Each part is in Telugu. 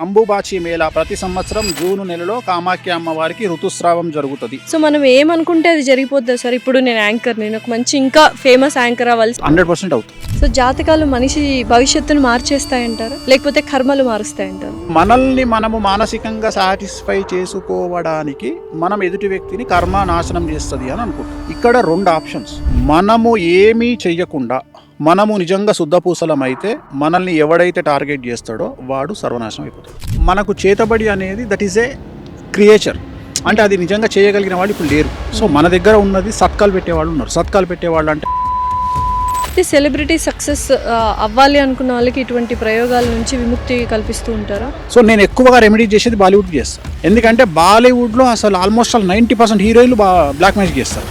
అంబుబాచి మేళా ప్రతి సంవత్సరం జూన్ నెలలో కామాఖ్య అమ్మవారికి ఋతుస్రావం జరుగుతుంది. సో మనం ఏమనుకుంటే అది జరిగిపోద్ది సార్. ఇప్పుడు నేను యాంకర్, నేను ఒక మంచి ఇంకా ఫేమస్ యాంకర్ అవ్వాలి 100% అవుతుంది. సో జాతకాలు మనిషి భవిష్యత్తును మార్చేస్తాయంటారు, లేకపోతే కర్మలు మారుస్తాయంటారు? మనల్ని మనము మానసికంగా సాటిస్ఫై చేసుకోవడానికి మనం ఎదుటి వ్యక్తిని కర్మ నాశనం చేస్తుంది అని అనుకుంటాం. ఇక్కడ 2 ఆప్షన్స్. మనము ఏమీ చెయ్యకుండా మనము నిజంగా శుద్ధపూసలమైతే మనల్ని ఎవడైతే టార్గెట్ చేస్తాడో వాడు సర్వనాశనం అయిపోతాడు. మనకు చేతబడి అనేది దట్ ఈస్ ఏ క్రియేచర్, అంటే అది నిజంగా చేయగలిగిన వాళ్ళు ఇప్పుడు లేరు. సో మన దగ్గర ఉన్నది సత్కాలు పెట్టేవాళ్ళు ఉన్నారు. సత్కాలు పెట్టేవాళ్ళు అంటే సెలబ్రిటీ సక్సెస్ అవ్వాలి అనుకున్న వాళ్ళకి ఇటువంటి ప్రయోగాల నుంచి విముక్తి కల్పిస్తూ ఉంటారా? సో నేను ఎక్కువగా రెమెడీ చేసేది బాలీవుడ్కి చేస్తాను. ఎందుకంటే బాలీవుడ్లో అసలు ఆల్మోస్ట్ 90% హీరోయిన్లు బ్లాక్ మ్యాజిక్ చేస్తారు.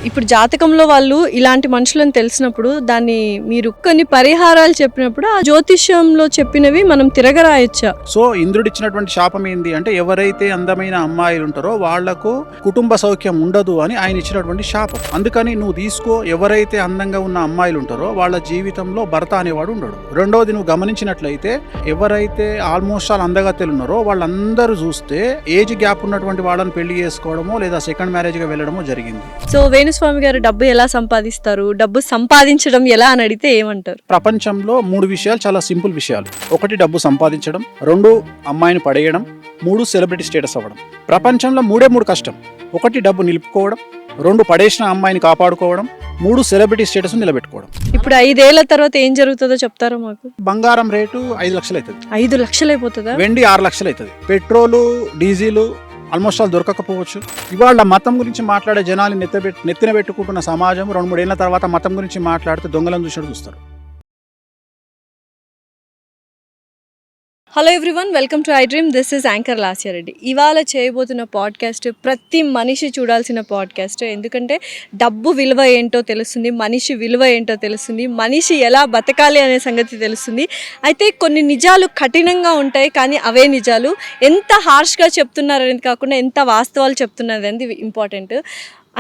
ఇప్పుడు జాతకంలో వాళ్ళు ఇలాంటి మనుషులను తెలిసినప్పుడు దాన్ని మీరు కొన్ని పరిహారాలు చెప్పినప్పుడు ఆ జ్యోతిష్యంలో చెప్పినవి మనం తిరగరాయొచ్చా? సో ఇంద్రుడు ఇచ్చినటువంటి శాపం ఏంది అంటే ఎవరైతే అందమైన అమ్మాయిలు ఉంటారో వాళ్లకు కుటుంబ సౌఖ్యం ఉండదు అని ఆయన ఇచ్చినటువంటి శాపం. అందుకని నువ్వు తీసుకో, ఎవరైతే అందంగా ఉన్న అమ్మాయిలు ఉంటారో వాళ్ళ జీవితంలో భర్త అనేవాడు ఉండడు. రెండవది, నువ్వు గమనించినట్లయితే ఎవరైతే ఆల్మోస్ట్ ఆల్ అందగత్తెలు ఉన్నారో వాళ్ళందరూ చూస్తే ఏజ్ గ్యాప్ ఉన్నటువంటి వాళ్ళని పెళ్లి చేసుకోవడమో లేదా సెకండ్ మ్యారేజ్గా వెళ్ళడమో జరిగింది. సో వేణుస్వామి గారు డబ్బు ఎలా సంపాదిస్తారు, డబ్బు సంపాదించడం ఎలా అని అడిగితే ఏమంటారు? ప్రపంచంలో 3 విషయాలు చాలా సింపుల్ విషయాలు. 1 డబ్బు సంపాదించడం, 2 అమ్మాయిని పడేయడం, 3 సెలబ్రిటీ స్టేటస్ అవ్వడం. ప్రపంచంలో 3 కష్టం. 1 డబ్బు నిలుపుకోవడం, 2 పడేసిన అమ్మాయిని కాపాడుకోవడం, 3 సెలబ్రిటీ స్టేటస్ నిలబెట్టుకోవడం. ఇప్పుడు 5 ఏళ్ల తర్వాత ఏం జరుగుతుందో చెప్తారా మాకు? బంగారం రేటు 5 లక్షలు అవుతుంది. 5 లక్షలు అయిపోతుందా? వెండి 6 లక్షలు అవుతుంది. పెట్రోలు డీజిల్ ఆల్మోస్ట్ ఆల్ దొరకకపోవచ్చు. ఇవాళ మతం గురించి మాట్లాడే జనాలు నెత్తిన పెట్టుకుంటున్న సమాజం 2-3 ఏళ్ల తర్వాత మతం గురించి మాట్లాడితే దొంగలను చూస్తారు. Hello everyone, welcome to I dream. This is anchor Lasya Reddy. ఇవాళ చేయబోతున్న పాడ్కాస్ట్ ప్రతి మనిషి చూడాల్సిన పాడ్కాస్ట్. ఎందుకంటే డబ్బు విలువ ఏంటో తెలుస్తుంది, మనిషి విలువ ఏంటో తెలుస్తుంది, మనిషి ఎలా బతకాలి అనే సంగతి తెలుస్తుంది. అయితే కొన్ని నిజాలు కఠినంగా ఉంటాయి, కానీ అవే నిజాలు. ఎంత హార్ష్గా చెప్తున్నారనేది కాకుండా ఎంత వాస్తవాలు చెప్తున్నారు అనేది ఇంపార్టెంట్.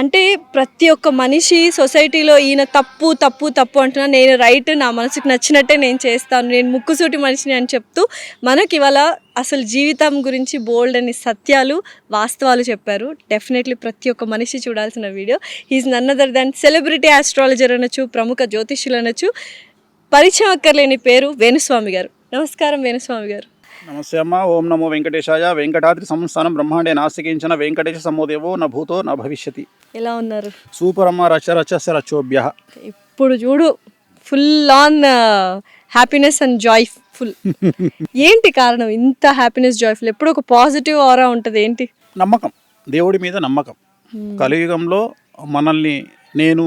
అంటే ప్రతి ఒక్క మనిషి సొసైటీలో ఈయన తప్పు తప్పు తప్పు అంటున్నా, నేను రైట్, నా మనసుకు నచ్చినట్టే నేను చేస్తాను, నేను ముక్కుసూటి మనిషిని అని చెప్తూ మనకి ఇవాళ అసలు జీవితం గురించి బోల్డ్ అని సత్యాలు వాస్తవాలు చెప్పారు. డెఫినెట్లీ ప్రతి ఒక్క మనిషి చూడాల్సిన video. He is none other than celebrity astrologer అనొచ్చు, ప్రముఖ జ్యోతిష్యులు అనొచ్చు. పరిచయం అక్కర్లేని పేరు వేణుస్వామి గారు. నమస్కారం వేణుస్వామి గారు. నమస్తే అమ్మ. ఓం నమో వెంకటేశాయ. వెంకటాద్రి సంస్థానం బ్రహ్మాండే నాస్తికించిన వెంకటేశ సమోదేవో నా భూతో నా భవిష్యతి. ఎలా ఉన్నారు? సూపర్ అమ్మ. రచరచస్య రచోభ్య. ఇప్పుడు చూడు, full on happiness and joyful. ఏంటి కారణం ఇంత హ్యాపీనెస్, జాయ్ఫుల్? ఎప్పుడు ఒక పాజిటివ్ ఆరా ఉంటుంది. ఏంటి? నమ్మకం, దేవుడి మీద నమ్మకం. కలియుగంలో మనల్ని నేను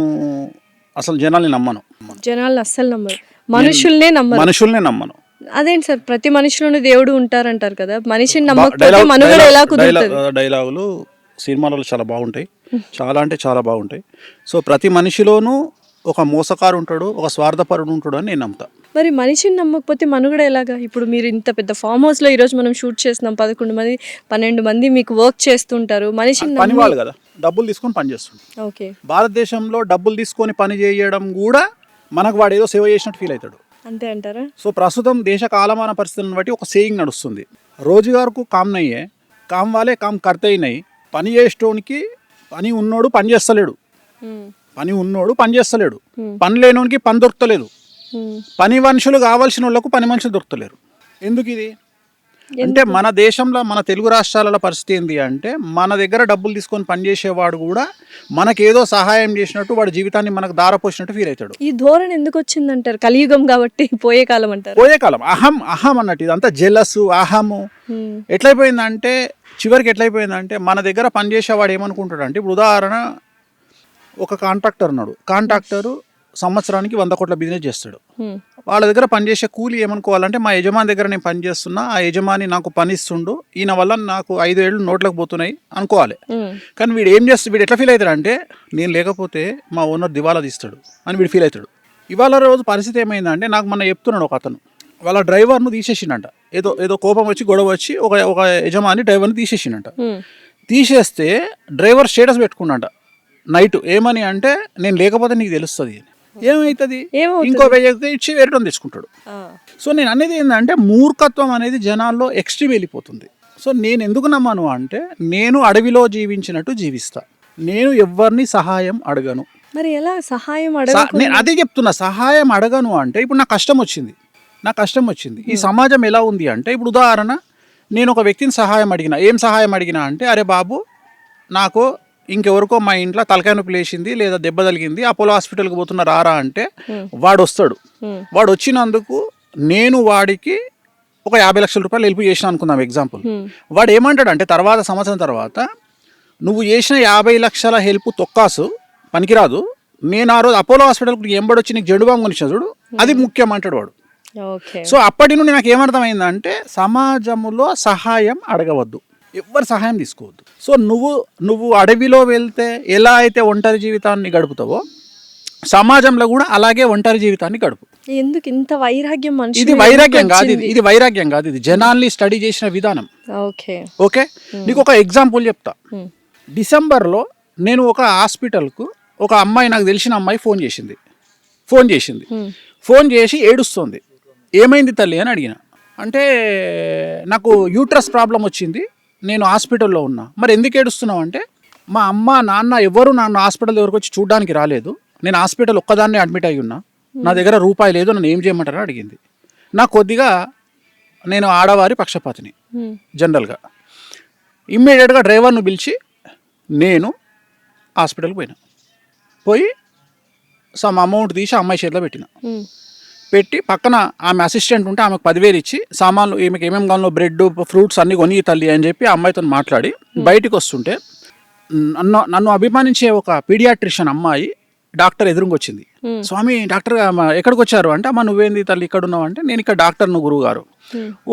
అసలు జనాల్ని నమ్మను. జనాల్ని అస్సలు నమ్మరు, మనుషుల్నే నమ్మను. అదేంటి సార్, ప్రతి మనిషిలోనూ దేవుడు ఉంటారంటారు కదా, మనిషిని నమ్మకపోతే మనుగడ ఎలా కుదురుతుంది? డైలాగులు సినిమాలలో చాలా బాగుంటాయి, చాలా అంటే చాలా బాగుంటాయి. సో ప్రతి మనిషిలోనూ ఒక మోసకారు ఉంటాడు, ఒక స్వార్థపరుడు ఉంటాడు అని నేను నమ్ముతా. మరి మనిషిని నమ్మకపోతే మనుగడ ఎలాగా? ఇప్పుడు మీరు ఇంత పెద్ద ఫామ్ హౌస్లో ఈరోజు మనం షూట్ చేస్తున్నాం, 11 మంది 12 మంది మీకు వర్క్ చేస్తుంటారు. మనిషిని పని వాళ్ళు కదా, డబ్బులు తీసుకొని పని చేస్తుంటారు. ఓకే, భారతదేశంలో డబ్బులు తీసుకొని పని చేయడం కూడా మనకు వాడు ఏదో సేవ చేసినట్టు ఫీల్ అవుతాడు. అంతే అంటారా? సో ప్రస్తుతం దేశ కాలమాన పరిస్థితులను బట్టి ఒక సేయింగ్ నడుస్తుంది, రోజుగారుకు కామ్ నయ్యే, కామ్ వాలే కామ్ కర్తే నయ్యి. పని చేసేటోనికి పని ఉన్నోడు పని చేస్తలేడు, పని ఉన్నోడు పని చేస్తలేడు, పని లేనోనికి పని దొరకలేదు, పని మనుషులు కావాల్సిన వాళ్ళకు పని మనుషులు దొరకలేరు. ఎందుకు ఇది అంటే, మన దేశంలో మన తెలుగు రాష్ట్రాల పరిస్థితి ఏంటి అంటే, మన దగ్గర డబ్బులు తీసుకొని పనిచేసేవాడు కూడా మనకేదో సహాయం చేసినట్టు వాడి జీవితాన్ని మనకు దారపోసినట్టు ఫీల్ అవుతాడు. ఈ ధోరణి ఎందుకు వచ్చిందంటారు? కలియుగం కాబట్టి పోయే కాలం అంటారు. పోయే కాలం, అహం అన్నట్టు ఇదంతా జెలస్, అహము ఎట్లయిపోయిందంటే, చివరికి ఎట్లయిపోయిందంటే మన దగ్గర పనిచేసేవాడు ఏమనుకుంటాడు అంటే, ఇప్పుడు ఉదాహరణ ఒక కాంట్రాక్టర్ ఉన్నాడు. కాంట్రాక్టరు సంవత్సరానికి 100 కోట్ల బిజినెస్ చేస్తాడు. వాళ్ళ దగ్గర పనిచేసే కూలి ఏమనుకోవాలంటే, మా యజమాని దగ్గర నేను పని చేస్తున్నా, ఆ యజమాని నాకు పని ఇస్తుండు, ఈయన వల్ల నాకు 5 ఏళ్ళు నోట్లకు పోతున్నాయి అనుకోవాలి. కానీ వీడు ఏం చేస్తాడు, వీడు ఎట్లా ఫీల్ అవుతాడు అంటే, నేను లేకపోతే మా ఓనర్ దివాలా తీస్తాడు అని వీడు ఫీల్ అవుతాడు. ఇవాళ రోజు పరిస్థితి ఏమైందంటే, నాకు మొన్న చెప్తున్నాడు ఒక అతను, వాళ్ళ డ్రైవర్ను తీసేసిండంట. ఏదో కోపం వచ్చి గొడవ వచ్చి ఒక యజమాని డ్రైవర్ని తీసేసిండంట. తీసేస్తే డ్రైవర్ స్టేటస్ పెట్టుకున్నాంట నైట్, ఏమని అంటే, నేను లేకపోతే నీకు తెలుస్తుంది. ఏమవుతుంది? ఏమవుతుంది? ఇంకో 1000 ఇచ్చి వేరే తెచ్చుకుంటాడు. సో నేను అనేది ఏంటంటే మూర్ఖత్వం అనేది జనాల్లో ఎక్స్ట్రీమ్ వెళ్ళిపోతుంది. సో నేను ఎందుకు నమ్మను అంటే నేను అడవిలో జీవించినట్టు జీవిస్తా. నేను ఎవరిని సహాయం అడగను. మరి ఎలా సహాయం నేను అదే చెప్తున్నా, సహాయం అడగను అంటే ఇప్పుడు నాకు కష్టం వచ్చింది. ఈ సమాజం ఎలా ఉంది అంటే ఇప్పుడు ఉదాహరణ నేను ఒక వ్యక్తిని సహాయం అడిగినా, ఏం సహాయం అడిగినా అంటే అరే బాబు నాకు ఇంకెవరికో మా ఇంట్లో తలకాయ నొప్పి లేచింది లేదా దెబ్బ తగిలింది, అపోలో హాస్పిటల్కి పోతున్నా రారా అంటే వాడు వస్తాడు. వాడు వచ్చినందుకు నేను వాడికి ఒక 50 లక్షల రూపాయలు హెల్ప్ చేసిన అనుకుందాం ఎగ్జాంపుల్. వాడు ఏమంటాడు అంటే తర్వాత సంవత్సరం తర్వాత నువ్వు చేసిన 50 లక్షల హెల్ప్ తొక్కాసు పనికిరాదు, నేను ఆ రోజు అపోలో హాస్పిటల్కి ఎంబడొచ్చి నీకు జెండు బాంబు కొనిచ్చిన చూడు అది ముఖ్యం అంటాడు వాడు. సో అప్పటి నుండి నాకు ఏమర్థమైందంటే సమాజంలో సహాయం అడగవద్దు, ఎవ్వరు సహాయం తీసుకోవద్దు. సో నువ్వు అడవిలో వెళ్తే ఎలా అయితే ఒంటరి జీవితాన్ని గడుపుతావో సమాజంలో కూడా అలాగే ఒంటరి జీవితాన్ని గడుపు. ఎందుకు ఇంత వైరాగ్యం? ఇది వైరాగ్యం కాదు, ఇది జనాల్ని స్టడీ చేసిన విధానం. ఓకే నీకు ఒక ఎగ్జాంపుల్ చెప్తా. డిసెంబర్లో నేను ఒక హాస్పిటల్కు ఒక అమ్మాయి, నాకు తెలిసిన అమ్మాయి ఫోన్ చేసి ఏడుస్తుంది. ఏమైంది తల్లి అని అడిగిన. అంటే నాకు యూట్రస్ ప్రాబ్లం వచ్చింది, నేను హాస్పిటల్లో ఉన్నా. మరి ఎందుకు ఏడుస్తున్నావు అంటే మా అమ్మ నాన్న ఎవరు నన్ను హాస్పిటల్ దగ్గరకు వచ్చి చూడడానికి రాలేదు, నేను హాస్పిటల్ ఒక్కదాన్నే అడ్మిట్ అయ్యి ఉన్నా, నా దగ్గర రూపాయి లేదు, నన్ను ఏం చేయమంటారని అడిగింది. నాకు కొద్దిగా నేను ఆడవారి పక్షపాతిని జనరల్గా. ఇమ్మీడియట్గా డ్రైవర్ను పిలిచి నేను హాస్పిటల్కి పోయి సమ్ అమౌంట్ తీసి అమ్మాయి చేతిలో పెట్టి పక్కన ఆమె అసిస్టెంట్ ఉంటే ఆమెకు 10,000 ఇచ్చి సామాన్లు ఈమెకి ఏమేమి కావాలో బ్రెడ్ ఫ్రూట్స్ అన్నీ కొని తల్లి అని చెప్పి ఆ అమ్మాయితో మాట్లాడి బయటికి వస్తుంటే నన్ను అభిమానించే ఒక పీడియాట్రిషియన్ అమ్మాయి డాక్టర్ ఎదురుగా వచ్చింది. స్వామి డాక్టర్ ఎక్కడికి వచ్చారు అంటే అమ్మ నువ్వేంది తల్లి ఇక్కడ ఉన్నావు అంటే నేను ఇక్కడ డాక్టర్ నువ్వు గురువు గారు.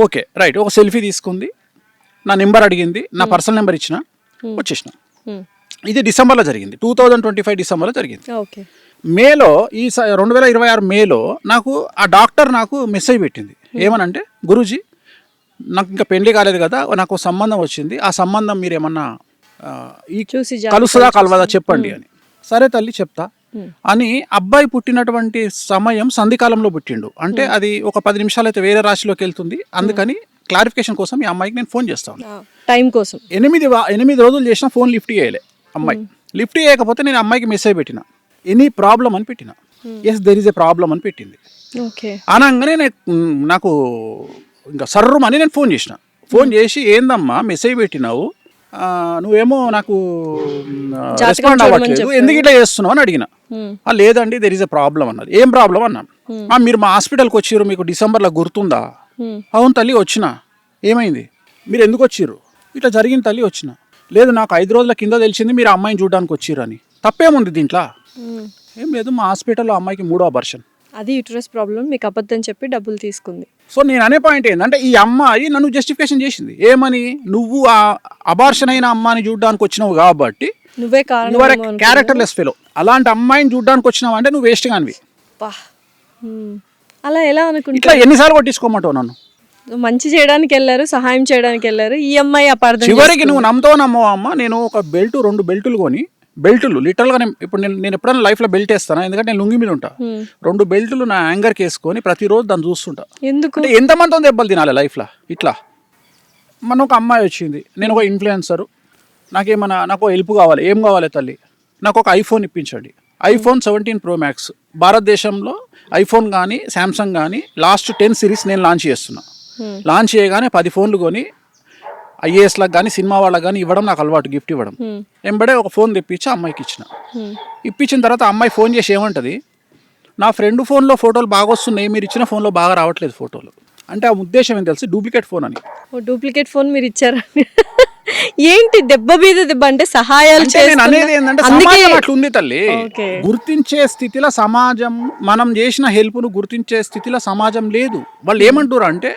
Okay right. ఒక సెల్ఫీ తీసుకుంది, నా నెంబర్ అడిగింది, నా పర్సనల్ నెంబర్ ఇచ్చిన, వచ్చేసిన. ఇది డిసెంబర్లో జరిగింది, 2025 డిసెంబర్లో జరిగింది. మేలో ఈ 2026 మేలో నాకు ఆ డాక్టర్ నాకు మెసేజ్ పెట్టింది. ఏమనంటే గురూజీ నాకు ఇంకా పెళ్లి కాలేదు కదా, నాకు సంబంధం వచ్చింది, ఆ సంబంధం మీరు ఏమన్నా కలుస్తుందా కలవదా చెప్పండి అని. సరే తల్లి చెప్తా అని. అబ్బాయి పుట్టినటువంటి సమయం సంధికాలంలో పుట్టిండు అంటే అది ఒక 10 నిమిషాలు అయితే వేరే రాశిలోకి వెళ్తుంది. అందుకని క్లారిఫికేషన్ కోసం ఈ అమ్మాయికి నేను ఫోన్ చేస్తాను టైం కోసం. 8 రోజులు చేసిన ఫోన్ లిఫ్ట్ చేయలే అమ్మాయి. లిఫ్ట్ చేయకపోతే నేను అమ్మాయికి మెసేజ్ పెట్టిన, ఎనీ ప్రాబ్లం అని పెట్టిన. Yes there is a problem అని పెట్టింది. అనగానే నాకు ఇంకా సర్రమని నేను ఫోన్ చేసి ఏందమ్మా మెసేజ్ పెట్టినావు, నువ్వేమో నాకు రెస్పాండ్ అవ్వట్లేదు, ఎందుకు ఇట్లా చేస్తున్నావు అని అడిగిన. లేదండి దెర్ ఈజ్ ఎ ప్రాబ్లం అన్నది. ఏం ప్రాబ్లం అన్నాను. మీరు మా హాస్పిటల్కి వచ్చిర్రు, మీకు డిసెంబర్లో గుర్తుందా? అవును తల్లి వచ్చిన. ఏమైంది? మీరు ఎందుకు వచ్చిర్రు? ఇట్లా జరిగింది తల్లి వచ్చిన. లేదు నాకు 5 రోజుల కింద తెలిసింది మీరు ఆ అమ్మాయిని చూడడానికి వచ్చిర్రు అని. తప్పేముంది దీంట్లో? ఏం లేదు, మా హాస్పిటల్లో అమ్మాయికి 3వ అబార్షన్, అది యూట్రస్ ప్రాబ్లం, మీకు అబద్ధం చెప్పి డబ్బులు తీసుకుంది. సో నేను అనే పాయింట్ ఏంటంటే ఈ అమ్మాయి నన్ను జస్టిఫికేషన్ చేసింది. ఏమని? నువ్వు ఆ అబార్షన్ అయిన అమ్మాయిని చూడడానికి వచ్చినావు కాబట్టి నువ్వే క్యారెక్టర్లెస్ ఫెలో, అలాంటి అమ్మాయిని చూడడానికి వచ్చినావు అంటే నువ్వు వేస్ట్ కానివి. అలా ఎలా అనుకుంటా? ఇట్లా ఎన్నిసార్లు కొట్టించుకోమంటావు నన్ను? మంచి చేయడానికి వెళ్ళారు, సహాయం చేయడానికి వెళ్ళారు, ఈ అమ్మాయి అపార్థం. చివరికి నువ్వు నమ్మవా అమ్మ, నేను ఒక 2 బెల్టులు కొని, బెల్టులు లిటరల్గా ఇప్పుడు నేను ఎప్పుడైనా లైఫ్లో బెల్ట్ వేస్తాను, ఎందుకంటే నేను లుంగి మీద ఉంటా. 2 బెల్టులు నా యాంగర్కి వేసుకొని ప్రతిరోజు దాన్ని చూస్తుంటా. ఎందుకు? అంటే ఎంతమందితో దెబ్బలు తినాలి లైఫ్లో ఇట్లా. మన ఒక అమ్మాయి వచ్చింది, నేను ఒక ఇన్ఫ్లుయెన్సరు, నాకు హెల్ప్ కావాలి. ఏం కావాలి తల్లి? నాకు ఒక ఐఫోన్ ఇప్పించండి. iPhone 17 Pro Max భారతదేశంలో ఐఫోన్ కానీ శాంసంగ్ కానీ లాస్ట్ 10 సిరీస్ నేను లాంచ్ చేస్తున్నా. లాంచ్ చేయగానే 10 ఫోన్లు కొని IAS లకు కానీ సినిమా వాళ్ళకి కానీ ఇవ్వడం నాకు అలవాటు, గిఫ్ట్ ఇవ్వడం. వెంబడే ఒక ఫోన్ తెప్పించి అమ్మాయికి ఇప్పించిన తర్వాత అమ్మాయి ఫోన్ చేసి ఏమంటది, నా ఫ్రెండ్ ఫోన్లో ఫోటోలు బాగా వస్తున్నాయి, మీరు ఇచ్చిన ఫోన్లో బాగా రావట్లేదు ఫోటోలు. అంటే ఆ ఉద్దేశం ఏం తెలిసి డూప్లికేట్ ఫోన్ అని. డూప్లికేట్ ఫోన్ మీరు ఇచ్చారా? ఏంటి దెబ్బ మీద దెబ్బ అంటే సహాయాలు నేను అనేది ఏంటంటే సమాజం అట్లుంది తల్లి. గుర్తించే స్థితిలో సమాజం, మనం చేసిన హెల్ప్ను గుర్తించే స్థితిలో సమాజం లేదు. వాళ్ళు ఏమంటారు అంటే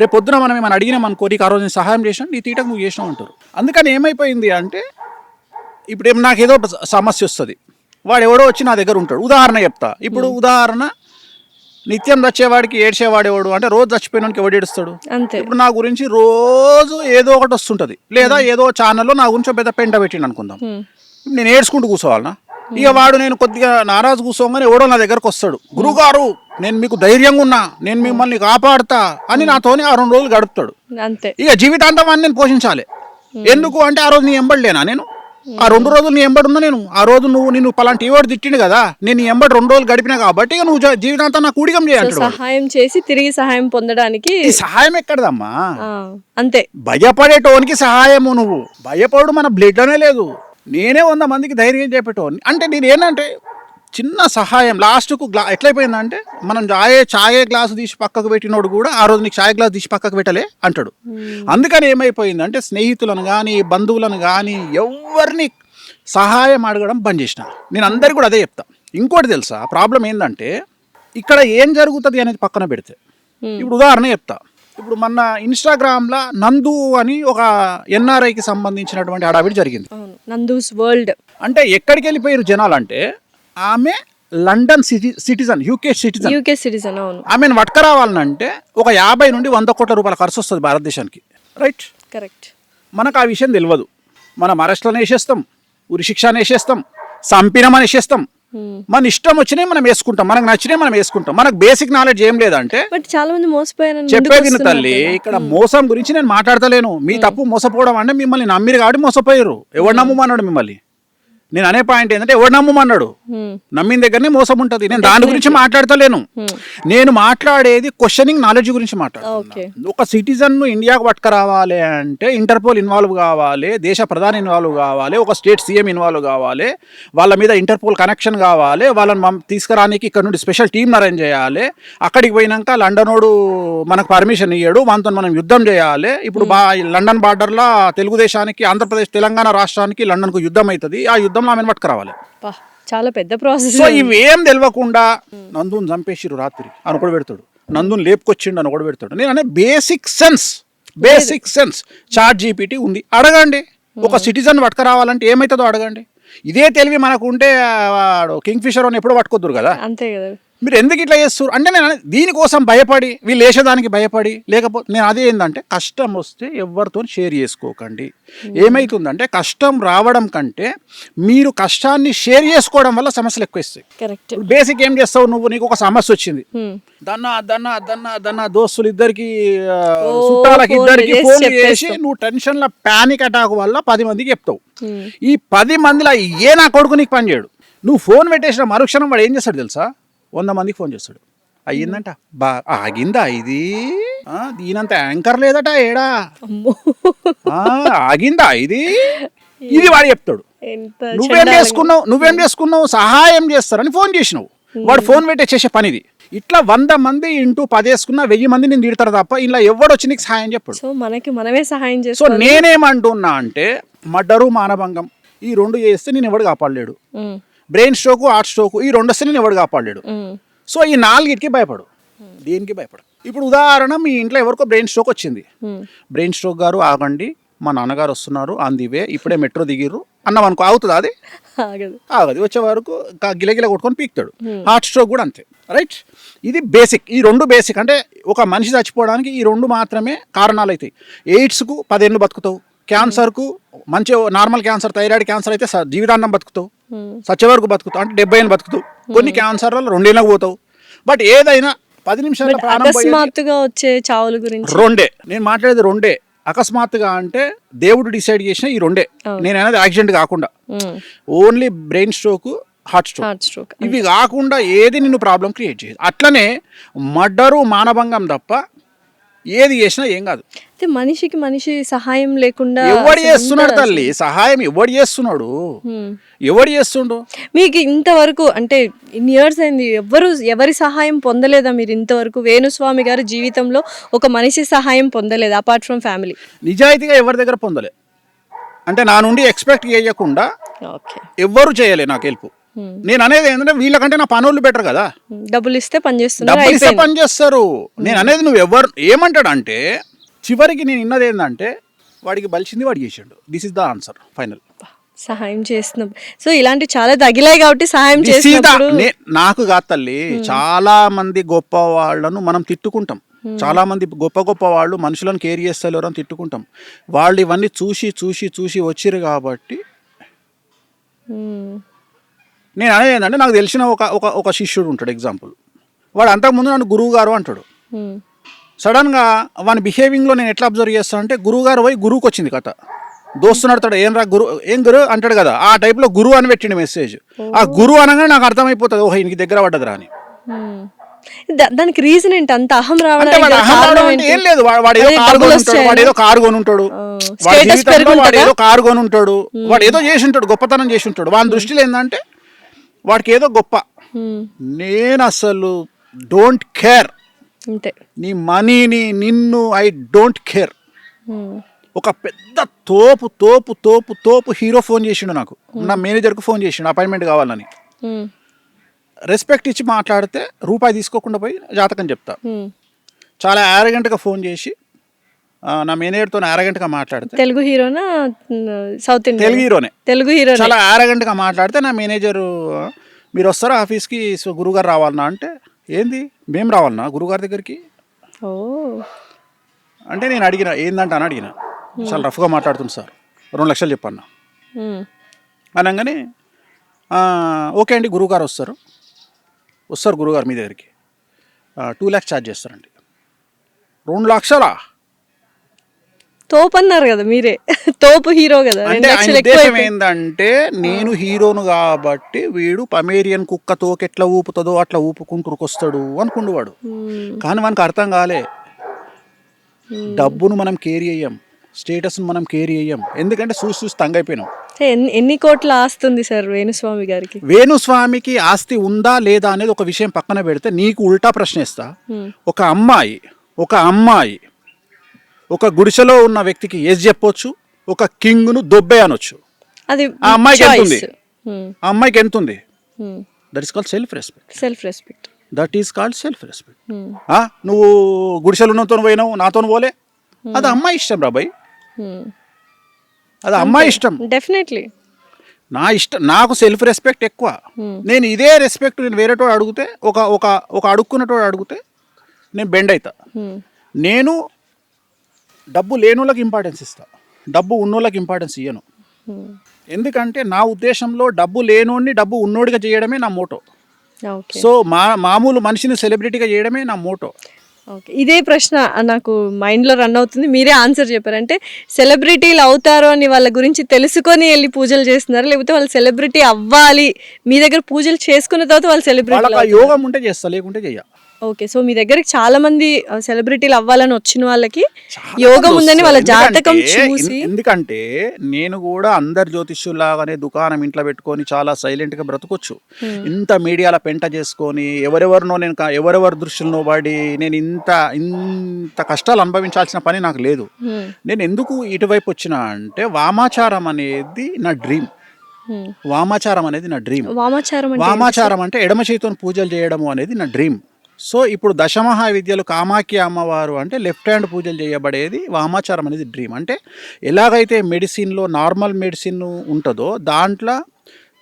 రేపు పొద్దున మనం ఏమైనా అడిగినాం అనుకో, నీకు ఆ రోజు నేను సహాయం చేసినా నీ తీటకు నువ్వు చేసినావు అంటారు. అందుకని ఏమైపోయింది అంటే ఇప్పుడు నాకు ఏదో సమస్య వస్తుంది, వాడు ఎవడో వచ్చి నా దగ్గర ఉంటాడు. ఉదాహరణ చెప్తా. ఇప్పుడు ఉదాహరణ నిత్యం చచ్చేవాడికి ఏడ్చేవాడేవాడు అంటే రోజు చచ్చిపోయినానికి ఎవడు ఏడుస్తాడు? ఇప్పుడు నా గురించి రోజు ఏదో ఒకటి వస్తుంటది, లేదా ఏదో ఛానల్లో నా గురించి పెద్ద పెంట పెట్టిండు అనుకుందాం, నేను ఏడ్చుకుంటూ కూర్చోవాలనా? ఇక వాడు నేను కొద్దిగా నారాజు కూర్చోగానే ఎవడో నా దగ్గరకు వస్తాడు, గురుగారు నేను మీకు ధైర్యంగా ఉన్నా, నేను మిమ్మల్ని కాపాడుతా అని నాతోనే ఆ 2 రోజులు గడుపుతాడు. అంతే. ఇక జీవితాంతం అని నేను పోషించాలి. ఎందుకు అంటే ఆ రోజు నీ ఎంబడలేనా నేను, ఆ 2 రోజులు నీ ఎంబడున్నా నేను, ఆ రోజు నిన్ను పలాంటి ఈవాడు తిట్టిండు కదా, నేను నీ ఎంబడి 2 రోజులు గడిపినా కాబట్టి ఇక నువ్వు జీవితాంతం నాకు కూడికం చేయాలి. సహాయం చేసి తిరిగి సహాయం పొందడానికి ఈ సహాయం ఎక్కడదమ్మా, అంతే. భయపడేటోనికి సహాయము, నువ్వు భయపడు మన బ్లడ్ అనే లేదు. నేనే 100 మందికి ధైర్యం చెప్పేటోని. అంటే నేను ఏంటంటే చిన్న సహాయం లాస్ట్కు ఎట్లయిపోయిందంటే మనం చాయే గ్లాసు తీసి పక్కకు పెట్టినోడు కూడా ఆ రోజు నీకు చాయ్ గ్లాస్ తీసి పక్కకు పెట్టలే అంటాడు. అందుకని ఏమైపోయిందంటే స్నేహితులను కానీ బంధువులను కానీ ఎవరిని సహాయం అడగడం బంద్ చేసిన. నేను అందరికి కూడా అదే చెప్తా. ఇంకోటి తెలుసా ప్రాబ్లం ఏంటంటే ఇక్కడ ఏం జరుగుతుంది అనేది పక్కన పెడితే, ఇప్పుడు ఉదాహరణ చెప్తా. ఇప్పుడు మన ఇన్స్టాగ్రామ్లో నందు అని ఒక ఎన్ఆర్ఐకి సంబంధించినటువంటి హడావిడి జరిగింది. నందూస్ వరల్డ్ అంటే ఎక్కడికి వెళ్ళిపోయారు జనాలు అంటే, ఆమె లండన్ సిటిజన్, యూకే సిటిజన్. అవును. ఆమెను పట్టుకురావాలంటే ఒక 50 నుండి 100 కోట్ల రూపాయల ఖర్చు వస్తుంది భారతదేశానికి. Right, correct. మనకు ఆ విషయం తెలియదు. మనం అరెస్ట్లను వేసేస్తాం, ఉరి శిక్షను వేసేస్తాం, సంపినమని వేసేస్తాం, మన ఇష్టం వచ్చినాయి మనం వేసుకుంటాం, మనకు నచ్చినాయి మనం వేసుకుంటాం. మనకు బేసిక్ నాలెడ్జ్ ఏం లేదంటే బట్ చాలా మంది మోసపోయారు. చెప్పేది తల్లి, ఇక్కడ మోసం గురించి నేను మాట్లాడతలేను. మీ తప్పు మోసపోవడం అంటే మిమ్మల్ని నమ్మిరు కాబట్టి మోసపోయారు. ఎవడు నమ్మమన్నాడు మిమ్మల్ని? నేను అనే పాయింట్ ఏంటంటే ఎవడు నమ్మమన్నాడు? నమ్మిన దగ్గరనే మోసం ఉంటుంది. నేను దాని గురించి మాట్లాడతలేను. నేను మాట్లాడేది క్వశ్చనింగ్ నాలెడ్జ్ గురించి మాట్లాడుతున్నాను. ఒక సిటిజన్ ను ఇండియాకు పట్టుకురావాలి అంటే ఇంటర్పోల్ ఇన్వాల్వ్ కావాలి, దేశ ప్రధాని ఇన్వాల్వ్ కావాలి, ఒక స్టేట్ సీఎం ఇన్వాల్వ్ కావాలి, వాళ్ళ మీద ఇంటర్పోల్ కనెక్షన్ కావాలి, వాళ్ళని తీసుకురానికి ఇక్కడ నుండి స్పెషల్ టీమ్ అరేంజ్ చేయాలి. అక్కడికి పోయినాక లండనోడు మనకు పర్మిషన్ ఇయ్యాడు, మనతో మనం యుద్ధం చేయాలి. ఇప్పుడు లండన్ బార్డర్లో తెలుగుదేశానికి ఆంధ్రప్రదేశ్ తెలంగాణ రాష్ట్రానికి లండన్కు యుద్ధం అవుతుంది. ఆ యుద్ధంలో ఆమెను పట్టుకురావాలి. చాలా పెద్ద ప్రాసెస్. సో ఇవేం తెలియకుండా నందుని చంపేసిరు రాత్రి అని ఒకడు పెడతాడు, నందుని లేపుకొచ్చిండు అని ఒకడు పెడతాడు. నేను అనే బేసిక్ సెన్స్ చాట్ జీపీటీ ఉంది, అడగండి. ఒక సిటిజన్ పట్టుకురావాలంటే ఏమవుతుందో అడగండి. ఇదే తెలివి మనకు ఉంటే కింగ్ ఫిషర్ అని ఎప్పుడు పట్టుకోద్దురు కదా. అంతే కదా. మీరు ఎందుకు ఇట్లా చేస్తారు అంటే నేను దీనికోసం భయపడి, వీళ్ళు వేసేదానికి భయపడి, లేకపోతే నేను అదే ఏంటంటే కష్టం వస్తే ఎవరితో షేర్ చేసుకోకండి. ఏమవుతుందంటే కష్టం రావడం కంటే మీరు కష్టాన్ని షేర్ చేసుకోవడం వల్ల సమస్యలు ఎక్కువ వస్తాయి. బేసిక్ ఏం చేస్తావు నువ్వు, నీకు ఒక సమస్య వచ్చింది, దన్నా దోస్తులు ఇద్దరికి చుట్టాలకి ఇద్దరికి ఫోన్ చేసి నువ్వు టెన్షన్ లో పానిక్ అటాక్ వల్ల 10 మందికి చెప్తావు. ఈ 10 మందిలో ఏ నా కొడుకు నీకు పని చేయడు. నువ్వు ఫోన్ పెట్టేసిన మరుక్షణం వాడు ఏం చేస్తాడు తెలుసా, 100 మందికి ఫోన్ చేస్తాడు. అయ్యిందంట, ఆగిందా ఇది, దీనంత యాంకర్ లేదట ఏడా, ఆగిందా ఇది వాడు చెప్తాడు. నువ్వేం చేసుకున్నావు, సహాయం చేస్తారని ఫోన్ చేసినావు, వాడు ఫోన్ పెట్టే చేసే పనిది. ఇట్లా 100 మంది ఇంటూ 10 వేసుకున్నా 1000 మంది నేను తిడతారు తప్ప ఇలా ఎవడు వచ్చి నీకు సహాయం చెప్పాడు. సో మనకి మనమే సహాయం చేస్తాం. సో నేనేమంటున్నా అంటే మర్డరు మానభంగం ఈ 2 చేస్తే నేను ఎవడు కాపాడలేడు. బ్రెయిన్ స్ట్రోక్, హార్ట్ స్ట్రోక్ ఈ 2 వస్తే నేను ఎవడు కాపాడలేడు. సో ఈ 4కి భయపడు, దేనికి భయపడు. ఇప్పుడు ఉదాహరణ, మీ ఇంట్లో ఎవరికో బ్రెయిన్ స్ట్రోక్ వచ్చింది, బ్రెయిన్ స్ట్రోక్ గారు ఆగండి, మా నాన్నగారు వస్తున్నారు ఆన్ ది వే, ఇప్పుడే మెట్రో దిగిర్రు అన్నాం అనుకో, అవుతుంది? అది ఆగదు. వచ్చే వరకు గిలగిల కొట్టుకొని పీకుతాడు. హార్ట్ స్ట్రోక్ కూడా అంతే. రైట్, ఇది బేసిక్. ఈ 2 బేసిక్. అంటే ఒక మనిషి చచ్చిపోవడానికి ఈ 2 మాత్రమే కారణాలు అవుతాయి. ఎయిడ్స్కు 10 ఏళ్ళు బతుకుతావు, క్యాన్సర్కు మంచి నార్మల్ క్యాన్సర్, థైరాయిడ్ క్యాన్సర్ అయితే జీవితాంతం బతుకుతావు, సచ్చే వరకు బతుకుతావు, అంటే 70 ఏళ్ళు బతుకుతావు. కొన్ని క్యాన్సర్లలో 2 ఏళ్ళకు పోతావు. బట్ ఏదైనా 10 నిమిషాల అకస్మాత్తుగా వచ్చే చావుల గురించి 2. నేను మాట్లాడేది 2. అకస్మాత్తుగా అంటే దేవుడు డిసైడ్ చేసిన ఈ 2. నేను అనేది యాక్సిడెంట్ కాకుండా only brain stroke, heart stroke, ఇవి కాకుండా ఏది నిన్ను ప్రాబ్లం క్రియేట్ చేయదు. అట్లనే మర్డరు మానభంగం తప్ప ఏది చేసినా ఏం కాదు. మనిషికి మనిషి సహాయం లేకుండా ఎవడు చేస్తున్నాడు తల్లి, సహాయం ఎవడు చేస్తున్నాడు, ఎవడు చేస్తుండు? మీకు ఇంతవరకు అంటే ఇన్ని ఇయర్స్ అయింది, ఎవరి సహాయం పొందలేదా మీరు ఇంతవరకు? వేణుస్వామి గారి జీవితంలో ఒక మనిషి సహాయం పొందలేదు అపార్ట్ ఫ్రమ్ ఫ్యామిలీ? నిజాయితీగా ఎవరి దగ్గర పొందలే. అంటే నా నుండి ఎక్స్పెక్ట్ చేయకుండా ఎవ్వరు చేయలే నాకు హెల్ప్. నేను అనేది ఏంటంటే వీళ్ళకంటే నా పనులు బెటర్ కదా, డబ్బులు ఇస్తే పని చేస్తారు. నేను అనేది నువ్వు ఎవరు ఏమంటాడు అంటే చివరికి నేను విన్నది ఏంటంటే వాడికి బలిసింది వాడు చేసాడు. This is the answer final. సహాయం చేస్తున్నాం. సో ఇలాంటి చాలా తగిలాయి కాబట్టి సహాయం చేసినప్పుడు నాకు కాదు తల్లి, చాలా మంది గొప్ప వాళ్ళను మనం తిట్టుకుంటాం, చాలా మంది గొప్ప వాళ్ళు మనుషులను కేర్ చేస్తారు అని తిట్టుకుంటాం. వాళ్ళు ఇవన్నీ చూసి వచ్చిర్రు కాబట్టి నేను అనేది ఏంటంటే నాకు తెలిసిన ఒక శిష్యుడు ఉంటాడు ఎగ్జాంపుల్, వాడు అంతకుముందు నన్ను గురువు గారు అంటాడు. సడన్గా వాని బిహేవింగ్లో నేను ఎట్లా అబ్జర్వ్ చేస్తాను అంటే గురువు గారు పోయి గురువుకి వచ్చింది కథ, దోస్తు నడతాడు ఏం రా గురు ఏం గురు అంటాడు కదా, ఆ టైప్లో గురువు అని పెట్టిండు మెసేజ్. ఆ గురువు అనగానే నాకు అర్థమైపోతుంది ఓహో ఈయనకి దగ్గర పడ్డదిరా అని. దానికి రీజన్ ఏంటి అంత అహం అంటే రావడానికి? వాడు అహం రావడం అంటే ఏం లేదు, వాడు ఏదో కారు కొనుంటాడు, వాడు ఏదో కారు కొనుంటాడు, వాడి జీవితంలో వాడు ఏదో కారు కొనుంటాడు, వాడు ఏదో చేసి ఉంటాడు, గొప్పతనం చేసి ఉంటాడు. వాని దృష్టిలో ఏంటంటే వాడికి ఏదో గొప్ప. నేను అసలు డోంట్ కేర్, అంతే నీ మనీని నిన్ను ఐ డోంట్ కేర్. ఒక పెద్ద తోపు తోపు తోపు తోపు హీరో ఫోన్ చేసిండు నాకు, నా మేనేజర్కు ఫోన్ చేసిండు అపాయింట్మెంట్ కావాలని. రెస్పెక్ట్ ఇచ్చి మాట్లాడితే రూపాయి తీసుకోకుండా పోయి జాతకం చెప్తా. చాలా యారగెంట్గా ఫోన్ చేసి నా మేనేజర్తో యారగెంట్గా మాట్లాడితే, తెలుగు హీరోనా సౌత్ ఇండియన్? తెలుగు హీరోనే. తెలుగు హీరో చాలా యారగెంట్గా మాట్లాడితే నా మేనేజరు మీరు వస్తారా ఆఫీస్కి, సో గురుగారు రావాలన్నా అంటే, ఏంది మేము రావాలన్నా గురుగారి దగ్గరికి ఓ అంటే నేను అడిగిన ఏందంట అని అడిగిన. చాలా రఫ్గా మాట్లాడుతుంది సార్, 2 లక్షలు చెప్పన్నా అనగానే ఓకే అండి గురువుగారు వస్తారు గురువుగారు మీ దగ్గరికి 2 lakhs ఛార్జ్ చేస్తారండి. 2 లక్షలా? తోపు అన్నారు కదా మీరే, తోపు హీరో కదా. అంటే ఆయన ఉద్దేశం ఏంటంటే నేను హీరోను కాబట్టి వీడు పమేరియన్ కుక్క తోకెట్లా ఊపుతుందో అట్లా ఊపుకుంటూరుకొస్తాడు అనుకుండు వాడు. కానీ మనకు అర్థం కాలే, డబ్బును మనం కేరీ అయ్యాం, స్టేటస్ను మనం కేరీ అయ్యాం, ఎందుకంటే చూసి తంగైపోయినాం. ఎన్ని కోట్ల ఆస్తి ఉంది సార్ వేణుస్వామి గారికి? వేణుస్వామికి ఆస్తి ఉందా లేదా అనేది ఒక విషయం పక్కన పెడితే నీకు ఉల్టా ప్రశ్న ఇస్తా. ఒక అమ్మాయి ఒక గుడిసెలో ఉన్న వ్యక్తికి ఎస్ చెప్పొచ్చు, ఒక కింగ్ను దొబ్బే అనొచ్చు. అది ఆ అమ్మాయికి ఎంత ఉంది? ఆ అమ్మాయికి ఎంత ఉంది? That is called self respect. That is called self respect. నువ్వు గుడిసెలు ఉన్నతో పోయినావు, నాతో పోలే, అది అమ్మాయి ఇష్టం రా బాయ్, అది అమ్మాయి ఇష్టం. డెఫినెట్లీ నా ఇష్టం, నాకు సెల్ఫ్ రెస్పెక్ట్ ఎక్కువ. నేను ఇదే రెస్పెక్ట్ నేను వేరేటోడు అడిగితే, ఒక అడుక్కున్నటోడు అడిగితే నేను బెండ్ అవుతా. నేను డబ్బు లేనోళ్ళకి ఇంపార్టెన్స్ ఇస్తా, డబ్బు ఉన్నోళ్ళకి ఇంపార్టెన్స్ ఇయ్యను. ఎందుకంటే నా ఉద్దేశంలో డబ్బు లేనోడిని డబ్బు ఉన్నోడిగా చేయడమే నా మోటో. సో మామూలు మనిషిని సెలబ్రిటీగా చేయడమే నా మోటో. ఓకే, ఇదే ప్రశ్న నాకు మైండ్లో రన్ అవుతుంది. మీరే ఆన్సర్ చెప్పారంటే సెలబ్రిటీలు అవుతారు అని వాళ్ళ గురించి తెలుసుకొని వెళ్ళి పూజలు చేస్తున్నారు, లేకపోతే వాళ్ళు సెలబ్రిటీ అవ్వాలి మీ దగ్గర పూజలు చేసుకున్న తర్వాత వాళ్ళు సెలబ్రిటీ? యోగం ఉంటే చేస్తా, లేకుంటే చెయ్య. ఓకే, సో మీ దగ్గరికి చాలా మంది సెలబ్రిటీలు అవ్వాలని వచ్చిన వాళ్ళకి యోగం ఉందని వాళ్ళ జాతకం చూసి. ఎందుకంటే నేను కూడా అందరు జ్యోతిష్యులాగానే దుకాణం ఇంట్లో పెట్టుకొని చాలా సైలెంట్గా బ్రతకొచ్చు. ఇంత మీడియాలో పెంట చేసుకొని ఎవరెవరి దృష్టిలో పడి నేను ఇంత కష్టాలు అనుభవించాల్సిన పని నాకు లేదు. నేను ఎందుకు ఇటువైపు వచ్చినా అంటే వామాచారం అనేది నా డ్రీమ్. వామాచారం అంటే ఎడమ చేతితో పూజలు చేయడము అనేది నా డ్రీమ్. సో ఇప్పుడు దశమహా విద్యలు కామాఖ్య అమ్మవారు అంటే లెఫ్ట్ హ్యాండ్ పూజలు చేయబడేది వామాచారం అనేది డ్రీమ్. అంటే ఎలాగైతే మెడిసిన్లో నార్మల్ మెడిసిన్ ఉంటుందో దాంట్లో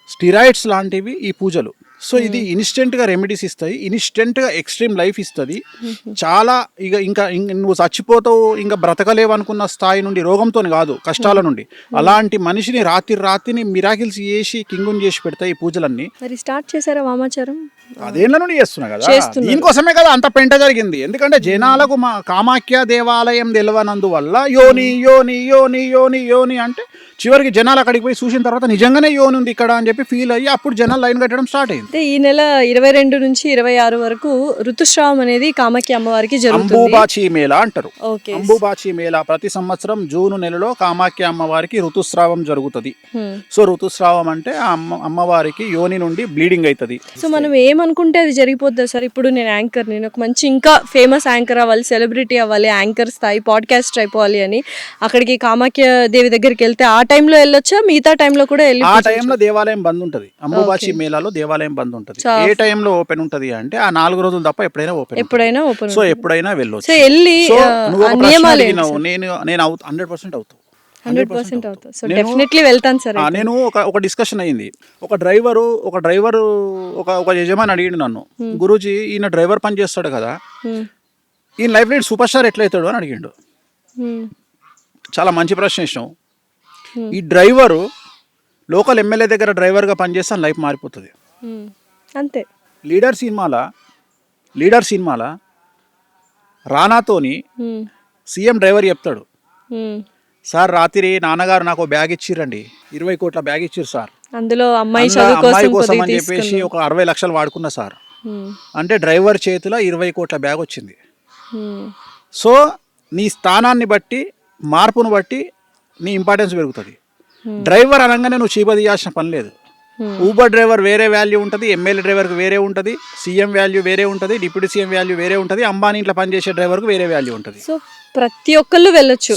స్టిరాయిడ్స్ లాంటివి ఈ పూజలు. సో ఇది ఇన్స్టెంట్గా రెమెడీస్ ఇస్తాయి, ఇన్స్టెంట్గా ఎక్స్ట్రీమ్ లైఫ్ ఇస్తుంది. చాలా ఇంకా నువ్వు చచ్చిపోతావు ఇంకా బ్రతకలేవు అనుకున్న స్థాయి నుండి, రోగంతో కాదు కష్టాల నుండి, అలాంటి మనిషిని రాత్రిని మిరాకిల్స్ చేసి కింగుని చేసి పెడతాయి ఈ పూజలన్నీ. మరి స్టార్ట్ చేశారా వామాచారం? అదేళ్ళ నుండి చేస్తున్నా కదా, దీనికోసమే కదా అంత పెంట జరిగింది. ఎందుకంటే జనాలకు మా కామాఖ్య దేవాలయం తెలియనందువల్ల యోని యోని యోని యోని యోని అంటే చివరికి జనాలు అక్కడికి పోయి చూసిన తర్వాత నిజంగానే యోని ఉంది ఇక్కడ అని చెప్పి ఫీల్ అయ్యి అప్పుడు జనాలు లైన్ కట్టడం స్టార్ట్ అయింది. ఈ నెల 22 నుంచి 26 వరకు ఋతుస్రావం అనేది కామాఖ్య అమ్మవారికి జరుగుతుంది. అంబుబాచి మేళా అంటారు. అంబుబాచి మేళా ప్రతి సంవత్సరం జూన్ నెలలో కామాఖ్య అమ్మవారికి ఋతుస్రావం జరుగుతుంది. సో ఋతుస్రావం అంటే అమ్మవారికి యోని నుండి బ్లీడింగ్ అవుతుంది. సో మనం ఏమనుకుంటే అది జరిగిపోద్ది సార్. ఇప్పుడు నేను యాంకర్, నేను ఒక మంచి ఇంకా ఫేమస్ యాంకర్ అవ్వాలి, సెలబ్రిటీ అవ్వాలి, యాంకర్ స్థాయి పాడ్కాస్ట్ అయిపోవాలి అని అక్కడికి కామాఖ్య దేవి దగ్గరికి వెళ్తే ఆ టైంలో వెళ్ళొచ్చా? మిగతా టైంలో కూడా వెళ్ళి? ఆ టైంలో దేవాలయం బంద్ ఉంటుంది. అంబుబాచి మేళాలో దేవాలయం బంద్ ఉంటుంది. ఏ టైంలో ఓపెన్ ఉంటుంది అంటే ఆ 4 రోజులు తప్ప ఎప్పుడైనా ఓపెన్. సో ఎప్పుడైనా వెళ్ళొచ్చు. వెళ్ళి నేను 100% అవుతాను. 100% అవుతా. సో డెఫినెట్లీ వెళ్తాను సార్. నేను ఒక డిస్కషన్ అయింది. ఒక డ్రైవరు ఒక యజమాని అడిగిండు నన్ను, గురూజీ ఈయన డ్రైవర్ పని చేస్తాడు కదా, ఈయన లైఫ్ లో సూపర్ స్టార్ ఎట్లా అవుతాడు అని అడిగిండు. చాలా మంచి ప్రశ్న ఇష్టం. ఈ డ్రైవరు లోకల్ ఎమ్మెల్యే దగ్గర డ్రైవర్గా పనిచేస్తే లైఫ్ మారిపోతుంది. అంతే. లీడర్ సినిమాల రానాతోని సీఎం డ్రైవర్ చెప్తాడు, సార్ రాత్రి నాన్నగారు నాకు బ్యాగ్ ఇచ్చిరండి, 20 కోట్ల బ్యాగ్ ఇచ్చిర్రు సార్, అందులో అమ్మాయి అమ్మాయి కోసం అని చెప్పేసి ఒక 60 లక్షలు వాడుకున్నా సార్ అంటే డ్రైవర్ చేతిలో 20 కోట్ల బ్యాగ్ వచ్చింది. సో నీ స్థానాన్ని బట్టి మార్పును బట్టి నీ ఇంపార్టెన్స్ పెరుగుతుంది. డ్రైవర్ అనగానే నువ్వు చీప తీయాల్సిన పని లేదు. ఊబర్ డ్రైవర్ వేరే వాల్యూ ఉంటుంది, ఎమ్మెల్యే డ్రైవర్కి వేరే ఉంటుంది, సీఎం వాల్యూ వేరే ఉంటుంది, డిప్యూటీ సీఎం వాల్యూ వేరే ఉంటుంది, అంబానీ ఇంట్లో పనిచేసే డ్రైవర్కి వేరే వాల్యూ ఉంటుంది. సో ప్రతి ఒక్కళ్ళు వెళ్ళొచ్చు.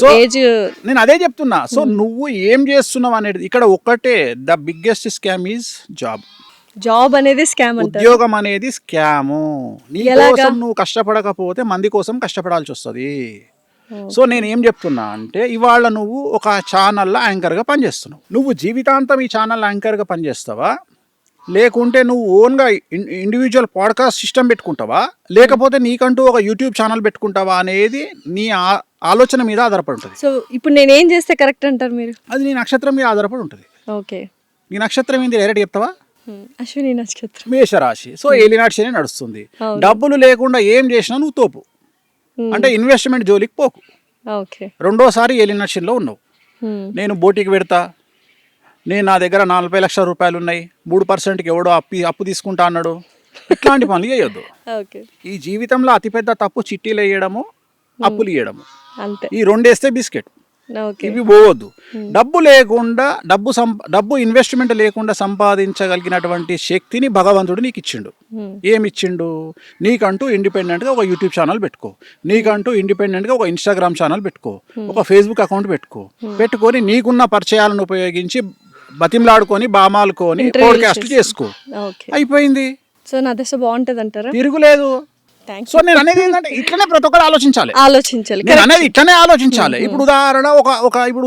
నేను అదే చెప్తున్నా. సో నువ్వు ఏం చేస్తున్నావు అనేది ఇక్కడ ఒక్కటే, the biggest scam is job అనేది స్కామ్. ఉద్యోగం అనేది స్కాము. నీ కోసం నువ్వు కష్టపడకపోతే మంది కోసం కష్టపడాల్సి వస్తుంది. సో నేను ఏం చెప్తున్నా అంటే ఇవాళ నువ్వు ఒక ఛానల్లో యాంకర్గా పనిచేస్తున్నావు. నువ్వు జీవితాంతం ఈ ఛానల్ యాంకర్గా పనిచేస్తావా, లేకుంటే నువ్వు ఓన్గా ఇండివిజువల్ పాడ్కాస్ట్ సిస్టమ్ పెట్టుకుంటావా, లేకపోతే నీకంటూ ఒక యూట్యూబ్ ఛానల్ పెట్టుకుంటావా అనేది నీ ఆలోచన మీద ఆధారపడి ఉంటుంది. సో ఇప్పుడు నేను ఏం చేస్తే కరెక్ట్ అంటారు మీరు? అది నీ నక్షత్రం మీద ఆధారపడి ఉంటుంది. ఓకే, నీ నక్షత్రం ఏంది డైరెక్ట్ చెప్తావా? అశ్విని నక్షత్రం, మేషరాశి. సో ఏలినాటి శని నడుస్తుంది. డబ్బులు లేకుండా ఏం చేసినా నువ్వు తోపు, అంటే ఇన్వెస్ట్మెంట్ జోలికి పోకు. ఓకే, రెండోసారి ఏలినాటి శనిలో ఉన్నావు. నేను బోటికి పెడతా, నేను నా దగ్గర 40 లక్షల రూపాయలు ఉన్నాయి, 3%కి ఎవడో అప్పు తీసుకుంటా అన్నాడు, ఇట్లాంటి పనులు చేయొద్దు. ఈ జీవితంలో అతిపెద్ద తప్పు చిట్టీలు వేయడము, అప్పులు ఇవ్వడము. ఈ 2 వేస్తే బిస్కెట్, ఇవి పోవద్దు. డబ్బు లేకుండా డబ్బు ఇన్వెస్ట్మెంట్ లేకుండా సంపాదించగలిగినటువంటి శక్తిని భగవంతుడు నీకు ఇచ్చిండు. ఏమిచ్చిండు? నీకంటూ ఇండిపెండెంట్గా ఒక యూట్యూబ్ ఛానల్ పెట్టుకో, నీకంటూ ఇండిపెండెంట్గా ఒక ఇన్స్టాగ్రామ్ ఛానల్ పెట్టుకో, ఒక ఫేస్బుక్ అకౌంట్ పెట్టుకొని నీకున్న పరిచయాలను ఉపయోగించి బతిమలాడుకొని బామాలుకొని పోడ్కాస్ట్ చేసుకో, అయిపోయింది. సో నా దశ బాగుంటది అంటారా? తిరుగులేదు. సో నేను అనేది ఏంటంటే ఇట్లనే ప్రతి ఒక్కరు ఆలోచించాలి. నేను అనేది ఇట్లనే ఆలోచించాలి. ఇప్పుడు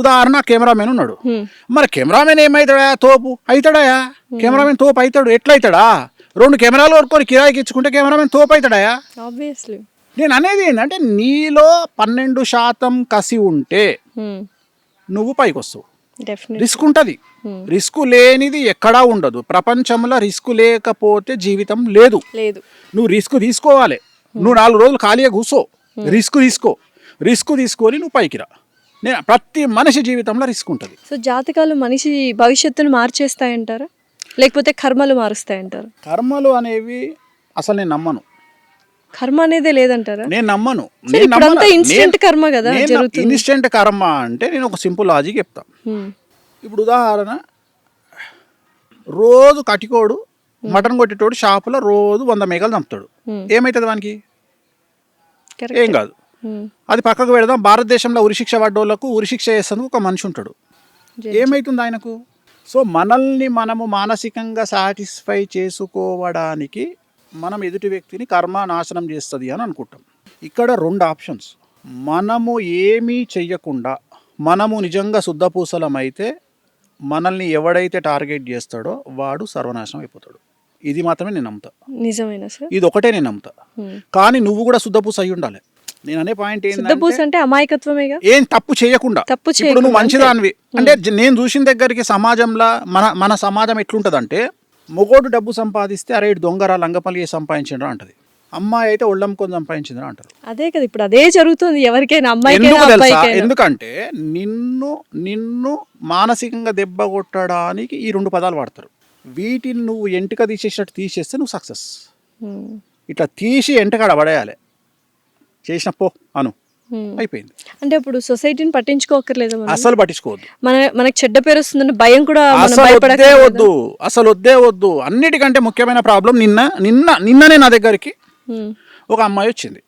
ఉదాహరణ కెమెరామెన్ ఉన్నాడు. మరి కెమెరామెన్ ఏమవుతాడా? తోపు అవుతాడా? కెమెరామెన్ తోపు అవుతాడు. ఎట్లయితాడా? 2 కెమెరాలు కొనుక్కొని కిరాయికి ఇచ్చుకుంటే కెమెరామెన్ తోపు అవుతాడా? ఆబ్వియస్లీ. నేను అనేది ఏంటంటే నీలో 12% కసి ఉంటే నువ్వు పైకి వస్తావు. రిస్క్ ఉంటుంది. రిస్క్ లేనిది ఎక్కడా ఉండదు ప్రపంచంలో. రిస్క్ లేకపోతే జీవితం లేదు. నువ్వు రిస్క్ తీసుకోవాలి. నువ్వు 4 రోజులు ఖాళీగా కూర్చో, రిస్క్ తీసుకొని నువ్వు పైకి రా. నేను ప్రతి మనిషి జీవితంలో రిస్క్ ఉంటుంది. సో జాతకాలు మనిషి భవిష్యత్తును మార్చేస్తాయంటారా, లేకపోతే కర్మలు మారుస్తాయంటారా? కర్మలు అనేవి అసలు నేను నమ్మను. కర్మ అనేదే లేదంటారా? నేను నమ్మను. ఇన్స్టెంట్ కర్మ కదా జరుగుతుంది. ఇన్స్టెంట్ కర్మ అంటే నేను ఒక సింపుల్ లాజిక్ చెప్తా. ఇప్పుడు ఉదాహరణ, రోజు కటికోడు మటన్ కొట్టేటోడు షాపులో రోజు 100 మేకలు చంపుతాడు. ఏమవుతుంది వానికి? ఏం కాదు. అది పక్కకు పెడదాం. భారతదేశంలో ఉరిశిక్ష పడ్డోళ్లకు ఉరిశిక్ష చేసేందుకు ఒక మనిషి ఉంటాడు. ఏమవుతుంది ఆయనకు? సో మనల్ని మనము మానసికంగా సాటిస్ఫై చేసుకోవడానికి మనం ఎదుటి వ్యక్తిని కర్మ నాశనం చేస్తుంది అని అనుకుంటాం. ఇక్కడ 2 ఆప్షన్స్. మనము ఏమీ చెయ్యకుండా మనము నిజంగా శుద్ధపూసలమైతే మనల్ని ఎవడైతే టార్గెట్ చేస్తాడో వాడు సర్వనాశనం అయిపోతాడు. ఇది మాత్రమే నేను నమ్ముతా. నిజమేనా సార్? ఇది ఒకటే నేను నమ్ముతా. కానీ నువ్వు కూడా శుద్ధపూస అయి ఉండాలి. నేను అనే పాయింట్ ఏంటంటే అమాయకత్వమేగా, ఏం తప్పు చేయకుండా. ఇప్పుడు నువ్వు మంచిదానివి అంటే నేను చూసిన దగ్గరికి సమాజంలో మన సమాజం ఎట్లుంటదంటే, మొగోడు డబ్బు సంపాదిస్తే అరే దొంగరా లంగపల్లి సంపాదించడం అంటది, అమ్మాయి అయితే ఒళ్ళమ్ముకొని సంపాదించిందని అంటారు. అదే కదా ఇప్పుడు అదే జరుగుతుంది ఎవరికైనా, అమ్మాయి. ఎందుకంటే నిన్ను మానసికంగా దెబ్బ కొట్టడానికి ఈ 2 పదాలు వాడతారు. వీటిని నువ్వు ఎంటిక తీసేసినట్టు తీసేస్తే నువ్వు సక్సెస్. ఇట్లా తీసి ఎంటకాడ పడేయాలి. చేసిన పో అను, అయిపోయింది. అంటే ఇప్పుడు సొసైటీని పట్టించుకోకర్లేదు, అసలు పట్టించుకోవద్దు. మనకి చెడ్డ పేరు వస్తుందని భయం కూడా అసలు వద్దే వద్దు. అన్నిటికంటే ముఖ్యమైన ప్రాబ్లం నిన్ననే నా దగ్గరికి ఒక అమ్మాయి వచ్చింది.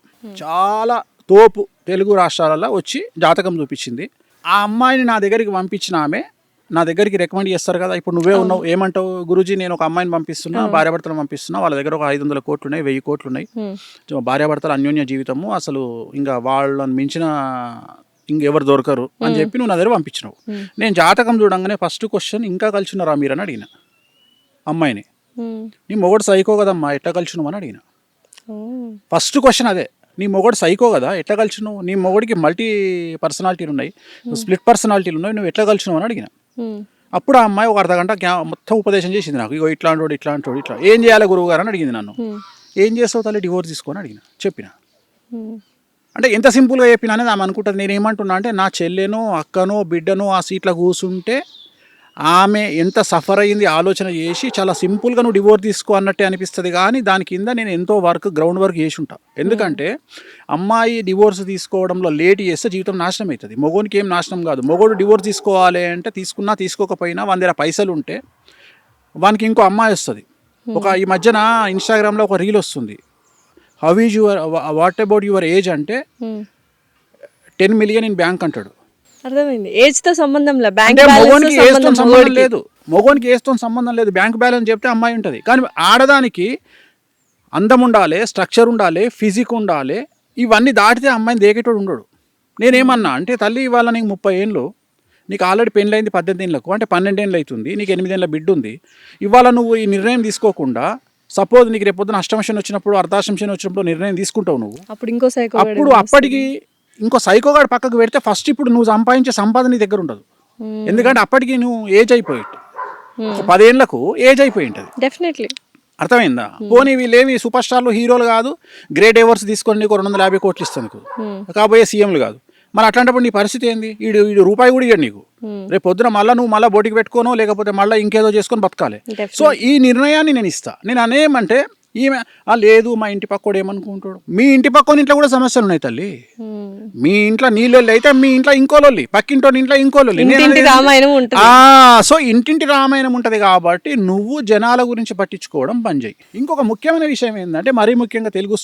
చాలా తోపు తెలుగు రాష్ట్రాలలో వచ్చి జాతకం చూపించింది. ఆ అమ్మాయిని నా దగ్గరికి పంపించిన ఆమె నా దగ్గరికి రికమెండ్ చేస్తారు కదా. ఇప్పుడు నువ్వే ఉన్నావు, ఏమంటావు? గురూజీ నేను ఒక అమ్మాయిని పంపిస్తున్నా, భార్యాభర్తలు పంపిస్తున్నా, వాళ్ళ దగ్గర ఒక 500 కోట్లు ఉన్నాయి, 1000 కోట్లు ఉన్నాయి, భార్యాభర్తల అన్యోన్య జీవితము, అసలు ఇంకా వాళ్ళని మించిన ఇంకెవరు దొరకరు అని చెప్పి నువ్వు నా దగ్గర పంపించినావు. నేను జాతకం చూడంగానే ఫస్ట్ క్వశ్చన్, ఇంకా కలిసినారా మీరని అడిగిన అమ్మాయిని. నీ మొగడు సైకో కదమ్మా, ఎట్లా కలిసినావు అని అడిగిన. ఫస్ట్ క్వశ్చన్ అదే. నీ మొగడు సైకో కదా, ఎట్లా కలిసినావు? నీ మొగడికి మల్టీ పర్సనాలిటీలు ఉన్నాయి, స్ప్లిట్ పర్సనాలిటీలు ఉన్నాయి, నువ్వు ఎట్లా కలిసినావు అని అడిగిన. అప్పుడు ఆ అమ్మాయి ఒక అర్ధగంట మొత్తం ఉపదేశం చేసింది నాకు. ఇగో ఇట్లాంటి ఇట్లా ఏం చేయాలి గురువు గారు అని అడిగింది నన్ను. ఏం చేస్తావు తల్లి డివోర్స్ తీసుకొని అడిగిన, చెప్పిన. అంటే ఎంత సింపుల్గా చెప్పిన అనేది ఆమె అనుకుంటుంది. నేను ఏమంటున్నా అంటే నా చెల్లెనో అక్కనో బిడ్డనో ఆ సీట్లో కూర్చుంటే ఆమె ఎంత సఫర్ అయ్యింది ఆలోచన చేసి చాలా సింపుల్గా నువ్వు డివోర్స్ తీసుకో అన్నట్టే అనిపిస్తుంది. కానీ దాని కింద నేను ఎంతో గ్రౌండ్ వర్క్ చేసి ఉంటా. ఎందుకంటే అమ్మాయి డివోర్స్ తీసుకోవడంలో లేట్ చేస్తే జీవితం నాశనం అవుతుంది. మొగోనికి ఏం నాశనం కాదు. మొగోడు డివోర్స్ తీసుకోవాలి అంటే తీసుకున్నా తీసుకోకపోయినా వాని దగ్గర పైసలు ఉంటే వానికి ఇంకో అమ్మాయి వస్తుంది. ఈ మధ్యన ఇన్స్టాగ్రామ్లో ఒక రీల్ వస్తుంది, how is your what about your age అంటే 10 million ఇన్ బ్యాంక్ అంటాడు. అర్థమైంది. ఏజ్ తో సంబంధం లేదు, బ్యాంక్ మొగోనికి ఏజ్తో సంబంధం లేదు, మొగోనికి ఏజ్తో సంబంధం లేదు. బ్యాంక్ బ్యాలెన్స్ చెప్తే అమ్మాయి ఉంటుంది. కానీ ఆడదానికి అందం ఉండాలి, స్ట్రక్చర్ ఉండాలి, ఫిజిక్ ఉండాలి. ఇవన్నీ దాటితే అమ్మాయిని దేకేటోడు ఉండడు. నేనేమన్నా అంటే తల్లి ఇవాళ నీకు 30 ఏళ్ళు, నీకు ఆల్రెడీ పెళ్ళైంది 18 ఏళ్ళకు, అంటే 12 ఏళ్ళు అవుతుంది, నీకు 8 ఏళ్ళ బిడ్డ ఉంది. ఇవాళ నువ్వు ఈ నిర్ణయం తీసుకోకుండా సపోజ్ నీకు రేపు పొద్దున అష్టమశని వచ్చినప్పుడు అర్ధాష్టమశని వచ్చినప్పుడు నిర్ణయం తీసుకుంటావు నువ్వు, అప్పుడు అప్పటికి ఇంకో సైకోగాడు పక్కకు పెడితే ఫస్ట్ ఇప్పుడు నువ్వు సంపాదించే సంపాదన నీ దగ్గర ఉండదు. ఎందుకంటే అప్పటికి నువ్వు ఏజ్ అయిపోయి 10 ఏళ్లకు ఏజ్ అయిపోయి ఉంటుంది. డెఫినెట్లీ అర్థమైందా? పోనీ వీళ్ళేమి సూపర్ స్టార్లు హీరోలు కాదు, గ్రేట్ అవార్డ్స్ తీసుకొని నీకు 250 కోట్లు ఇస్తుంది కాబోయే సీఎంలు కాదు. మరి అట్లాంటప్పుడు నీ పరిస్థితి ఏంది? వీడు రూపాయి కూడా ఇవ్వడు నీకు. రేపు పొద్దున నువ్వు మళ్ళీ బోటికి పెట్టుకోనో లేకపోతే మళ్ళీ ఇంకేదో చేసుకొని బతకాలి. సో ఈ నిర్ణయాన్ని నేను ఇస్తా. నేను అనేమంటే ఈమె లేదు మా ఇంటి పక్కోడు ఏమనుకుంటాడు. మీ ఇంటి పక్కన ఇంట్లో కూడా సమస్యలు ఉన్నాయి తల్లి. మీ ఇంట్లో నీళ్ళొల్లి అయితే మీ ఇంట్లో ఇంకోలొల్లి, పక్కింటో ఇంట్లో ఇంకోలొల్లి. సో ఇంటింటి రామాయణం ఉంటుంది. కాబట్టి నువ్వు జనాల గురించి పట్టించుకోవడం బంద్ చేయి. ఇంకొక ముఖ్యమైన విషయం ఏంటంటే మరీ ముఖ్యంగా తెలుగు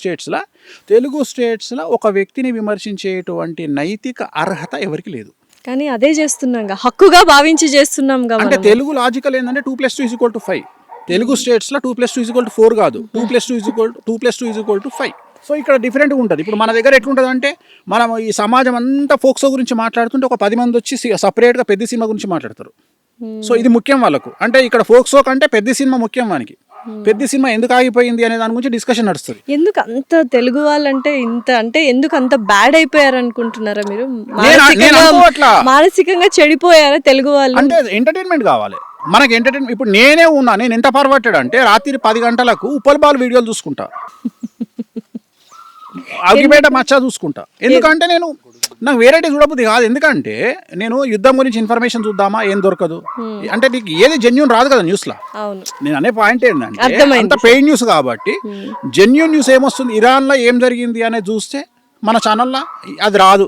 స్టేట్స్లో ఒక వ్యక్తిని విమర్శించేటువంటి నైతిక అర్హత ఎవరికి లేదు. కానీ అదే చేస్తున్నాం, హక్కుగా భావించి చేస్తున్నాం. అంటే తెలుగు లాజికల్ ఏంటంటే 2+2 = 5. తెలుగు స్టేట్స్లో 2+2 = 4 కాదు, 2+2 = 5. సో ఇక్కడ డిఫరెంట్గా ఉంటుంది. ఇప్పుడు మన దగ్గర ఎట్లుంటుంది అంటే మనం ఈ సమాజం అంతా ఫోక్సో గురించి మాట్లాడుతుంటే ఒక 10 మంది వచ్చి సపరేట్గా పెద్ద సినిమా గురించి మాట్లాడతారు. సో ఇది ముఖ్యం వాళ్ళకు. అంటే ఇక్కడ ఫోక్సో కంటే పెద్ద సినిమా ముఖ్యం వానికి. పెద్ద సినిమా ఎందుకు ఆగిపోయింది అనే దాని గురించి డిస్కషన్ నడుస్తుంది. ఎందుకు అంత తెలుగు వాళ్ళంటే ఎందుకు అంత బ్యాడ్ అయిపోయారు అనుకుంటున్నారా మీరు? మానసికంగా చెడిపోయారా తెలుగు వాళ్ళు? అంటే ఎంటర్టైన్మెంట్ కావాలి మనకి. ఎంటర్టైన్మెంట్ ఇప్పుడు నేను ఎంత పర్వట్టాడు అంటే రాత్రి 10 గంటలకు ఉప్పల్ బాల్ వీడియోలు చూసుకుంటా, అగ్గిపేట మచ్చ చూసుకుంటా. ఎందుకంటే నాకు వెరైటీ చూడబుద్ది కాదు. ఎందుకంటే నేను యుద్ధం గురించి ఇన్ఫర్మేషన్ చూద్దామా ఏం దొరకదు. అంటే నీకు ఏది జెన్యూన్ రాదు కదా న్యూస్లో. నేను అనే పాయింట్ ఏంటంటే అంత పెయిడ్ న్యూస్ కాబట్టి జెన్యూన్ న్యూస్ ఏమొస్తుంది, ఇరాన్లో ఏం జరిగింది అనేది చూస్తే మన ఛానల్లో అది రాదు.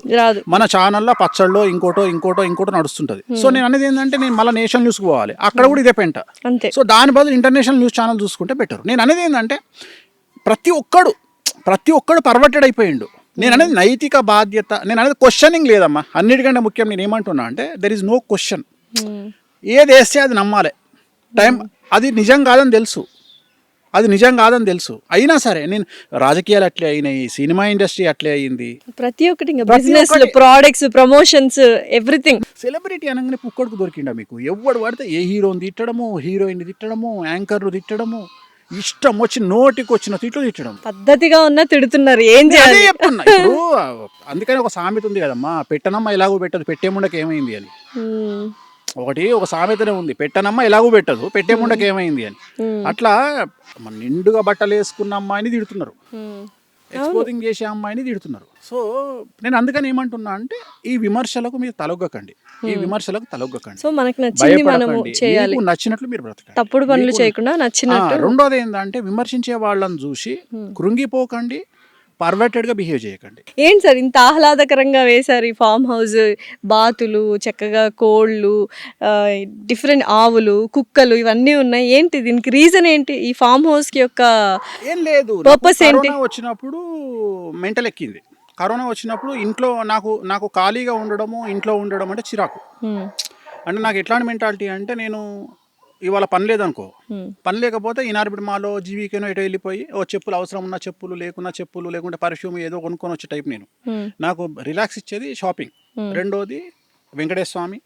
మన ఛానల్లో పచ్చళ్ళలో ఇంకోటో నడుస్తుంటది. సో నేను అనేది ఏంటంటే నేను మళ్ళీ నేషనల్ న్యూస్కి పోవాలి, అక్కడ కూడా ఇదే పెంట. సో దాని బదులు ఇంటర్నేషనల్ న్యూస్ ఛానల్ చూసుకుంటే బెటర్. నేను అనేది ఏంటంటే ప్రతి ఒక్కడు పర్వర్టెడ్ అయిపోయిండు. నేను అనేది నైతిక బాధ్యత, నేను అనేది క్వశ్చనింగ్ లేదమ్మా. అన్నిటికంటే ముఖ్యం నేను ఏమంటున్నా అంటే దెర్ ఈజ్ నో క్వశ్చన్. ఏది వేస్తే అది నమ్మాలి. అది నిజం కాదని తెలుసు, అయినా సరే నేను రాజకీయాలు అట్లే అయినాయి, సినిమా ఇండస్ట్రీ అట్లే అయింది, ప్రతి ఒక్కటి business, products, promotions, everything. Celebrity అనగానే పుక్కడికి దొరికిండా మీకు? ఎవడు పడితే ఏ హీరోని తిట్టడము, హీరోయిన్ తిట్టడము, యాంకర్ను తిట్టడము, ఇష్టం వచ్చి నోటికి వచ్చిన తిట్లు తిట్టడం. పద్ధతిగా ఉన్నా తిడుతున్నారు, ఏం చేయాలి చెప్తున్నా. ఇప్పుడు అందుకని ఒక సామెత ఉంది కదమ్మా, పెట్టనమ్మ ఎలాగో పెట్టదు, పెట్టేముండకి ఏమైంది అని. ఒక సామెతనే ఉంది, పెట్టనమ్మ ఎలాగూ పెట్టదు, పెట్టేముండకి ఏమైంది అని. అట్లా నిండుగా బట్టలు వేసుకున్న అమ్మాయిని తిడుతున్నారు, ఎక్స్పోజింగ్ చేసే అమ్మాయిని తిడుతున్నారు. సో నేను అందుకని ఏమంటున్నా అంటే ఈ విమర్శలకు మీరు తలొగ్గకండి. సో మనకు నచ్చింది మనము చేయాలి, నచ్చినట్లు మీరు బ్రతకండి, తప్పుడు పనులు చేయకుండా నచ్చినట్టు. రెండోది ఏంటంటే విమర్శించే వాళ్ళని చూసి కృంగిపోకండి, పర్వర్టెడ్గా బిహేవ్ చేయకండి. ఏంటి సార్ ఇంత ఆహ్లాదకరంగా వేశారు ఈ ఫామ్ హౌస్, బాతులు, చక్కగా కోళ్ళు, డిఫరెంట్ ఆవులు, కుక్కలు ఇవన్నీ ఉన్నాయి. ఏంటి దీనికి రీజన్ ఏంటి? ఈ ఫామ్ హౌస్కి యొక్క ఏం లేదు, పర్పస్ ఏంటి? వచ్చినప్పుడు మెంటల్ ఎక్కింది. కరోనా వచ్చినప్పుడు ఇంట్లో నాకు ఖాళీగా ఇంట్లో ఉండడం అంటే చిరాకు. అంటే నాకు ఎట్లాంటి మెంటాలిటీ అంటే నేను ఇవాళ పని లేదనుకో, పని లేకపోతే ఈనాడు మాలో జీవికేనో ఎటో వెళ్ళిపోయి చెప్పులు అవసరం ఉన్న చెప్పులు, లేకున్నా చెప్పులు, లేకుంటే పర్ఫ్యూమ్ ఏదో కొనుక్కొని వచ్చే టైప్ నేను. నాకు రిలాక్స్ ఇచ్చేది షాపింగ్, రెండోది వెంకటేశ్వర స్వామి,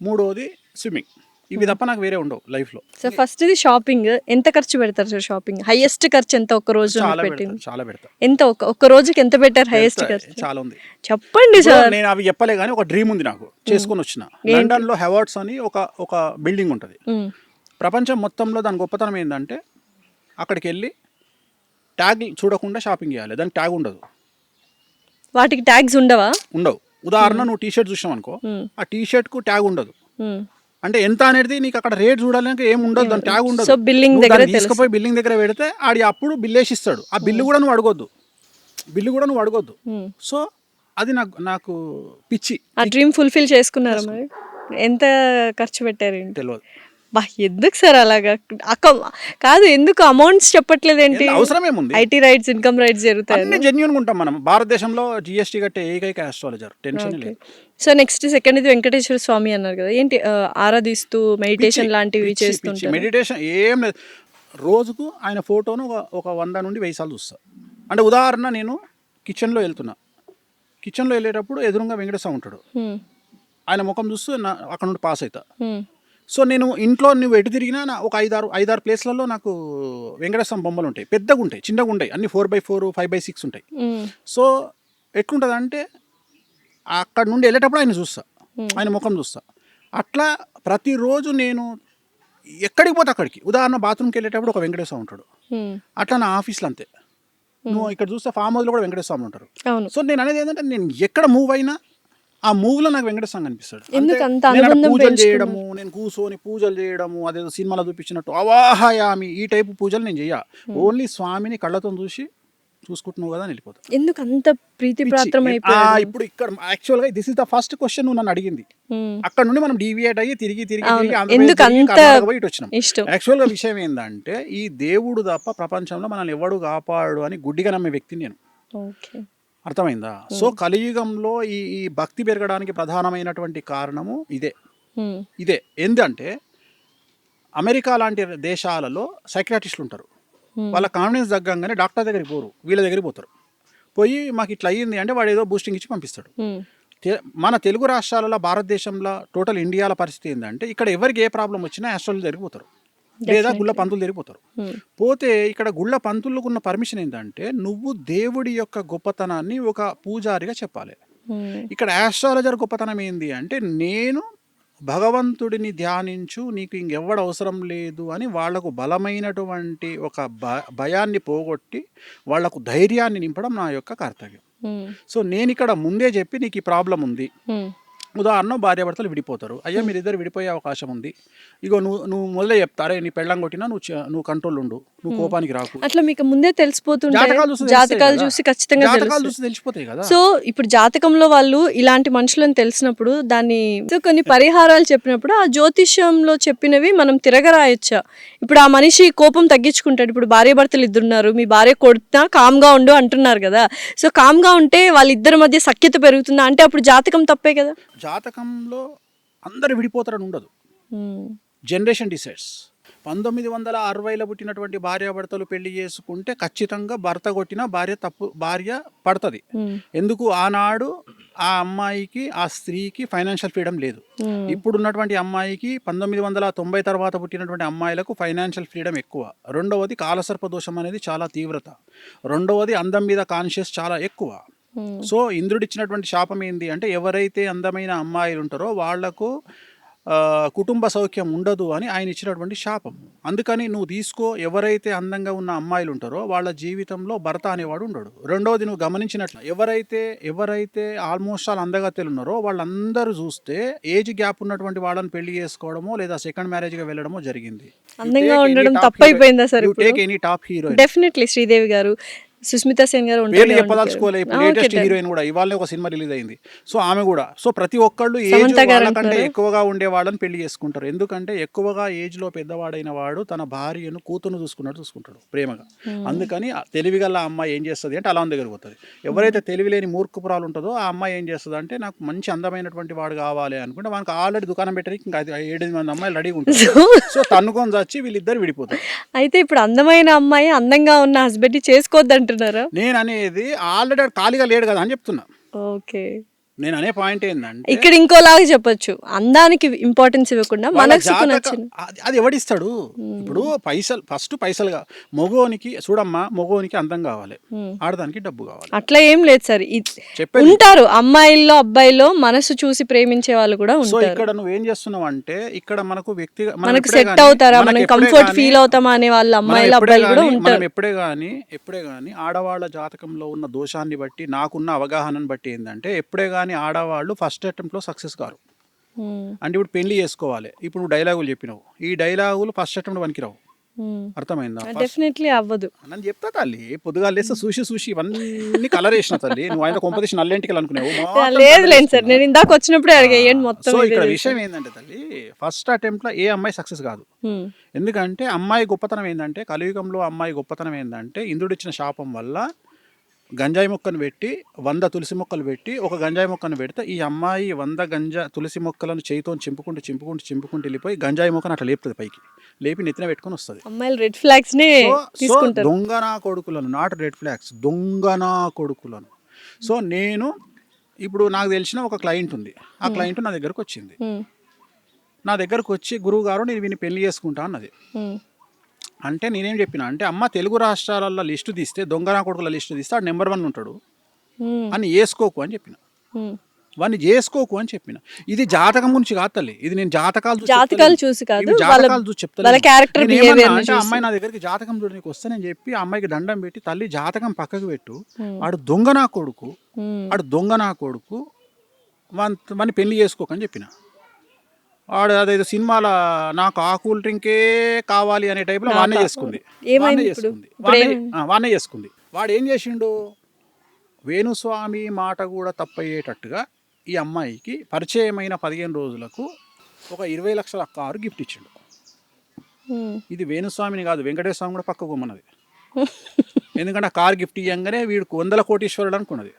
మూడోది స్విమ్మింగ్. ఇవి తప్ప నాకు వేరే ఉండవు లైఫ్లో. సో ఫస్ట్ ఇది షాపింగ్. ఎంత ఖర్చు పెడతారు సార్ షాపింగ్? హైయెస్ట్ ఖర్చు ఎంత ఒక్క రోజు చాలా పెట్టింది? పెడతా, చాలా పెడతా. ఎంత ఒక్క రోజుకి ఎంత పెట్టారు హైయెస్ట్ ఖర్చు? చాలా ఉంది చెప్పండి సార్. నేను అవి చెప్పలే కానీ ఒక డ్రీమ్ ఉంది నాకు, చేసుకొని వచ్చిన. లండన్ లో హెవార్డ్స్ అని ఒక బిల్డింగ్ ఉంటుంది. ప్రపంచం మొత్తంలో దాని గొప్పతనం ఏంటంటే అక్కడికి వెళ్ళి ట్యాగ్ చూడకుండా షాపింగ్ చేయాలి. దానికి ట్యాగ్ ఉండదు. వాటికి ట్యాగ్స్ ఉండవా? ఉండవు. ఉదాహరణ నువ్వు టీ షర్ట్ చూసావు అనుకో, ఆ టీ షర్ట్ కు ట్యాగ్ ఉండదు. అంటే ఎంత అనేది నీకు అక్కడ రేట్ చూడాలంటే ఏం ఉండదు, దాని ట్యాగ్ ఉండదు. సో బిల్లింగ్ దగ్గర తీసుకుపోయి బిల్లింగ్ దగ్గర పెడితే ఆడి అప్పుడు బిల్ వేసి ఇస్తాడు. ఆ బిల్లు కూడా నువ్వు అడగొద్దు. సో అది నాకు పిచ్చి. ఆ డ్రీమ్ ఫుల్ఫిల్ చేసుకున్నారా మరి? ఎంత ఖర్చు పెట్టారు? తెలియదు. బా ఎందుకు సార్ అలాగా? కాదు, ఎందుకు అమౌంట్స్ చెప్పట్లేదు ఏంటి? అవసరం ఏముంది? ఐటీ రైట్స్, ఇన్కమ్ రైట్స్ జరుగుతాయి. జెన్యూన్ ఉంటాం మనం. భారతదేశంలో జిఎస్టీ కట్టే ఏకైక ఆస్ట్రాలజర్. టెన్షన్ లేదు. సో నెక్స్ట్ సెకండ్ ఇది వెంకటేశ్వర స్వామి అన్నారు కదా, ఏంటి ఆరాధిస్తూ మెడిటేషన్ లాంటివి చేస్తుంటారు? మెడిటేషన్ ఏం లేదు. రోజుకు ఆయన ఫోటోను ఒక 100 నుండి 1000 సార్లు చూస్తా. అంటే ఉదాహరణ నేను కిచెన్లో వెళ్ళేటప్పుడు ఎదురుగా వెంకటేశ్వర ఉంటాడు. ఆయన ముఖం చూస్తూ అక్కడ నుండి పాస్ అవుతా. సో నేను ఇంట్లో నువ్వు ఎటు తిరిగినా ఒక 5-6 ప్లేస్లలో నాకు వెంకటేశ్వర బొమ్మలు ఉంటాయి. పెద్దగా ఉంటాయి, చిన్నగా ఉంటాయి, అన్ని 4x4 5x6 ఉంటాయి. సో ఎట్లుంటుంది అంటే అక్కడ నుండి వెళ్ళేటప్పుడు ఆయన చూస్తా, ఆయన ముఖం చూస్తా. అట్లా ప్రతిరోజు నేను ఎక్కడికి పోతే అక్కడికి, ఉదాహరణ బాత్రూమ్కి వెళ్ళేటప్పుడు ఒక వెంకటేశ్వర ఉంటాడు. అట్లా నా ఆఫీస్లో అంతే. నువ్వు ఇక్కడ చూస్తే ఫామ్ హౌస్లో కూడా వెంకటేశ్వర ఉంటారు. సో నేను అనేది ఏంటంటే నేను ఎక్కడ మూవ్ అయినా ఆ మూవ్లో నాకు వెంకటేశ్వర కనిపిస్తాడు. పూజలు చేయడము, నేను కూర్చొని పూజలు చేయడము, అదేదో సినిమాలో చూపించినట్టు అవాహయామి ఈ టైపు పూజలు నేను చెయ్య. ఓన్లీ స్వామిని కళ్ళతో చూసుకుంటున్నావు కదా అని వెళ్ళిపోతా. ఎందుకు అంత ప్రీతి ప్రాత్రం అయిపోయింది? ఇప్పుడు ఇక్కడ యాక్చువల్గా this is the first question నువ్వు నన్ను అడిగింది. అక్కడ నుండి మనం డీవియేట్ అయ్యి తిరిగి ఇటు వచ్చినాం. యాక్చువల్గా విషయం ఏంటంటే ఈ దేవుడు తప్ప ప్రపంచంలో మనల్ని ఎవడు కాపాడు అని గుడ్డిగా నమ్మే వ్యక్తి నేను. అర్థమైందా? సో కలియుగంలో ఈ భక్తి పెరగడానికి ప్రధానమైనటువంటి కారణము ఇదే ఏంటంటే అమెరికా లాంటి దేశాలలో సైకియాట్రిస్టులు ఉంటారు. వాళ్ళ కాన్ఫిడెన్స్ తగ్గంగానే డాక్టర్ దగ్గరికి పోరు, వీళ్ళ దగ్గరికి పోతారు. పోయి మాకు ఇట్లా అయ్యింది అంటే వాడు ఏదో బూస్టింగ్ ఇచ్చి పంపిస్తాడు. మన తెలుగు రాష్ట్రాలలో, భారతదేశంలో, టోటల్ ఇండియాల పరిస్థితి ఏంటంటే ఇక్కడ ఎవరికి ఏ ప్రాబ్లం వచ్చినా ఆస్ట్రాలజీ దగ్గరికి పోతారు, లేదా గుళ్ళ పంతులు తిరిగిపోతారు. పోతే ఇక్కడ గుళ్ళ పంతులకు ఉన్న పర్మిషన్ ఏంటంటే నువ్వు దేవుడి యొక్క గొప్పతనాన్ని ఒక పూజారిగా చెప్పాలి. ఇక్కడ ఆస్ట్రాలజర్ గొప్పతనం ఏంది అంటే నేను భగవంతుడిని ధ్యానించు, నీకు ఇంకెవ్వడు అవసరం లేదు అని వాళ్లకు బలమైనటువంటి ఒక భయాన్ని పోగొట్టి వాళ్లకు ధైర్యాన్ని నింపడం నా యొక్క కర్తవ్యం. సో నేను ఇక్కడ ముందే చెప్పి నీకు ఈ ప్రాబ్లం ఉంది. ఉదాహరణ భార్యాభర్తలు విడిపోతారు. అయ్యా మీరిద్దరు విడిపోయే అవకాశం ఉంది, ఇగో నువ్వు మొదలే చెప్తారే నీ పెళ్ళం కొట్టినా నువ్వు కంట్రోల్ ఉండు, నువ్వు కోపానికి రాకు. అట్లా మీకు ముందే తెలిసిపోతుంది. జాతకాలు చూసి ఖచ్చితంగా తెలిసిపోతాయి కదా. సో ఇప్పుడు జాతకంలో వాళ్ళు ఇలాంటి మనుషులను తెలిసినప్పుడు దాన్ని కొన్ని పరిహారాలు చెప్పినప్పుడు ఆ జ్యోతిష్యంలో చెప్పినవి మనం తిరగరాయొచ్చా? ఇప్పుడు ఆ మనిషి కోపం తగ్గించుకుంటాడు. ఇప్పుడు భార్యాభర్తలు ఇద్దరున్నారు, మీ భార్య కొడుతున్నా కామ్గా ఉండు అంటున్నారు కదా. సో కామ్గా ఉంటే వాళ్ళిద్దరి మధ్య సఖ్యత పెరుగుతుందా అంటే అప్పుడు జాతకం తప్పే కదా. జాతకంలో అందరు విడిపోతారని ఉండదు. Generation decides. 1960లో పుట్టినటువంటి భార్యాభర్తలు పెళ్లి చేసుకుంటే ఖచ్చితంగా భర్త కొట్టిన భార్య పడుతుంది. ఎందుకు? ఆనాడు ఆ అమ్మాయికి, ఆ స్త్రీకి ఫైనాన్షియల్ ఫ్రీడమ్ లేదు. ఇప్పుడున్నటువంటి అమ్మాయికి 1990 తర్వాత పుట్టినటువంటి అమ్మాయిలకు ఫైనాన్షియల్ ఫ్రీడమ్ ఎక్కువ. రెండవది కాలసర్ప దోషం అనేది చాలా తీవ్రత. రెండవది అందం మీద కాన్షియస్ చాలా ఎక్కువ. సో ఇంద్రుడిచ్చినటువంటి శాపం ఏంది అంటే ఎవరైతే అందమైన అమ్మాయిలు ఉంటారో వాళ్లకు కుటుంబ సౌఖ్యం ఉండదు అని ఆయన ఇచ్చినటువంటి శాపం. అందుకని నువ్వు తీసుకో, ఎవరైతే అందంగా ఉన్న అమ్మాయిలు ఉంటారో వాళ్ళ జీవితంలో భర్త అనేవాడు ఉండడు. రెండవది నువ్వు గమనించినట్లు ఎవరైతే ఆల్మోస్ట్ ఆల్ అందగత్తెలు ఉన్నారో వాళ్ళందరూ చూస్తే ఏజ్ గ్యాప్ ఉన్నటువంటి వాళ్ళని పెళ్లి చేసుకోవడమో లేదా సెకండ్ మ్యారేజ్గా వెళ్ళడమో జరిగింది. అందంగా ఉండడం తప్పైపోయిందా sir? Take any top heroine. Definitely Sridevi గారు, సుస్మితా సేన్ గారు చెప్పదలుచుకోలేదు. లేటెస్ట్ హీరోయిన్ కూడా ఇవాళ ఒక సినిమా రిలీజ్ అయింది. సో ఆమె కూడా. సో ప్రతి ఒక్కళ్ళు ఏజ్ వాళ్ళకంటే ఎక్కువగా ఉండే వాళ్ళని పెళ్లి చేసుకుంటారు. ఎందుకంటే ఎక్కువగా ఏజ్ లో పెద్దవాడైన వాడు తన భార్యను కూతురును చూసుకుంటాడు ప్రేమగా. అందుకని తెలివిగల అమ్మాయి ఏం చేస్తుంది అంటే అలా దగ్గర పోతుంది. ఎవరైతే తెలివి లేని మూర్ఖపురాలు ఉంటుందో ఆ అమ్మాయి ఏం చేస్తుంది అంటే నాకు మంచి అందమైనటువంటి వాడు కావాలి అనుకుంటే మనకు ఆల్రెడీ దుకాణం పెట్టడానికి ఇంకా 7 మంది అమ్మాయిలు రెడీగా ఉంటారు. సో తన్నుకొని వచ్చి వీళ్ళిద్దరు విడిపోతారు. అయితే ఇప్పుడు అందమైన అమ్మాయి అందంగా ఉన్న హస్బెండ్ చేసుకోవద్దంట. నేను అనేది ఆల్రెడీ ఖాళీగా లేడు కదా అని చెప్తున్నా. ఓకే. నేను అనే పాయింట్ ఏంటంటే ఇక్కడ ఇంకోలాగా చెప్పొచ్చు, అందానికి ఇంపార్టెన్స్ ఇవ్వకుండా వాళ్ళ మనసుకు నచ్చిన అది ఎవడిస్తాడు. ఇప్పుడు పైసలుగా మగోనికి చూడమ్మా, మగోనికి అందం కావాలి, ఆడదానికి డబ్బు కావాలి. అట్లా ఏం లేదు సార్. చెప్పేది ఉంటారు అమ్మాయిల్లో అబ్బాయిలో మనసు చూసి ప్రేమించే వాళ్ళు కూడా సో ఉంటారు. ఇక్కడ నువ్వేం చేస్తున్నావు అంటే ఇక్కడ మనకు మనకు సెట్ అవుతారా, మనం కంఫర్ట్ ఫీల్ అవుతామా అనే వాళ్ళు అమ్మాయిలు అబ్బాయిలు కూడా ఉంటారు. మనం ఎప్పుడే గానీ ఆడవాళ్ళ జాతకంలో ఉన్న దోషాన్ని బట్టి, నాకున్న అవగాహనను బట్టి ఏంటంటే ఎప్పుడే గానీ ఆడవాళ్ళు ఫస్ట్ అటెంప్ట్ లో సక్సెస్ కారు. అంటే ఇప్పుడు పెళ్లి చేసుకోవాలి, ఇప్పుడు నువ్వు డైలాగులు చెప్పినావు, ఈ డైలాగులు ఫస్ట్ అటెంప్ట్ పనికిరావు. అర్థమైందా? డెఫినెట్లీ అవ్వదు. నన్ను చెప్తా తల్లి, పొద్దుగా లేస్తే చూసి ఇవన్నీ కలర్ వేసిన తల్లి. నువ్వు ఆయన కొంపదీసి నల్లెంటికి అనుకున్నావు. లేదు సార్, నేను ఇందాక వచ్చినప్పుడు అడిగేయండి మొత్తం. సో ఇక్కడ విషయం ఏంటంటే తల్లి, ఫస్ట్ అటెంప్ట్ లో ఏ అమ్మాయి సక్సెస్ కాదు. ఎందుకంటే అమ్మాయి గొప్పతనం ఏంటంటే, కలియుగంలో అమ్మాయి గొప్పతనం ఏంటంటే, ఇంద్రుడిచ్చిన శాపం వల్ల గంజాయి మొక్కను పెట్టి 100 తులసి మొక్కలు పెట్టి ఒక గంజాయి మొక్కను పెడితే ఈ అమ్మాయి 100 తులసి మొక్కలను చేయితో చింపుకుంటూ వెళ్ళిపోయి గంజాయి మొక్కను అట్లా లేపుతుంది, పైకి లేపి నెత్తిన పెట్టుకొని వస్తుంది. అమ్మాయిలు రెడ్ ఫ్లాగ్స్ ని తీసుకుంటారు. దొంగనా కొడుకులను, నాట్ రెడ్ ఫ్లాగ్స్, దొంగనా కొడుకులను. సో నేను ఇప్పుడు నాకు తెలిసిన ఒక క్లయింట్ ఉంది, ఆ క్లయింట్ నా దగ్గరకు వచ్చింది. నా దగ్గరకు వచ్చి, గురువు గారు నేను వీని పెళ్లి చేసుకుంటా అన్నది. అంటే నేనేం చెప్పిన అంటే, అమ్మ తెలుగు రాష్ట్రాలలో లిస్టు తీస్తే, దొంగనా కొడుకుల లిస్టు తీస్తే ఆడు నెంబర్ 1 ఉంటాడు అని వేసుకోకు అని చెప్పిన, వాడిని చేసుకోకు అని చెప్పిన. ఇది జాతకం గురించి కాదు తల్లి, ఇది నేను జాతకాలు చూసి కాదు, జాతకాలు చూసి చెప్తాను. అంటే అమ్మాయి నా దగ్గరికి జాతకం చూడడానికి వస్తానని చెప్పి ఆ అమ్మాయికి దండం పెట్టి, తల్లి జాతకం పక్కకు పెట్టు, ఆడు దొంగనా కొడుకు వాడిని పెళ్లి చేసుకోకని చెప్పిన. వాడు అదేదో సినిమాల నాకు ఆ కూల్ డ్రింకే కావాలి అనే టైప్లో వాడినే చేసుకుంది. వాడు ఏం చేసిండు, వేణుస్వామి మాట కూడా తప్పయ్యేటట్టుగా ఈ అమ్మాయికి పరిచయమైన 15 రోజులకు ఒక 20 లక్షల కారు గిఫ్ట్ ఇచ్చిండు. ఇది వేణుస్వామిని కాదు, వెంకటేశ్వర స్వామి కూడా పక్కకు ఉన్నది. ఎందుకంటే ఆ కారు గిఫ్ట్ ఇవ్వగానే వీడికి 100 కోటీశ్వరుడు అనుకున్నది.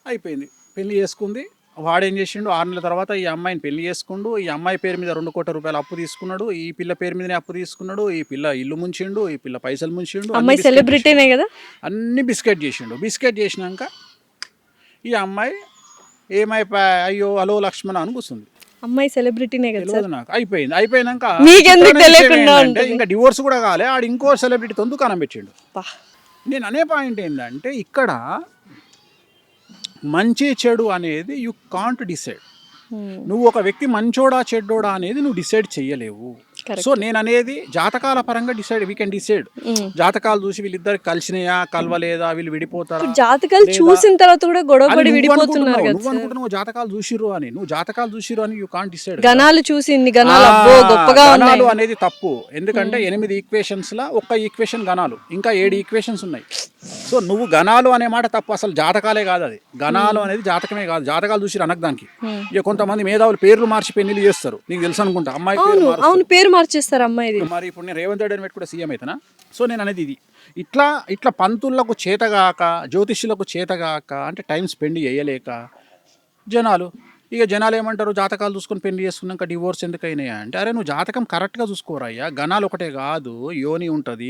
అయిపోయింది, పెళ్లి చేసుకుంది. వాడేం చేసిండు, 6 నెలల తర్వాత ఈ అమ్మాయిని పెళ్లి చేసుకుండు. ఈ అమ్మాయి పేరు మీద 2 కోట్ల రూపాయలు అప్పు తీసుకున్నాడు. ఈ పిల్ల పేరు మీదనే అప్పు తీసుకున్నాడు. ఈ పిల్ల ఇల్లు ముంచిండు, ఈ పిల్ల పైసలు ముంచిండు. అమ్మాయి సెలబ్రిటీనే కదా, అన్ని బిస్కెట్ చేసిండు. బిస్కెట్ చేసినాక ఈ అమ్మాయి ఏమైపోయా, అయ్యో హలో లక్ష్మణ అని కూర్చుంది. అమ్మాయి సెలబ్రిటీనే కదా తెలియదు నాకు. అయిపోయినాక ఇంకా డివోర్స్ కూడా కాలే, ఆడు ఇంకో సెలబ్రిటీతో దుకాణం పెట్టిండు. నేను అనే పాయింట్ ఏంటంటే, ఇక్కడ మంచి చెడు అనేది యు కాంట్ డిసైడ్. నువ్వు ఒక వ్యక్తి మంచోడా చెడ్డోడా అనేది నువ్వు డిసైడ్ చెయ్యలేవు. సో నేను అనేది జాతకాల పరంగా వీ కెన్ డిసైడ్. జాతకాలు చూసి వీళ్ళిద్దరు కలిసినాయా కలవలేదా, వీళ్ళు విడిపోతారా, జాతకాలు చూసిన తర్వాత కూడా గొడవపడి విడిపోతున్నారు. నువ్వు అనుకుంటున్నావు జాతకాలు చూసిరు అని యూ కాంట్ డిసైడ్. గణాలు చూసి గణాలు అనేది తప్పు. ఎందుకంటే 8 ఈక్వేషన్స్ లా ఒక్క ఈక్వేషన్ గణాలు, ఇంకా 7 ఈక్వేషన్స్ ఉన్నాయి. సో నువ్వు గణాలు అనే మాట తప్పు, అసలు జాతకాలే కాదు అది. గణాలు అనేది జాతకమే కాదు, జాతకాలు చూసి అనకు దానికి. ఇక కొంతమంది మేధావులు పేర్లు మార్చి పెళ్లి చేస్తారు, నీకు తెలుసు అనుకుంటా. అమ్మాయి పేరు మార్చేస్తారు అమ్మాయి. మరి ఇప్పుడు నేను రేవంత్ రెడ్డి అని పెట్టి కూడా సీఎం అవుతానా? సో నేను అనేది ఇది. ఇట్లా పంతులకు చేతగాక, జ్యోతిష్యులకు చేతగాక, అంటే టైం స్పెండ్ చేయలేక జనాలు ఏమంటారు, జాతకాలు చూసుకొని పెళ్లి చేసుకున్నాక డివోర్స్ ఎందుకు అయినాయా అంటే, అరే నువ్వు జాతకం కరెక్ట్గా చూసుకోరయ్యా. గణాలు ఒకటే కాదు, యోని ఉంటుంది,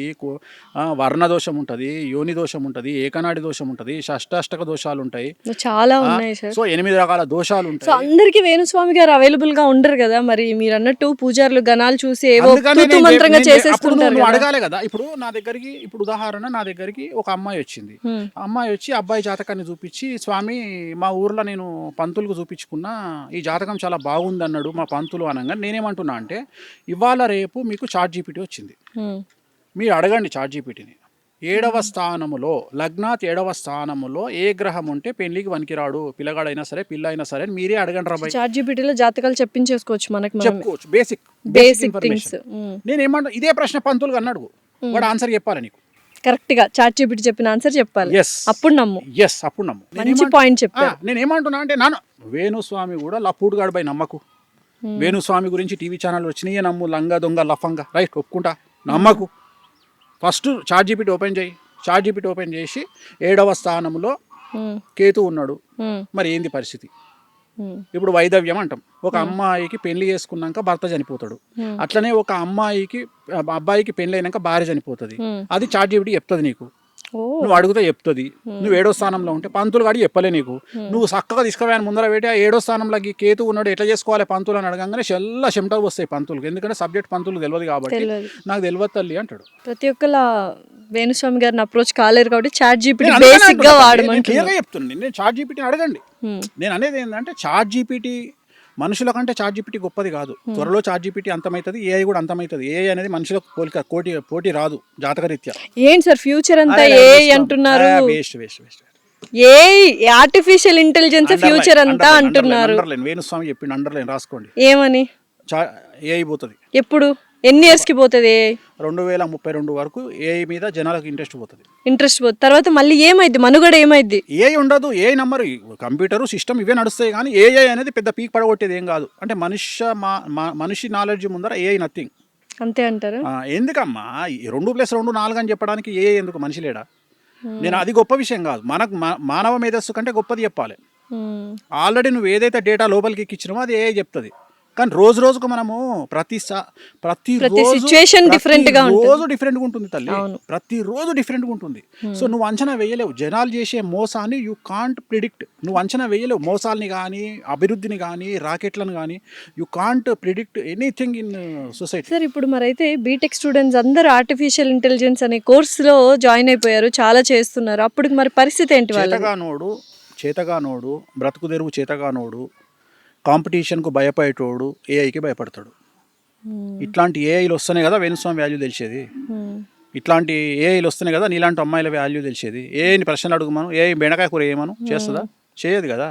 వర్ణ దోషం ఉంటుంది, యోని దోషం ఉంటుంది, ఏకనాడి దోషం ఉంటుంది, షష్టాష్టక దోషాలు ఉంటాయి, చాలా ఉన్నాయి. సో 8 రకాల దోషాలు ఉంటాయి. సో అందరికి వేణుస్వామి గారు అవైలబుల్ గా ఉండరు కదా, మరి మీరు అన్నట్టు పూజారులు గణాలు చూసి ఏవో మంత్రంగా చేసేస్తుంటారు. అడగాలి కదా. ఇప్పుడు నా దగ్గరికి, ఇప్పుడు ఉదాహరణ, నా దగ్గరికి ఒక అమ్మాయి వచ్చింది. అమ్మాయి వచ్చి అబ్బాయి జాతకాన్ని చూపించి, స్వామి మా ఊర్లో నేను పంతులకు చూపించుకున్నా, ఈ జాతకం చాలా బాగుంది అన్నాడు మా పంతులు అనగా, నేనేమంటున్నా అంటే, ఇవాళ రేపు మీకు చాట్ జీపీటీ వచ్చింది, మీరు అడగండి చాట్ జీపీటీని. 7వ స్థానములో, లగ్నాత్ 7వ స్థానములో ఏ గ్రహం ఉంటే పెళ్లికి వనికిరాడు, పిల్లగాడైనా సరే పిల్ల అయినా సరే మీరే అడగండి రా. చాట్ జీపీటీలో జాతకాలు చెప్పించేసుకోవచ్చు, మనకి చెప్పుకోవచ్చు, బేసిక్ థింగ్స్. నేనేమంటా, ఇదే ప్రశ్న పంతులుగా అన్నాడు, వాడు ఆన్సర్ చెప్పాలి నీకు కరెక్ట్ గా. చాట్ జీపీటీ చెప్పిన ఆన్సర్ చెప్పాలి, అప్పుడు నమ్ము. మంచి పాయింట్ చెప్పారు. నేను ఏమంటున్నా అంటే, వేణుస్వామి కూడా లప్పుడుగాడు బై నమ్మకు. వేణుస్వామి గురించి టీవీ ఛానల్ వచ్చినాయే నమ్ము, లంగా దొంగ లఫంగా, రైట్ ఒప్పుకుంటా, నమ్మకు. ఫస్ట్ చాట్ జీపీటీ ఓపెన్ చేసి 7వ స్థానంలో కేతు ఉన్నాడు, మరి ఏంది పరిస్థితి? ఇప్పుడు వైదవ్యం అంటాం, ఒక అమ్మాయికి పెళ్లి చేసుకున్నాక భర్త చనిపోతాడు, అట్లనే ఒక అబ్బాయికి పెళ్లి అయినాక భార్య చనిపోతుంది. అది చాట్ జీపీటీ చెప్తుంది నీకు. ఓ నువ్వు అడిగితే చెప్తుంది. నువ్వు 7వ స్థానంలో ఉంటే పంతులు గాడి చెప్పలే నీకు. నువ్వు చక్కగా తీసుకుపోయాను ముందర పెట్టి ఆ 7వ స్థానంలోకి కేతు ఉన్నాడు ఎట్లా చేసుకోవాలి పంతులు అని అడగంగానే చెమటలు వస్తాయి పంతులకు. ఎందుకంటే సబ్జెక్ట్ పంతులు తెలియదు కాబట్టి తెలియదు. నాకు తెలియదు తల్లి అంటాడు. ప్రతి ఒక్కలా వేణుస్వామి గారిని అప్రోచ్ కాలేరు కాబట్టి చాట్ జీపీటీ నేను అందుకనే బేసిక్ గా అంటున్నా, నేను వాడమంటున్నాను. క్లియర్గా చెప్తున్నాను. నేను చాట్ జీపీటీని అడగండి. నేను అనేది ఏంటంటే చాట్ జీపీటీ మనుషుల కంటే చాట్ జీపీటీ గొప్పది కాదు. త్వరలో చాట్ జీపీటీ అంతమవుతుంది, ఏఐ కూడా అంతమవుతుంది. ఏఐ అనేది మనుషులకు పోటీ రాదు జాతకరీత్యా. ఏంటి సార్ ఫ్యూచర్ అంతా ఏ అంటున్నారు? Waste waste waste. ఏ ఆర్టిఫిషియల్ ఇంటెలిజెన్స్ ఫ్యూచర్ అంతా అంటున్నారు. అండర్లైన్ వేణుస్వామి చెప్పిండు, అండర్లైన్ రాసుకోండి. ఏమని? ఏఐ పోతుంది. ఎప్పుడు ఎన్ని ఇయర్స్ కి పోతుంది? 2032 వరకు ఏఐ మీద జనాలకు ఇంట్రెస్ట్ పోతుంది. తర్వాత మళ్ళీ ఏమైంది? మనుగడ ఏమైంది? ఏఐ ఉండదు. ఏఐ నంబర్ కంప్యూటర్ సిస్టమ్ ఇవే నడుస్తాయి కానీ ఏఐ అనేది పెద్ద పీక్ పడగొట్టేది ఏం కాదు. అంటే మనిషి నాలెడ్జ్ ముందర ఏఐ నథింగ్. అంతే అంటారు. ఎందుకమ్మా 2+2 4 అని చెప్పడానికి ఏఐ ఎందుకు? మనిషి లేడా? నేను అది గొప్ప విషయం కాదు. మనకు మానవ మేధస్సు కంటే గొప్పది చెప్పాలి. ఆల్రెడీ నువ్వు ఏదైతే డేటా లోపలికి ఎక్కించినావో అది ఏఐ చెప్తుంది. కానీ రోజు రోజుకు మనము ప్రతి సిచ్యుయేషన్ డిఫరెంట్ గా ఉంటుంది. రోజు డిఫరెంట్గా ఉంటుంది తల్లి, ప్రతిరోజు డిఫరెంట్గా ఉంటుంది. సో నువ్వు అంచనా వేయలేవు. జనాలు చేసే మోసాన్ని యూ కాంట్ ప్రిడిక్ట్. నువ్వు అంచనా వేయలేవు మోసాలని కానీ అభివృద్ధిని కానీ రాకెట్లను కానీ. You can't predict anything in society. Sir ఇప్పుడు మరైతే బీటెక్ స్టూడెంట్స్ అందరూ ఆర్టిఫిషియల్ ఇంటెలిజెన్స్ అనే కోర్సులో జాయిన్ అయిపోయారు, చాలా చేస్తున్నారు. అప్పుడు మరి పరిస్థితి ఏంటి? చేతగానోడు బ్రతుకు తెరువు చేతగానోడు కాంపిటీషన్కు భయపడేటోడు ఏఐకి భయపడతాడు. ఇట్లాంటి ఏఐలు వస్తేనే కదా వేణుస్వామి వాల్యూ తెలిసేది. ఇట్లాంటి ఏఐలు వస్తేనే కదా నీలాంటి అమ్మాయిల వాల్యూ తెలిసేది. ఏఐని ప్రశ్నలు అడుగుమను, ఏఐ బెండకాయ కూర ఏమను చేస్తుందా? చేయదు కదా.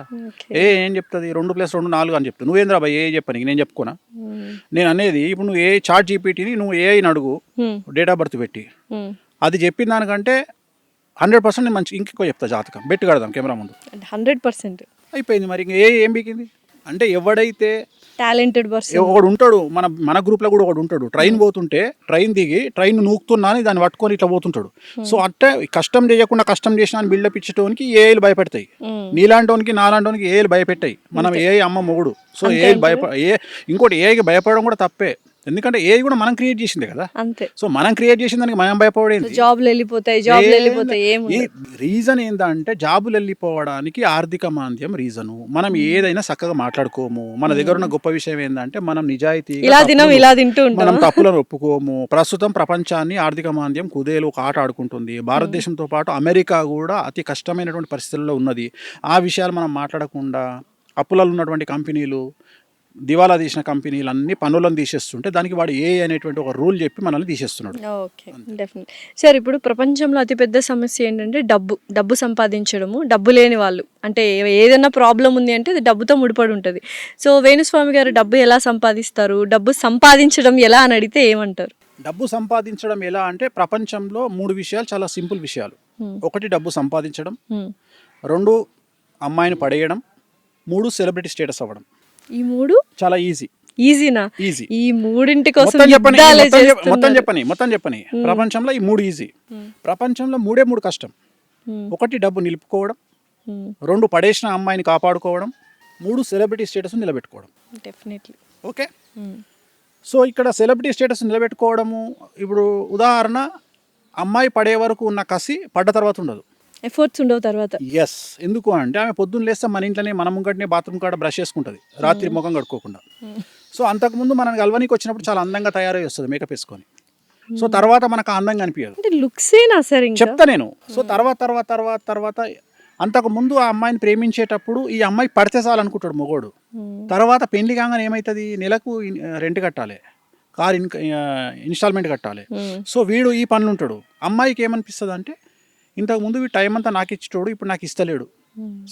ఏం చెప్తుంది? 2+2 4 అని చెప్తుంది. నువ్వేంద్రా బాయ్ ఏ చెప్పని నేను చెప్పుకోనా? నేను అనేది ఇప్పుడు నువ్వు చాట్ జీపీటీని నువ్వు ఏఐని అడుగు, డేట్ ఆఫ్ బర్త్ పెట్టి అది చెప్పిన దానికంటే 100% మంచి ఇంకెక్కువ చెప్తా. జాతకం బెట్టు కడదాం కెమెరా ముందు. 100% అయిపోయింది. మరి ఇంకా ఏం బీకింది అంటే ఎవడైతే టాలెంటెడ్ పర్సన్ ఒకడు ఉంటాడు, మన గ్రూప్లో కూడా ఒకడు ఉంటాడు. ట్రైన్ పోతుంటే ట్రైన్ దిగి ట్రైన్ నూకుతున్నా అని దాన్ని పట్టుకొని ఇట్లా పోతుంటాడు. సో అట్టే కష్టం చేయకుండా కష్టం చేసిన అని బిల్డప్ ఇచ్చేటోనికి ఏఐలు భయపెడతాయి. నీలాంటోనికి నాలాంటోనికి ఏఐలు భయపెట్టాయి. మనం ఏఐ అమ్మ మొగుడు. సో ఏఐ ఇంకోటి ఏఐకి భయపడడం కూడా తప్పే. ఎందుకంటే ఏఐ కూడా మనం క్రియేట్ చేసిందే కదా. అంతే. సో మనం క్రియేట్ చేసిన దానికి మనం భయపడేది. జాబ్లు వెళ్ళిపోతాయి. ఈ రీజన్ ఏంటంటే జాబులు వెళ్ళిపోవడానికి ఆర్థిక మాంద్యం రీజను. మనం ఏదైనా చక్కగా మాట్లాడుకోము. మన దగ్గర ఉన్న గొప్ప విషయం ఏంటంటే మనం నిజాయితీ మనం తప్పులను ఒప్పుకోము. ప్రస్తుతం ప్రపంచాన్ని ఆర్థిక మాంద్యం కుదేలు ఒక ఆట ఆడుకుంటుంది. భారతదేశంతో పాటు అమెరికా కూడా అతి కష్టమైనటువంటి పరిస్థితుల్లో ఉన్నది. ఆ విషయాలు మనం మాట్లాడకుండా అప్పులలో ఉన్నటువంటి కంపెనీలు, దివాలా తీసిన కంపెనీలు అన్ని పనులను తీసేస్తుంటే దానికి వాడు ఏ అనేటువంటి ఒక రూల్ చెప్పి మనల్ని తీసేస్తున్నాడు. Okay, definite. సార్ ఇప్పుడు ప్రపంచంలో అతిపెద్ద సమస్య ఏంటంటే డబ్బు సంపాదించడము. డబ్బు లేని వాళ్ళు అంటే ఏదైనా ప్రాబ్లం ఉంది అంటే అది డబ్బుతో ముడిపడి ఉంటుంది. సో వేణుస్వామి గారు డబ్బు ఎలా సంపాదిస్తారు, డబ్బు సంపాదించడం ఎలా అని అడిగితే ఏమంటారు? డబ్బు సంపాదించడం ఎలా అంటే ప్రపంచంలో 3 విషయాలు చాలా సింపుల్ విషయాలు. 1 డబ్బు సంపాదించడం, 2 అమ్మాయిని పడేయడం, 3 సెలబ్రిటీ స్టేటస్ అవ్వడం. ఈ 3 చాలా ఈజీనా? ఈజీ. ఈ 3 కోసం మొత్తం చెప్పని ప్రపంచంలో ఈ 3 ఈజీ. ప్రపంచంలో 3 కష్టం. 1 డబ్బు నిలుపుకోవడం, 2 పడేసిన అమ్మాయిని కాపాడుకోవడం, 3 సెలబ్రిటీ స్టేటస్ నిలబెట్టుకోవడం. డెఫినెట్లీ. ఓకే. సో ఇక్కడ సెలబ్రిటీ స్టేటస్ నిలబెట్టుకోవడము, ఇప్పుడు ఉదాహరణ అమ్మాయి పడే వరకు ఉన్న కసి పడ్డ తర్వాత ఉండదు. ఎఫర్ట్స్ ఉండవు తర్వాత. ఎస్. ఎందుకు అంటే ఆమె పొద్దున్న లేస్తే మన ఇంట్లోనే మన ముంగటనే బాత్రూమ్ కాడ బ్రష్ చేసుకుంటుంది, రాత్రి ముఖం కడుక్కోకుండా. సో అంతకుముందు మనం గల్వనికి వచ్చినప్పుడు చాలా అందంగా తయారై వస్తుంది మేకప్ వేసుకొని. సో తర్వాత మనకు అందంగా అనిపించదు. లుక్సేనా సార్ చెప్తా నేను. సో తర్వాత అంతకుముందు ఆ అమ్మాయిని ప్రేమించేటప్పుడు ఈ అమ్మాయి పడితే చాలు అనుకుంటాడు మొగోడు. తర్వాత పెళ్లి కాగానే ఏమవుతుంది, నెలకు రెంట్ కట్టాలి, కార్ ఇన్స్టాల్మెంట్ కట్టాలి. సో వీడు ఈ పనులు ఉంటాడు. అమ్మాయికి ఏమనిపిస్తుంది అంటే ఇంతకుముందు వీడు టైం అంతా నాకు ఇచ్చేటోడు, ఇప్పుడు నాకు ఇస్తలేడు.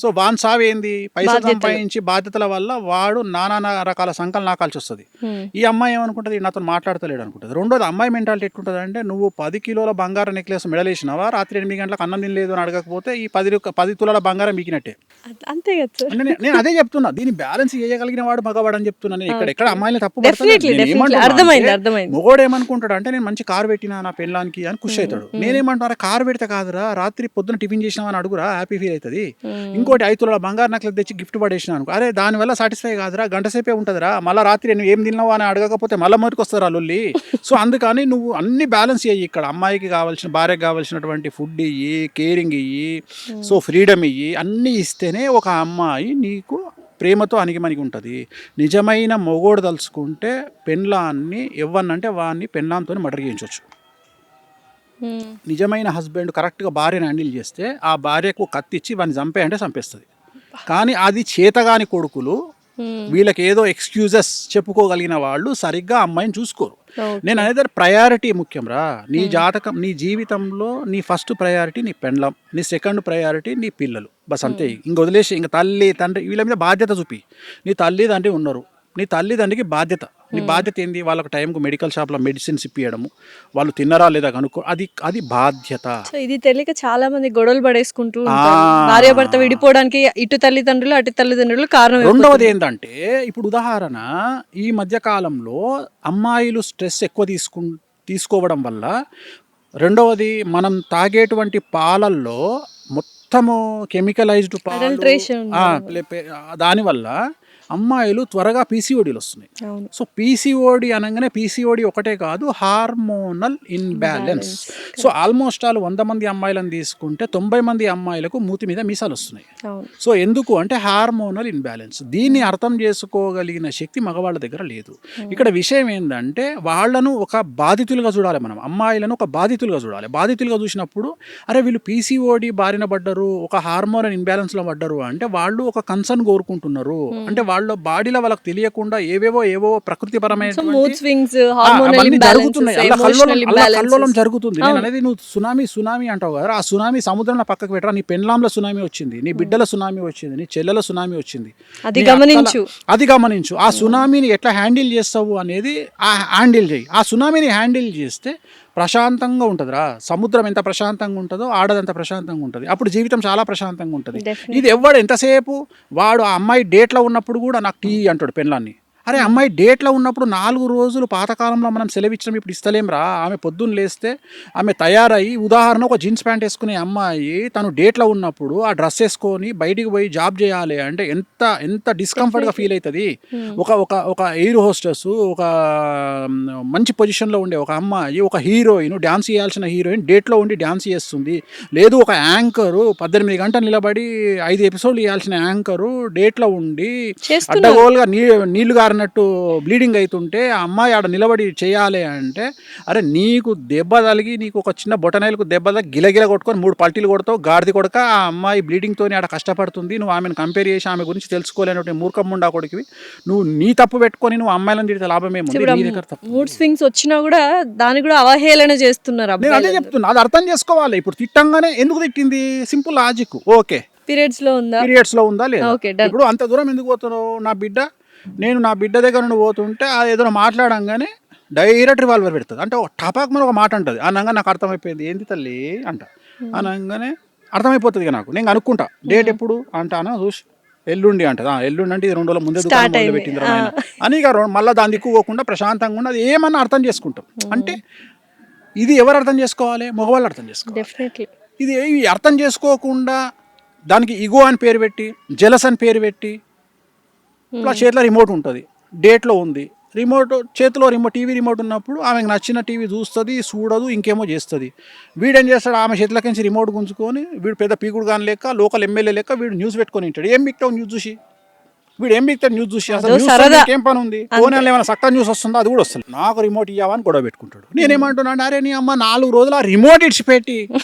సో వాన్ సావేంది, పైసలు సంపాదించి బాధ్యతల వల్ల వాడు నానా రకాల సంకలు నాకాల్సి వస్తుంది. ఈ అమ్మాయి ఏమనుకుంటుంది, నాతో మాట్లాడతలేడు అనుకుంటుంది. రెండోది అమ్మాయి మెంటాలిటీ ఎట్లుంటుంది అంటే నువ్వు 10 కిలోల బంగారం నెక్లెస్ మెడలేసినావా, రాత్రి 8 గంటలకు అన్నం తినలేదు అని అడగకపోతే ఈ 10 తులాల బంగారం మీకినట్టే. అంతే కదా. నేను అదే చెప్తున్నా, దీన్ని బ్యాలెన్స్ చేయగలిగిన వాడు మగవాడు అని చెప్తున్నా. నేను ఎక్కడ అమ్మాయిని తప్పు మొగోడు ఏమనుకుంటాడు అంటే నేను మంచి కారు పెట్టినా నా పెళ్ళానికి అని ఖుషి అవుతాడు. నేనేమంటారా, కారు పెడితే కాదురా, రాత్రి పొద్దున టిఫిన్ చేసినావని అడుగురా, హ్యాపీ ఫీల్ అవుతుంది. ఇంకోటి 5 తులాల బంగారు నక్లెస్ తెచ్చి గిఫ్ట్ పడేసిన అనుకో, అరే దానివల్ల సాటిస్ఫై కాదురా, గంట సేపే ఉంటుందిరా, మళ్ళీ రాత్రి నువ్వు ఏం తిన్నావు అని అడగకపోతే మళ్ళీ మొదటికి వస్తారా లొల్లి. సో అందుకని నువ్వు అన్ని బ్యాలెన్స్ చేయి. ఇక్కడ అమ్మాయికి కావాల్సిన, భార్యకి కావాల్సినటువంటి ఫుడ్ ఇయ్యి, కేరింగ్ ఇయ్యి, సో ఫ్రీడమ్ ఇయ్యి, అన్నీ ఇస్తేనే ఒక అమ్మాయి నీకు ప్రేమతో అణిగిమణిగి ఉంటుంది. నిజమైన మొగోడు తలుచుకుంటే పెళ్ళాన్ని ఎవ్వనంటే వాడిని పెళ్ళాంతో మర్డర్ చేయించవచ్చు. నిజమైన హస్బెండ్ కరెక్ట్గా భార్యను హ్యాండిల్ చేస్తే ఆ భార్యకు కత్తిచ్చి వాడిని చంపేయంటే చంపేస్తుంది. కానీ అది చేతగాని కొడుకులు, వీళ్ళకి ఏదో ఎక్స్క్యూజెస్ చెప్పుకోగలిగిన వాళ్ళు సరిగ్గా అమ్మాయిని చూసుకోరు. నేను అనేది ప్రయారిటీ ముఖ్యం రా. నీ జాతకం, నీ జీవితంలో నీ ఫస్ట్ ప్రయారిటీ నీ పెండ్లం, నీ సెకండ్ ప్రయారిటీ నీ పిల్లలు, బస్ అంతే. ఇంక వదిలేసి ఇంక తల్లి తండ్రి వీళ్ళ మీద బాధ్యత చూపి. నీ తల్లి తండ్రి ఉన్నారు, నీ తల్లిదండ్రికి బాధ్యత. నీ బాధ్యత ఏంది? వాళ్ళకి టైంకు మెడికల్ షాప్లో మెడిసిన్స్ ఇప్పియడము, వాళ్ళు తిన్నరా లేదా కనుక్కో, అది బాధ్యత. సో ఇది తెలియక చాలా మంది గొడవలు పడేసుకుంటూ భార్య భర్త విడిపోవడానికి ఇటు తల్లిదండ్రులు అటు తల్లిదండ్రులు కారణం. రెండవది ఏంటంటే, ఇప్పుడు ఉదాహరణ ఈ మధ్య కాలంలో అమ్మాయిలు స్ట్రెస్ ఎక్కువ తీసుకోవడం వల్ల, రెండవది మనం తాగేటువంటి పాలల్లో మొత్తము కెమికలైజ్డ్ పాలు, దానివల్ల అమ్మాయిలు త్వరగా పీసీఓడీలు వస్తున్నాయి. సో పీసీఓడి అనగానే పీసీఓడి ఒకటే కాదు, hormonal imbalance. So almost all 100 మంది అమ్మాయిలను తీసుకుంటే 90 మంది అమ్మాయిలకు మూతి మీద మీసాలు వస్తున్నాయి. సో ఎందుకు అంటే హార్మోనల్ ఇన్బ్యాలెన్స్. దీన్ని అర్థం చేసుకోగలిగిన శక్తి మగవాళ్ళ దగ్గర లేదు. ఇక్కడ విషయం ఏంటంటే, వాళ్ళను ఒక బాధితులుగా చూడాలి మనం, అమ్మాయిలను ఒక బాధితులుగా చూడాలి. బాధితులుగా చూసినప్పుడు అరే వీళ్ళు పీసీఓడి బారిన పడ్డరు, ఒక హార్మోనల్ ఇన్బ్యాలెన్స్లో పడ్డరు అంటే వాళ్ళు ఒక కన్సర్న్ కోరుకుంటున్నారు. అంటే వాళ్ళ బాడీలో వాళ్ళకి తెలియకుండా ఏవో ప్రకృతిపరమైన జరుగుతున్నాయి, కల్లోలం జరుగుతుంది. నేను అనేది, నువ్వు సునామీ అంటావు కదా, ఆ సునామీ సముద్రంలో పక్కకు పెట్టరా. నీ పెన్లాంలో సునామీ వచ్చింది, నీ బిడ్డల సునామీ వచ్చింది, నీ చెల్లెల సునామీ వచ్చింది, అది గమనించు. ఆ సునామీని ఎట్లా హ్యాండిల్ చేస్తావు అనేది హ్యాండిల్ చేయి. ఆ సునామీని హ్యాండిల్ చేస్తే ప్రశాంతంగా ఉంటుందిరా. సముద్రం ఎంత ప్రశాంతంగా ఉంటుందో ఆడదంత ప్రశాంతంగా ఉంటుంది. అప్పుడు జీవితం చాలా ప్రశాంతంగా ఉంటుంది. ఇది ఎవడు ఎంతసేపు వాడు ఆ అమ్మాయి డేట్లో ఉన్నప్పుడు కూడా నాకు టీ అంటాడు పెళ్ళాన్ని. అరే అమ్మాయి డేట్లో ఉన్నప్పుడు 4 రోజులు పాతకాలంలో మనం సెలవిచ్చినాం, ఇప్పుడు ఇస్తలేం రా. ఆమె పొద్దున్న లేస్తే ఆమె తయారయ్యి, ఉదాహరణ ఒక జీన్స్ ప్యాంట్ వేసుకునే అమ్మాయి తను డేట్లో ఉన్నప్పుడు ఆ డ్రెస్ వేసుకొని బయటికి పోయి జాబ్ చేయాలి అంటే ఎంత డిస్కంఫర్ట్గా ఫీల్ అవుతుంది. ఒక ఎయిర్ హోస్టెస్, ఒక మంచి పొజిషన్లో ఉండే ఒక అమ్మాయి, ఒక హీరోయిన్, డ్యాన్స్ చేయాల్సిన హీరోయిన్ డేట్లో ఉండి డ్యాన్స్ చేస్తుంది. లేదు ఒక యాంకరు 18 గంటలు నిలబడి 5 ఎపిసోడ్లు ఇవ్వాల్సిన యాంకరు డేట్లో ఉండి అడ్డగోలుగా నీళ్లు అన్నట్టు బ్లీడింగ్ అవుతుంటే ఆ అమ్మాయి ఆడ నిలబడి చేయాలి అంటే, అరే నీకు దెబ్బ తగిలి, నీకు ఒక చిన్న బొటనేలకు దెబ్బ తగిలి గిలగిల కొట్టుకొని 3 పల్టీలు కొడతావు, గాడిది కొడక ఆ అమ్మాయి బ్లీడింగ్తో ఆడ కష్టపడుతుంది. నువ్వు ఆమెను కంపేర్ చేసి ఆమె గురించి తెలుసుకోలేనటువంటి మూర్ఖముండా కొడుకువి. నువ్వు నీ తప్పు పెట్టుకొని నువ్వు అమ్మాయిలను తిడితే లాభమేమో. మూడ్ స్వింగ్స్ వచ్చినా కూడా దాన్ని కూడా అవహేళన చేస్తున్నారు. నేను అదే చెప్తున్నా, అది అర్థం చేసుకోవాలి. ఇప్పుడు తిట్టంగానే ఎందుకు తిట్టింది, సింపుల్ లాజిక్. ఓకే, పీరియడ్స్ లో ఉందా లేదా, ఇప్పుడు అంత దూరం ఎందుకు పోతున్నావు? నేను నా బిడ్డ దగ్గర నుండి పోతుంటే అది ఏదైనా మాట్లాడంగానే డైరెక్ట్ రివాల్వర్ పెడుతుంది. అంటే ఒక టపాక్ మన ఒక మాట అంటుంది, అనగా నాకు అర్థమైపోయింది ఏంది తల్లి అంట, అనగానే అర్థమైపోతుంది నాకు. నేను అనుకుంటా డేట్ ఎప్పుడు అంటానా చూసి ఎల్లుండి అంటది. ఎల్లుండి అంటే ఇది 2 రోజుల ముందే దుకాణం పెట్టింది అని ఇక మళ్ళీ దాని దిక్కు పోకుండా ప్రశాంతంగా ఉన్నది ఏమన్నా అర్థం చేసుకుంటాం. అంటే ఇది ఎవరు అర్థం చేసుకోవాలి? మగవాళ్ళు అర్థం చేసుకోవాలి. ఇది అర్థం చేసుకోకుండా దానికి ఇగో అని పేరు పెట్టి, జెలస్ అని పేరు పెట్టి, ఇట్లా చేతిలో రిమోట్ ఉంటుంది, డేట్లో ఉంది రిమోట్, చేతిలో టీవీ రిమోట్ ఉన్నప్పుడు ఆమెకు నచ్చిన టీవీ చూస్తుంది, చూడదు, ఇంకేమో చేస్తుంది. వీడేం చేస్తాడు, ఆమె చేతిలోకించి రిమోట్ గుంజుకొని, వీడు పెద్ద పీకుడు కానీ లెక్క, లోకల్ ఎమ్మెల్యే లెక్క వీడు న్యూస్ పెట్టుకొని ఉంటాడు. ఏం బిక్తావు న్యూస్ చూసి? వీడు ఏం బిక్తాడు న్యూస్ చూసి? అసలు ఏం పని ఉంది? ఫోన్లో ఏమైనా చక్కగా న్యూస్ వస్తుందో అది కూడా వస్తుంది. నాకు రిమోట్ ఇవ్వని గొడవ పెట్టుకుంటాడు. నేనేమంటున్నాను, అరే నీ అమ్మ 4 రోజులు ఆ రిమోట్ ఇడిచిపెట్టి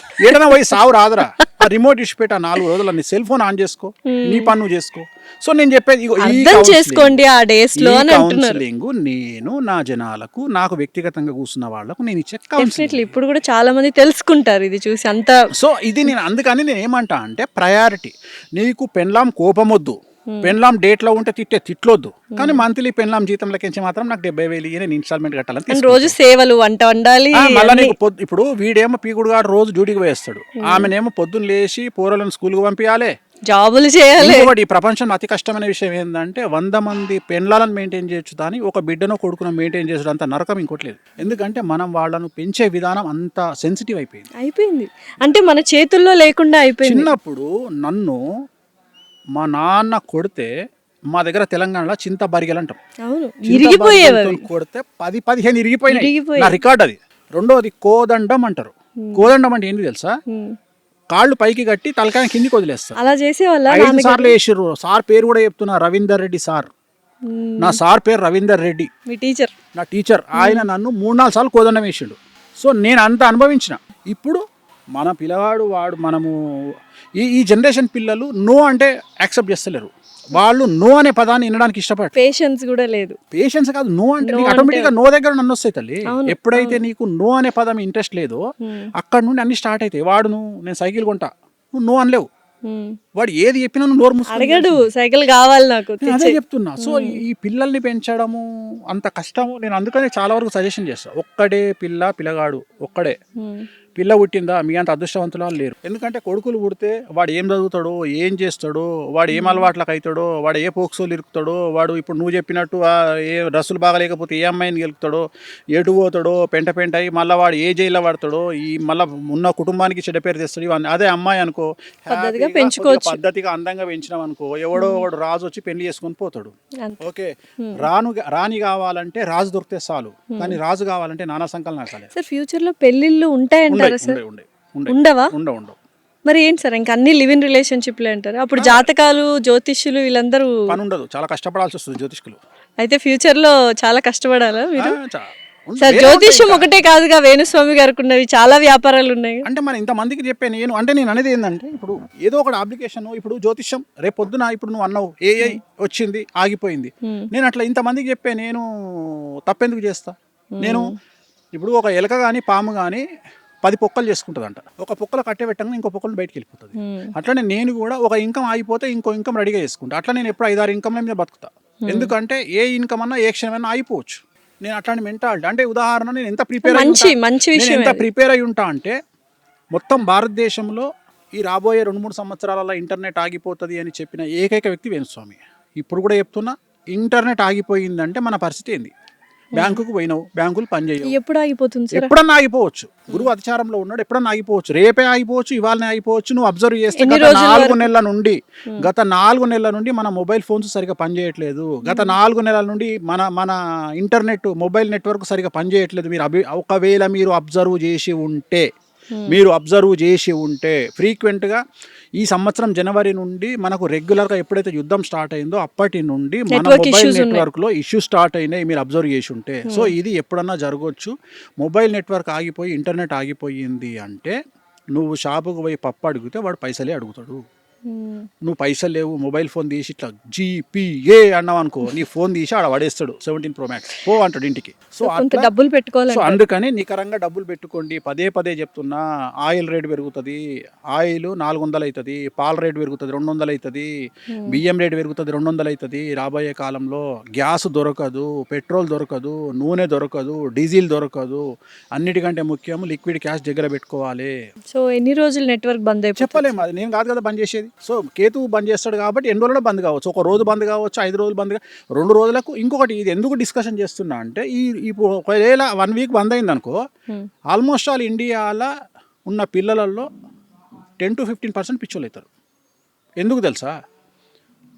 ఏదైనా పోయి సావు రాదురా. ఆ రిమోట్ ఇచ్చిపెట్టి ఆ 4 రోజులు నీ సెల్ ఫోన్ ఆన్ చేసుకో, నీ పని నువ్వు చేసుకో. సో నేను చెప్పేది చేసుకోండి ఆ డేస్ లో కౌన్సిలింగ్ నేను నా జనాలకు, నాకు వ్యక్తిగతంగా కూర్చున్న వాళ్ళకు నేను ఇచ్చే కౌన్సిలింగ్. ఇప్పుడు కూడా చాలా మంది తెలుసుకుంటారు ఇది చూసి అంత. సో ఇది నేను అందుకని నేను ఏమంటా అంటే, ప్రయారిటీ నీకు పెన్లాం కోపం వద్దు, పెన్లాం డేట్లో ఉంటే తిట్లొద్దు, కానీ మంత్లీ పెన్లాం జీతం లెక్కించి మాత్రం నాకు 70,000 నేను ఇన్స్టాల్మెంట్ కట్టాలని. రోజు సేవలు, వంట వండాలి. మళ్ళీ నీకు ఇప్పుడు వీడేమో పీకుడుగాడు రోజు డ్యూటీకి వేస్తాడు, ఆమెనేమో పొద్దున్న లేచి పోరలను స్కూల్కి పంపించాలి, జాబులు చేయాలి. ఈ ప్రపంచంలో అతి కష్టమైన విషయం ఏంటంటే 100 మంది పెన్లాలను మెయింటైన్ చేయొచ్చు, కానీ ఒక బిడ్డను కొడుకును మెయింటైన్ చేసడం అంత నరకం ఇంకోటి లేదు. ఎందుకంటే మనం వాళ్ళను పెంచే విధానం అంత సెన్సిటివ్ అయిపోయింది. అంటే మన చేతుల్లో లేకుండా అయిపోయింది. చిన్నప్పుడు నన్ను మా నాన్న కొడితే మా దగ్గర తెలంగాణలో చింత బరిగెలు అంటాం. అవును, చింత ఇరిగిపోయేవి బరిగెలతో అవి. కొడితే 10-15 ఇరిగిపోయినాయి. ఇరిగిపోయాయి. నా రికార్డ్ అది. రెండోది కోదండం అంటారు. కోదండం అంటే ఏంటి తెలుసా? కాళ్ళు పైకి కట్టి తలకాయ కిందికి వదిలేస్తారు. అలా చేసేవాళ్ళ 5 సార్లు వేసిర్రు. సార్ పేరు కూడా చెప్తున్నా, రవీందర్ రెడ్డి సార్. నా సార్ పేరు రవీందర్ రెడ్డి, మీ టీచర్. నా టీచర్. ఆయన నన్ను 3-4 సార్లు కోదండం వేసిండు. సో నేను అంత అనుభవించిన. ఇప్పుడు మన పిల్లవాడు వాడు మనము ఈ జనరేషన్ పిల్లలు నో అంటే యాక్సెప్ట్ చేస్తలేరు. వాళ్ళు నో అనే పదాన్ని వినడానికి ఇష్టపడరు. పేషెన్స్ కూడా లేదు. పేషెన్స్ కాదు, నో అంటే No ఆటోమేటిక్గా నో దగ్గర నన్ను వస్తాయి తల్లి. అవును, ఎప్పుడైతే నీకు నో అనే పదం ఇంట్రెస్ట్ లేదో అక్కడ నుండి అన్ని స్టార్ట్ అవుతాయి. వాడు నేను సైకిల్ కొంటా, నువ్వు నో అనలేవు. వాడు ఏది చెప్పినా నువ్వు నోరు మూసుకొని అడగడు, సైకిల్ కావాలి నాకు. నేను అదే చెప్తున్నా. సో ఈ పిల్లల్ని పెంచడము అంత కష్టము. నేను అందుకనే చాలా వరకు సజెషన్ చేస్తాను. ఒక్కడే పిల్లగాడు ఒక్కడే. పిల్ల పుట్టిందా మీ అంత అదృష్టవంతులు లేరు. ఎందుకంటే కొడుకులు పుడితే వాడు ఏం చదువుతాడో, ఏం చేస్తాడో, వాడు ఏం అలవాట్లకు అవుతాడో, వాడు ఏ పోక్సోలు ఇరుకుతాడో, వాడు ఇప్పుడు నువ్వు చెప్పినట్టు ఏ డ్రెస్సులు బాగలేకపోతే ఏ అమ్మాయిని గెలుపుతాడో, ఎటు పోతాడో, పెంట అయ్యి మళ్ళీ వాడు ఏ జైల్లో పడతాడో, ఈ మళ్ళీ ఉన్న కుటుంబానికి చెడ్డ పేరు తెస్తాడు. ఇవన్నీ అదే అమ్మాయి అనుకో, పద్ధతిగా పెంచుకోవచ్చు, పద్ధతిగా అందంగా పెంచినాం అనుకో, ఎవడో వాడు రాజు వచ్చి పెళ్లి చేసుకొని పోతాడు. ఓకే, రాణి కావాలంటే రాజు దొరికితే చాలు, కానీ రాజు కావాలంటే నానా సంకలనం నడకాలి. సార్ ఫ్యూచర్ లో పెళ్లిళ్ళు ఉంటాయంటారా సార్? ఉండవా? ఉండవు. మరి ఏంటి సార్, ఇంకా అన్ని లివ్ ఇన్ రిలేషన్షిప్లే అంటారు? అప్పుడు జాతకాలు, జ్యోతిష్యులు వీళ్ళందరూ పని ఉండదు, చాలా కష్టపడాల్సి వస్తుంది జ్యోతిష్కులు. అయితే ఫ్యూచర్ లో చాలా కష్టపడాలా మీరు? సార్ వేరే జ్యోతిష్యం ఉంటాయి ఒకటే కాదుగా, వేణుస్వామి గారికి ఉన్నవి చాలా వ్యాపారాలు ఉన్నాయి. అంటే మన ఇంతమందికి చెప్పే నేను అనేది ఏంటంటే, ఇప్పుడు ఏదో ఒక అప్లికేషన్, ఇప్పుడు జ్యోతిష్యం రేపు పొద్దున ఇప్పుడు నువ్వు అన్నావు ఏఐ వచ్చింది ఆగిపోయింది, నేను అట్లా ఇంతమందికి చెప్పే నేను తప్పెందుకు చేస్తా? నేను ఇప్పుడు ఒక ఎలక కానీ పాము కానీ 10 పొక్కలు చేసుకుంటుందంట. ఒక పొక్కలు కట్టే పెట్టంగా ఇంకో పొక్కలు బయటకు వెళ్ళిపోతుంది. అట్లనే నేను కూడా ఒక ఇన్కమ్ ఆగిపోతే ఇంకో ఇన్కమ్ రెడీగా చేసుకుంటా. అట్లా నేను ఎప్పుడు 5-6 ఇన్కమ్ల మీద బతుకుతా. ఎందుకంటే ఏ ఇన్కమ్ అన్నా ఏ క్షణమైనా అయిపోవచ్చు. నేను అట్లాంటి మెంటాలిటీ. అంటే ఉదాహరణ, నేను ఎంత ప్రిపేర్ అయి ఉంటా అంటే, మొత్తం భారతదేశంలో ఈ రాబోయే 2-3 సంవత్సరాలలో ఇంటర్నెట్ ఆగిపోతుంది అని చెప్పిన ఏకైక వ్యక్తి వేణుస్వామి. ఇప్పుడు కూడా చెప్తున్నా, ఇంటర్నెట్ ఆగిపోయిందంటే మన పరిస్థితి ఏంది? బ్యాంకుకు పోయినావు, బ్యాంకులు పనిచేయవు. ఎప్పుడు ఆగిపోతుంది సార్? ఎప్పుడన్నా ఆగిపోవచ్చు. గురువు అధిచారంలో ఉన్నాడు, ఎప్పుడన్నా ఆగిపోవచ్చు. రేపే ఆగిపోవచ్చు, ఇవాళనే ఆగిపోవచ్చు. నువ్వు అబ్జర్వ్ చేస్తే గత 4 నెలల నుండి మన మొబైల్ ఫోన్స్ సరిగా పనిచేయట్లేదు. గత 4 నెలల నుండి మన ఇంటర్నెట్ మొబైల్ నెట్వర్క్ సరిగా పనిచేయట్లేదు. మీరు ఒకవేళ మీరు అబ్జర్వ్ చేసి ఉంటే ఫ్రీక్వెంట్గా ఈ సంవత్సరం జనవరి నుండి మనకు రెగ్యులర్గా ఎప్పుడైతే యుద్ధం స్టార్ట్ అయిందో అప్పటి నుండి మన మొబైల్ నెట్వర్క్లో ఇష్యూస్ స్టార్ట్ అయినాయి. మీరు అబ్జర్వ్ చేసి ఉంటే. సో ఇది ఎప్పుడన్నా జరగవచ్చు. మొబైల్ నెట్వర్క్ ఆగిపోయి ఇంటర్నెట్ ఆగిపోయింది అంటే, నువ్వు షాపుకు పోయి పప్పు అడిగితే వాడు పైసలే అడుగుతాడు. నువ్వు పైసలు లేవు, మొబైల్ ఫోన్ తీసి ఇట్లా GPA అన్నావు అనుకో, నీ ఫోన్ తీసి ఆడ పడేస్తాడు. 17 Pro Max పో అంటాడు ఇంటికి. సో డబ్బులు పెట్టుకోవాలి. సో అందుకని నికరంగా డబ్బులు పెట్టుకోండి. పదే చెప్తున్నా, ఆయిల్ రేట్ పెరుగుతుంది, ఆయిల్ 400 అవుతుంది, పాల రేట్ పెరుగుతుంది 200 అవుతుంది, బియ్యం రేట్ పెరుగుతుంది 200 అవుతుంది. రాబోయే కాలంలో గ్యాస్ దొరకదు, పెట్రోల్ దొరకదు, నూనె దొరకదు, డీజిల్ దొరకదు. అన్నిటికంటే ముఖ్యం లిక్విడ్ క్యాష్ దగ్గర పెట్టుకోవాలి. సో ఎన్ని రోజులు నెట్వర్క్ బంద్ అయిపోతుంది? చెప్పలేము, అది నేను కాదు కదా బంద్ చేసేది. సో కేతు బంద్ చేస్తాడు కాబట్టి ఎన్ని రోజుల్లో బంద్ కావచ్చు. ఒక రోజు బంద్ కావచ్చు, 5 రోజులు బంద్ 2 రోజులకు. ఇంకొకటి, ఇది ఎందుకు డిస్కషన్ చేస్తున్నా అంటే, ఇప్పుడు ఒకవేళ 1 వీక్ బంద్ అయింది అనుకో, ఆల్మోస్ట్ ఆల్ ఇండియాలో ఉన్న పిల్లలలో 10-15% పిచ్చోళ్ళు అవుతారు. ఎందుకు తెలుసా?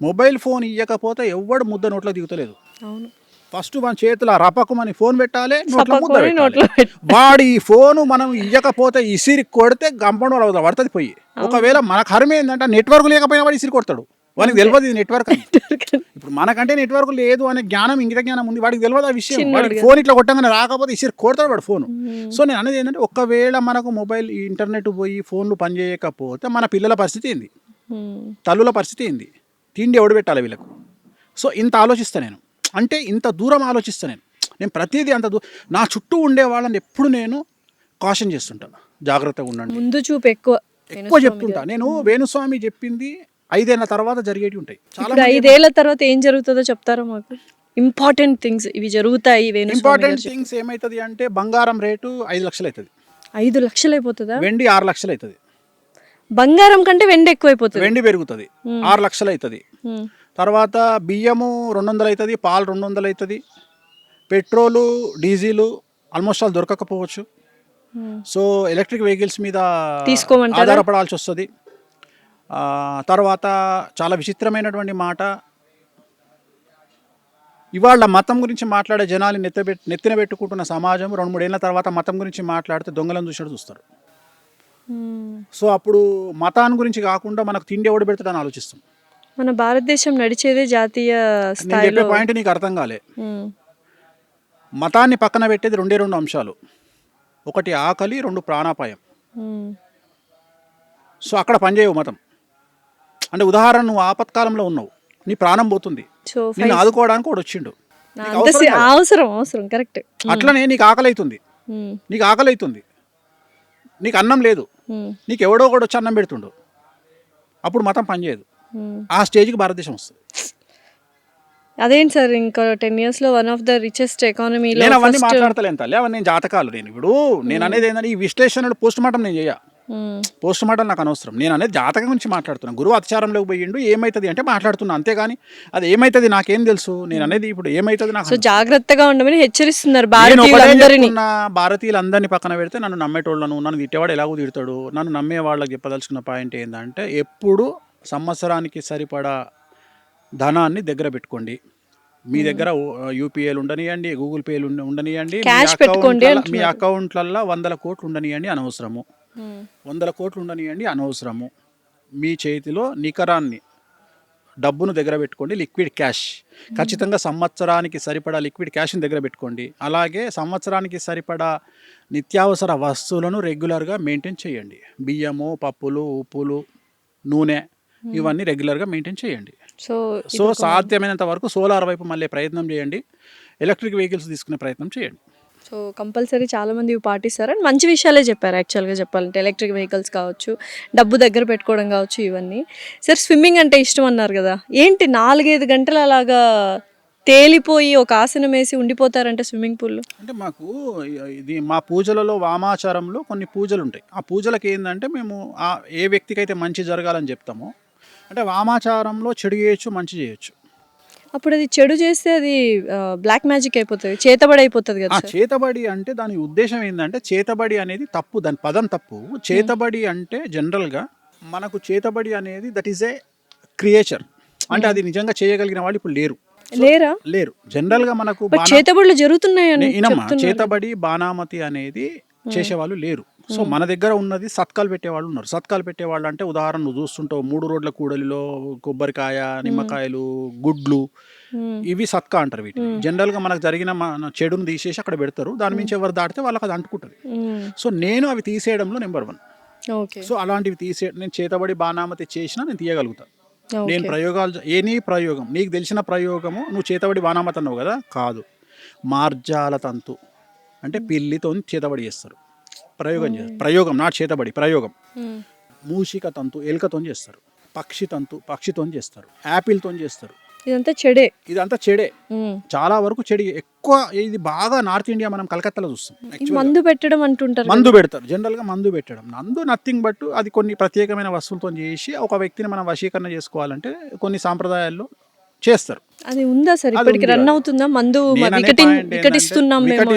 మొబైల్ ఫోన్ ఇవ్వకపోతే ఎవడు ముద్ద నోట్లో దిగుతలేదు. ఫస్ట్ మన చేతిలో రపకమని ఫోన్ పెట్టాలి, నోట్లో ముద్ద పెట్టాలి. వాడి ఈ ఫోను మనం ఇవ్వకపోతే ఇసిరి కొడితే గంపండు వాళ్ళు పడుతుంది పోయి. ఒకవేళ మన కర్మ ఏంటంటే నెట్వర్క్ లేకపోయినా వాడు ఇసిరి కొడతాడు. వాడికి తెలియదు ఇది నెట్వర్క్ అని. ఇప్పుడు మనకంటే నెట్వర్క్ లేదు అనే జ్ఞానం, ఇంగిత జ్ఞానం ఉంది, వాడికి తెలియదు ఆ విషయం. వాడికి ఫోన్ ఇట్లా కొట్టగానే రాకపోతే ఇసిరి కొడతాడు వాడు ఫోను. సో నేను అనేది ఏంటంటే, ఒకవేళ మనకు మొబైల్ ఇంటర్నెట్ పోయి ఫోన్లు పనిచేయకపోతే మన పిల్లల పరిస్థితి ఏంది, తల్లుల పరిస్థితి ఏంది, తిండి ఎవడు పెట్టాలి వీళ్ళకు? సో ఇంత ఆలోచిస్తాను నేను. అంటే ఇంత దూరం ఆలోచిస్తాను నేను ప్రతిదీ అంత నా చుట్టూ ఉండే వాళ్ళని ఎప్పుడు నేను కాషన్ చేస్తుంటాను, జాగ్రత్తగా ఉండండి, ముందు చూపు ఎక్కువ చెప్తుంటా. నేను వేణుస్వామి చెప్పింది 5 ఏళ్ల తర్వాత జరిగేవి ఉంటాయి. చాలా 5 ఏళ్ల తర్వాత ఏం జరుగుతుందో చెప్తారా మాకు? ఇంపార్టెంట్ థింగ్స్ ఇవి జరుగుతాయి. ఇంపార్టెంట్ థింగ్స్ ఏమవుతుంది అంటే, బంగారం రేటు 5 లక్షలు అవుతుంది. 5 లక్షలు అయిపోతుందా? వెండి 6 లక్షలు అవుతుంది. బంగారం కంటే వెండి ఎక్కువైపోతుంది. వెండి పెరుగుతుంది, 6 లక్షలు అవుతుంది. తర్వాత బియ్యము 200 అవుతుంది, పాలు 200 అవుతుంది, పెట్రోలు డీజిల్ ఆల్మోస్ట్ ఆల్ దొరకకపోవచ్చు. సో ఎలక్ట్రిక్ వెహికల్స్ మీద ఆధారపడాల్సి వస్తుంది. తర్వాత చాలా విచిత్రమైనటువంటి మాట, ఇవాళ మతం గురించి మాట్లాడే జనాలు నెత్తిన పెట్టుకుంటున్న సమాజం 2-3 ఏళ్ళ తర్వాత మతం గురించి మాట్లాడితే దొంగలను చూసినట్టు చూస్తారు. సో అప్పుడు మతాన్ని గురించి కాకుండా మనకు తిండి ఎవడు పెడతాడని ఆలోచిస్తాం. మన భారతదేశం నడిచేదే జాతీయ నేను స్థాయిలో. చెప్పే పాయింట్ నీకు అర్థం కాలే. మతాన్ని పక్కన పెట్టేది 2 అంశాలు, 1 ఆకలి, 2 ప్రాణాపాయం. సో అక్కడ పనిచేయవు మతం. అంటే ఉదాహరణ, నువ్వు ఆపత్కాలంలో ఉన్నావు, నీ ప్రాణం పోతుంది, సో నేను ఆదుకోవడానికి వాడు వచ్చిండు, అవసరం కరెక్ట్. అట్లనే నీకు ఆకలి అవుతుంది, నీకు అన్నం లేదు, నీకు ఎవడో ఒకడు వచ్చి అన్నం పెడుతుండు, అప్పుడు మతం పనిచేయదు. ఆ స్టేజ్కి భారతదేశం వస్తుంది. అదేంటి సార్, ఇంకా 10 years లో వన్ ఆఫ్ ద రిచెస్ట్ ఎకానమీలో. నేను అవన్నీ మాట్లాడతలేను తల్లి, అవన్నీ నేను జాతకాలు. నేను అనేది ఏంటంటే ఈ విశ్లేషణలు పోస్ట్ మార్టం నేను చేయ, పోస్ట్ మార్టం నాకు అనవసరం. నేను అనేది జాతకం గురించి మాట్లాడుతున్నాను. గురువు అత్యాచారంలోకి పోయిండు, ఏమవుతుంది అంటే మాట్లాడుతున్నా, అంతేగాని అది ఏమవుతుంది నాకేం తెలుసు. నేను అనేది ఇప్పుడు ఏమవుతుంది నాకు. సో జాగ్రత్తగా ఉండమని హెచ్చరిస్తున్నారు భారతీయులందరినీ పక్కన పెడితే నన్ను నమ్మేటోళ్ళను, నన్ను తిట్టేవాడు ఎలాగో తిడతాడు, నన్ను నమ్మే వాళ్ళకి చెప్పదలుచుకున్న పాయింట్ ఏంటంటే, ఎప్పుడు సంవత్సరానికి సరిపడా ధనాన్ని దగ్గర పెట్టుకోండి. మీ దగ్గర యూపీఐలు ఉండనియండి, గూగుల్ పేలు ఉండనియండి, మీ అకౌంట్లల్లో 100 కోట్లు ఉండనియండి అనవసరము, 100 కోట్లు ఉండనియండి అనవసరము. మీ చేతిలో నికరాన్ని డబ్బును దగ్గర పెట్టుకోండి, లిక్విడ్ క్యాష్. ఖచ్చితంగా సంవత్సరానికి సరిపడా లిక్విడ్ క్యాష్ని దగ్గర పెట్టుకోండి. అలాగే సంవత్సరానికి సరిపడా నిత్యావసర వస్తువులను రెగ్యులర్గా మెయింటైన్ చేయండి. బియ్యము, పప్పులు, ఉప్పులు, నూనె, ఇవన్నీ రెగ్యులర్గా మెయింటైన్ చేయండి. సో సాధ్యమైనంత వరకు సోలార్ వైపు మళ్ళీ ప్రయత్నం చేయండి, ఎలక్ట్రిక్ వెహికల్స్ తీసుకునే ప్రయత్నం చేయండి. సో కంపల్సరీ చాలామంది ఇవి పాటిస్తారు. అండ్ మంచి విషయాలే చెప్పారు యాక్చువల్గా చెప్పాలంటే. ఎలక్ట్రిక్ వెహికల్స్ కావచ్చు, డబ్బు దగ్గర పెట్టుకోవడం కావచ్చు, ఇవన్నీ. సార్ స్విమ్మింగ్ అంటే ఇష్టం అన్నారు కదా, ఏంటి 4-5 గంటలు అలాగా తేలిపోయి ఒక ఆసనం వేసి ఉండిపోతారంటే స్విమ్మింగ్ పూల్లో? అంటే మాకు ఇది మా పూజలలో, వామాచారంలో కొన్ని పూజలు ఉంటాయి. ఆ పూజలకి ఏంటంటే మేము ఏ వ్యక్తికి అయితే మంచి జరగాలని చెప్తామో, అంటే వామాచారంలో చెడు చేయొచ్చు, మంచి చేయొచ్చు. అప్పుడు అది చెడు చేస్తే అది బ్లాక్ మ్యాజిక్ అయిపోతుంది, చేతబడి అయిపోతుంది కదా. చేతబడి అంటే దాని ఉద్దేశం ఏంటంటే, చేతబడి అనేది తప్పు, దాని పదం తప్పు. చేతబడి అంటే జనరల్గా మనకు చేతబడి అనేది దట్ ఈస్ ఏ క్రియేచర్, అంటే అది నిజంగా చేయగలిగిన వాళ్ళు ఇప్పుడు లేరు. జనరల్గా మనకు చేతబడులు జరుగుతున్నాయి. చేతబడి, బాణామతి అనేది చేసేవాళ్ళు లేరు. సో మన దగ్గర ఉన్నది సత్కాలు పెట్టేవాళ్ళు ఉన్నారు. సత్కాలు పెట్టేవాళ్ళు అంటే ఉదాహరణ నువ్వు చూస్తుంటావు, 3 రోడ్ల కూడలిలో కొబ్బరికాయ, నిమ్మకాయలు, గుడ్లు, ఇవి సత్కా అంటారు వీటిని. జనరల్గా మనకు జరిగిన మన చెడును తీసేసి అక్కడ పెడతారు, దాని మించి ఎవరు దాటితే వాళ్ళకి అది అంటుకుంటుంది. సో నేను అవి తీసేయడంలో నెంబర్ 1. సో అలాంటివి నేను చేతబడి, బాణామతి చేసినా నేను తీయగలుగుతాను. నేను ప్రయోగాలు, ఎనీ ప్రయోగం, నీకు తెలిసిన ప్రయోగము, నువ్వు చేతబడి బాణామతి అన్నావు కదా, కాదు, మార్జాల తంతు అంటే పిల్లితో చేతబడి చేస్తారు, ప్రయోగం నాట్ చేతబడి, ప్రయోగం. మూషిక తంతు ఎలుకతో చేస్తారు, పక్షి తంతు పక్షితో చేస్తారు, యాపిల్తో చేస్తారు. ఇదంతా చెడే, చాలా వరకు చెడి. ఎక్కువ ఇది బాగా నార్త్ ఇండియా, మనం కలకత్తాలో చూస్తాం. మందు పెట్టడం అంటుంటారు, మందు పెడతారు జనరల్గా. మందు పెట్టడం, నథింగ్ బట్ అది కొన్ని ప్రత్యేకమైన వస్తువులతో చేసి ఒక వ్యక్తిని మనం వశీకరణ చేసుకోవాలంటే కొన్ని సాంప్రదాయాల్లో చేస్తారు. అది ఉందా సార్, ఇప్పటికి రన్ అవుతుందా? మందు వికటిస్తున్నాం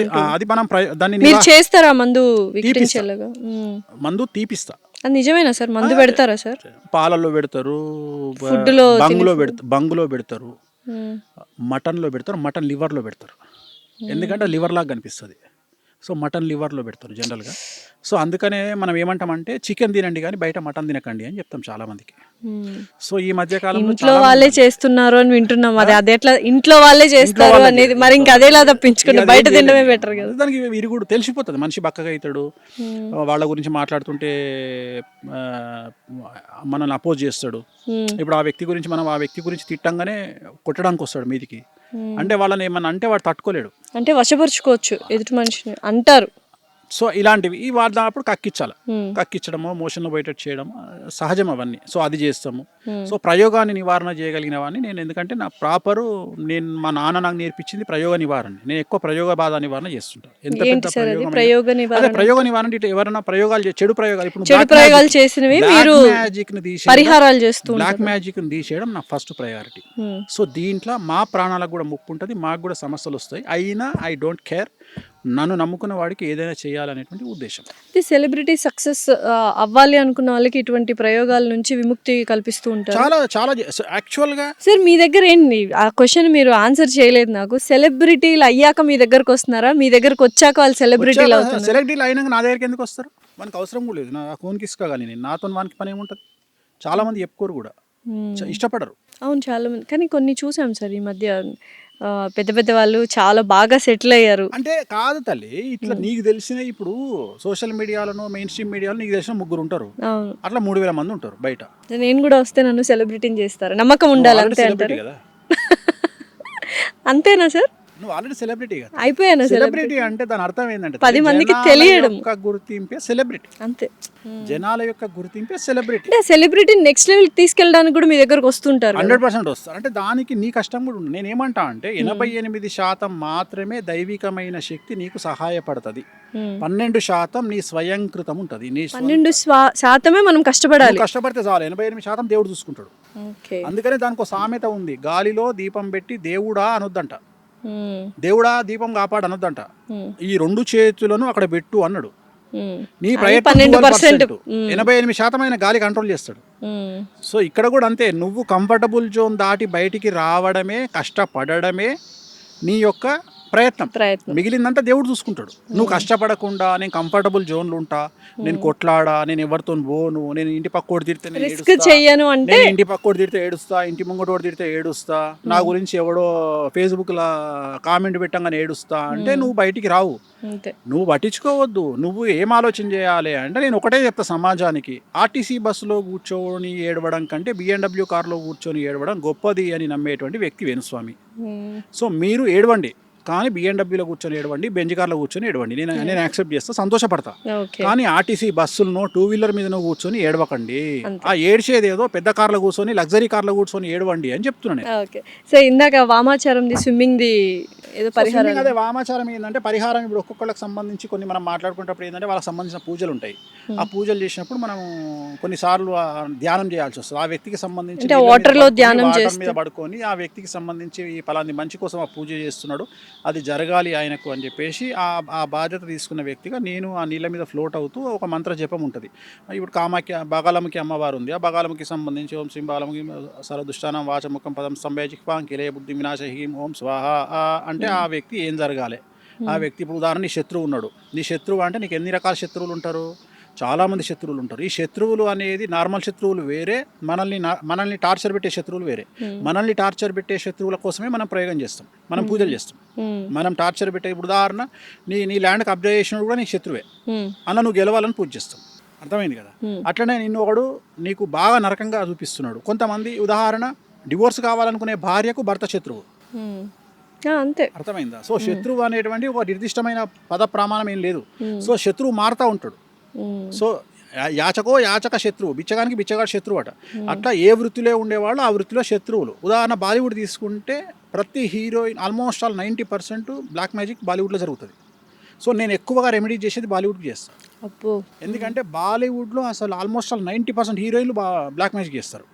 అది మనం దాన్ని మీరు చేస్తారా? మందు తీపిస్తా. అది నిజమేనా సార్? మందు పెడతారా సార్? పాలల్లో పెడతారు, బంగులో పెడతారు, మటన్లో పెడతారు, మటన్ లివర్లో పెడతారు. ఎందుకంటే లివర్ లాగా కనిపిస్తుంది. సో మటన్ లివర్లో పెడతారు జనరల్గా. సో అందుకనే మనం ఏమంటామంటే చికెన్ తినండి కానీ బయట మటన్ తినకండి అని చెప్తాం చాలా మందికి. సో ఈ మధ్య కాలంలో ఇంట్లో వాళ్ళే చేస్తున్నారు అని వింటున్నాం. అది ఎట్లా ఇంట్లో వాళ్ళే చేస్తారు అనేది, మరి ఇంకా అదేలా తప్పించుకుని బయట తినడమే బెటర్ కదా. దానికి విరుగుడు తెలిసిపోతుంది, మనిషి బక్కగా అవుతాడు. వాళ్ళ గురించి మాట్లాడుతుంటే మనల్ని అపోజ్ చేస్తాడు. ఇప్పుడు ఆ వ్యక్తి గురించి మనం ఆ వ్యక్తి గురించి తిట్టంగానే కొట్టడానికి వస్తాడు మీదికి. అంటే వాళ్ళని ఏమన్నా అంటే వాడు తట్టుకోలేడు, అంటే వశపరుచుకోవచ్చు ఎదుటి మనిషిని అంటారు. సో ఇలాంటివి వాడినప్పుడు కక్కించడము, మోషన్లో బయట చేయడం సహజం అవన్నీ. సో అది చేస్తాము. సో ప్రయోగాన్ని నివారణ చేయగలిగినవన్నీ నేను, ఎందుకంటే నా మా నాన్న నాకు నేర్పించింది ప్రయోగ నివారణ. నేను ఎక్కువ ప్రయోగ బాధ నివారణ చేస్తుంటాను. ఎంత పెద్ద ప్రయోగ నివారణ అంటే ఎవరైనా ప్రయోగాలు, చెడు ప్రయోగాలు, ఇప్పుడు చేసినవి మ్యాజిక్ ని తీసేయడం, బ్లాక్ మ్యాజిక్ ని తీసేయడం నా ఫస్ట్ ప్రయారిటీ. సో దీంట్లో మా ప్రాణాలకు కూడా ముప్పు ఉంటుంది, మాకు కూడా సమస్యలు వస్తాయి. అయినా ఐ డోంట్ కేర్. నన్ను నమ్ముకున్న వాడికి ఏదైనా చేయాలనేటువంటి ఉద్దేశం. ఇది సెలబ్రిటీ సక్సెస్ అవ్వాలి అనుకున్న వాళ్ళకి ఇటువంటి ప్రయోగాల నుంచి విముక్తి కల్పిస్తూ ఉంటారు. చాలా చాలా యాక్చువల్గా సార్ మీ దగ్గర ఏంటి ఆ క్వశ్చన్ మీరు ఆన్సర్ చేయలేదు నాకు. సెలబ్రిటీలు అయ్యాక మీ దగ్గరకు వస్తున్నారా, మీ దగ్గరకు వచ్చాక వాళ్ళు సెలబ్రిటీలు అవుతున్నారు? సెలబ్రిటీలు అయినాక నా దగ్గరికి ఎందుకు వస్తారు? మనకు అవసరం కూడా లేదు. నా ఫోన్కి ఇసుక కానీ నేను నాతో వానికి పని ఏముంటుంది? చాలా మంది చెప్పుకోరు కూడా, ఇష్టపడరు. అవును చాలా మంది, కానీ కొన్ని చూసాం సార్ ఈ మధ్య పెద్ద పెద్ద వాళ్ళు చాలా బాగా సెటిల్ అయ్యారు. అంటే కాదు తల్లి, ఇట్లా నీకు తెలిసిన ఇప్పుడు సోషల్ మీడియాలో మెయిన్ స్ట్రీమ్ మీడియాలో నీకు తెలిసిన 3 ఉంటారు, అవును అట్లా 3000 మంది ఉంటారు బయట. నేను కూడా వస్తే నన్ను సెలబ్రిటీని చేస్తారు, నమ్మకం ఉండాలి అంతే అంటారు కదా. అంతేనా సార్? నువ్వు ఆల్రెడీ సెలబ్రిటీ కదా. అయిపోయాను సెలబ్రిటీ అంటే దాని అర్థం ఏంటంటే 10 మందికి తెలియడం, గుర్తింపే సెలబ్రిటీ. అంతే, జనాల యొక్క గుర్తింపే సెలబ్రిటీ. అంటే సెలబ్రిటీ నెక్స్ట్ లెవెల్ తీసుకెళ్ళడానికి కూడా మీ దగ్గరకు వస్తుంటారు. 100% వస్తారు. అంటే దానికి నీ కష్టం కూడా ఉంది. నేను ఏమంటా అంటే 88% మాత్రమే దైవికమైన శక్తి నీకు సహాయపడుతుంది. 12% నీ స్వయంకృతం ఉంటుంది. నీ 12% మనం కష్టపడాలి. కష్టపడితే చాలు, 88% దేవుడు చూసుకుంటాడు. అందుకనే దానికి ఒక సామెత ఉంది, గాలిలో దీపం పెట్టి దేవుడా అనొద్దంట, దేవుడా దీపం కాపాడు అనొద్దంట. ఈ 2 చేతులను అక్కడ పెట్టు అన్నాడు. నీ ప్రయత్నం 88% అయిన గాలి కంట్రోల్ చేస్తాడు. సో ఇక్కడ కూడా అంతే, నువ్వు కంఫర్టబుల్ జోన్ దాటి బయటికి రావడమే, కష్టపడడమే నీ యొక్క ప్రయత్నం. మిగిలిందంతా దేవుడు చూసుకుంటాడు. నువ్వు కష్టపడకుండా నేను కంఫర్టబుల్ జోన్లు ఉంటా, నేను కొట్లాడా, నేను ఎవరితో పోను, నేను ఇంటి పక్కోడు తిడితే నేను ఇంటి పక్కోడు తిడితే ఏడుస్తా, ఇంటి ముంగటోడు తిడితే ఏడుస్తా, నా గురించి ఎవడో ఫేస్బుక్ లా కామెంట్ పెట్టంగానే ఏడుస్తా అంటే నువ్వు బయటికి రావు. నువ్వు పట్టించుకోవద్దు. నువ్వు ఏం ఆలోచన చేయాలి అంటే నేను ఒకటే చెప్తా సమాజానికి, ఆర్టీసీ బస్సులో కూర్చొని ఏడవడం కంటే BMW కార్లో కూర్చొని ఏడవడం గొప్పది అని నమ్మేటువంటి వ్యక్తి వేణుస్వామి. సో మీరు ఏడవండి, కానీ BMW లో కూర్చొని ఏడవండి, బెంజ్ కార్లో కూర్చొని ఏడవండి, నేను యాక్సెప్ట్ చేస్తా, సంతోషపడతా. కానీ ఆర్టీసీ బస్సులను 2 వీలర్ మీద కూర్చొని ఏడవకండి. ఆ ఏడ్చేది ఏదో పెద్ద కార్లో కూర్చొని లగ్జరీ కార్లో కూర్చొని ఏడవండి అని చెప్తున్నాను. సో ఇందాక వామాచారం స్విమ్మింగ్ ది ఏదో పరిహారం, అదే వామాచారం ఏంటంటే పరిహారం. ఇప్పుడు ఒక్కొక్కళ్ళకి సంబంధించి కొన్ని మనం మాట్లాడుకునేటప్పుడు ఏంటంటే వాళ్ళకి సంబంధించిన పూజలు ఉంటాయి. ఆ పూజలు చేసినప్పుడు మనం కొన్నిసార్లు ధ్యానం చేయాల్సి వస్తుంది. ఆ వ్యక్తికి సంబంధించి వాటర్ లో ధ్యానం మీద పడుకొని ఆ వ్యక్తికి సంబంధించి ఈ పలాంది మంచి కోసం ఆ పూజ చేస్తున్నాడు, అది జరగాలి ఆయనకు అని చెప్పేసి ఆ బాధ్యత తీసుకున్న వ్యక్తిగా నేను ఆ నీళ్ళ మీద ఫ్లోట్ అవుతూ ఒక మంత్ర జపం ఉంటుంది. ఇప్పుడు కామాఖ్య బగాలముఖి అమ్మవారు ఉంది, ఆ బగాలముఖి సంబంధించి ఓం సింబాలముఖి సరదుష్టానం వాచముఖం పదం సంభేజిక్వాం కిలే బుద్ధి వినాశహీం ఓం స్వాహ అంటే ఆ వ్యక్తి ఏం జరగాలి. ఆ వ్యక్తి ఇప్పుడు ఉదాహరణ నీ శత్రువు ఉన్నాడు, నీ శత్రువు అంటే నీకు ఎన్ని రకాల శత్రువులు ఉంటారు? చాలామంది శత్రువులు ఉంటారు. ఈ శత్రువులు అనేది నార్మల్ శత్రువులు వేరే, మనల్ని టార్చర్ పెట్టే శత్రువులు వేరే. మనల్ని టార్చర్ పెట్టే శత్రువుల కోసమే మనం ప్రయోగం చేస్తాం, మనం పూజలు చేస్తాం. మనం టార్చర్ పెట్టే ఇప్పుడు ఉదాహరణ నీ ల్యాండ్కి అబ్జర్వ్ చేసినప్పుడు కూడా నీకు శత్రువే, అన్న నువ్వు గెలవాలని పూజ చేస్తాం. అర్థమైంది కదా? అట్లనే నిన్ను ఒకడు నీకు బాగా నరకంగా చూపిస్తున్నాడు. కొంతమంది ఉదాహరణ డివోర్స్ కావాలనుకునే భార్యకు భర్త శత్రువు, అంతే. అర్థమైందా? సో శత్రువు అనేటువంటి ఒక నిర్దిష్టమైన పద ప్రమాణం ఏం లేదు. సో శత్రువు మారుతూ ఉంటాడు. సో యాచక శత్రువు, బిచ్చగానికి బిచ్చగాడు శత్రువు అట. అట్లా ఏ వృత్తిలో ఉండేవాళ్ళు ఆ వృత్తిలో శత్రువులు. ఉదాహరణ బాలీవుడ్ తీసుకుంటే ప్రతి heroine almost all 90% black magic బాలీవుడ్లో జరుగుతుంది. సో నేను ఎక్కువగా రెమెడీ చేసేది బాలీవుడ్కి చేస్తాను. ఎందుకంటే బాలీవుడ్లో అసలు ఆల్మోస్ట్ ఆల్ 90% హీరోయిన్లు బ్లాక్ మ్యాజిక్ చేస్తారు.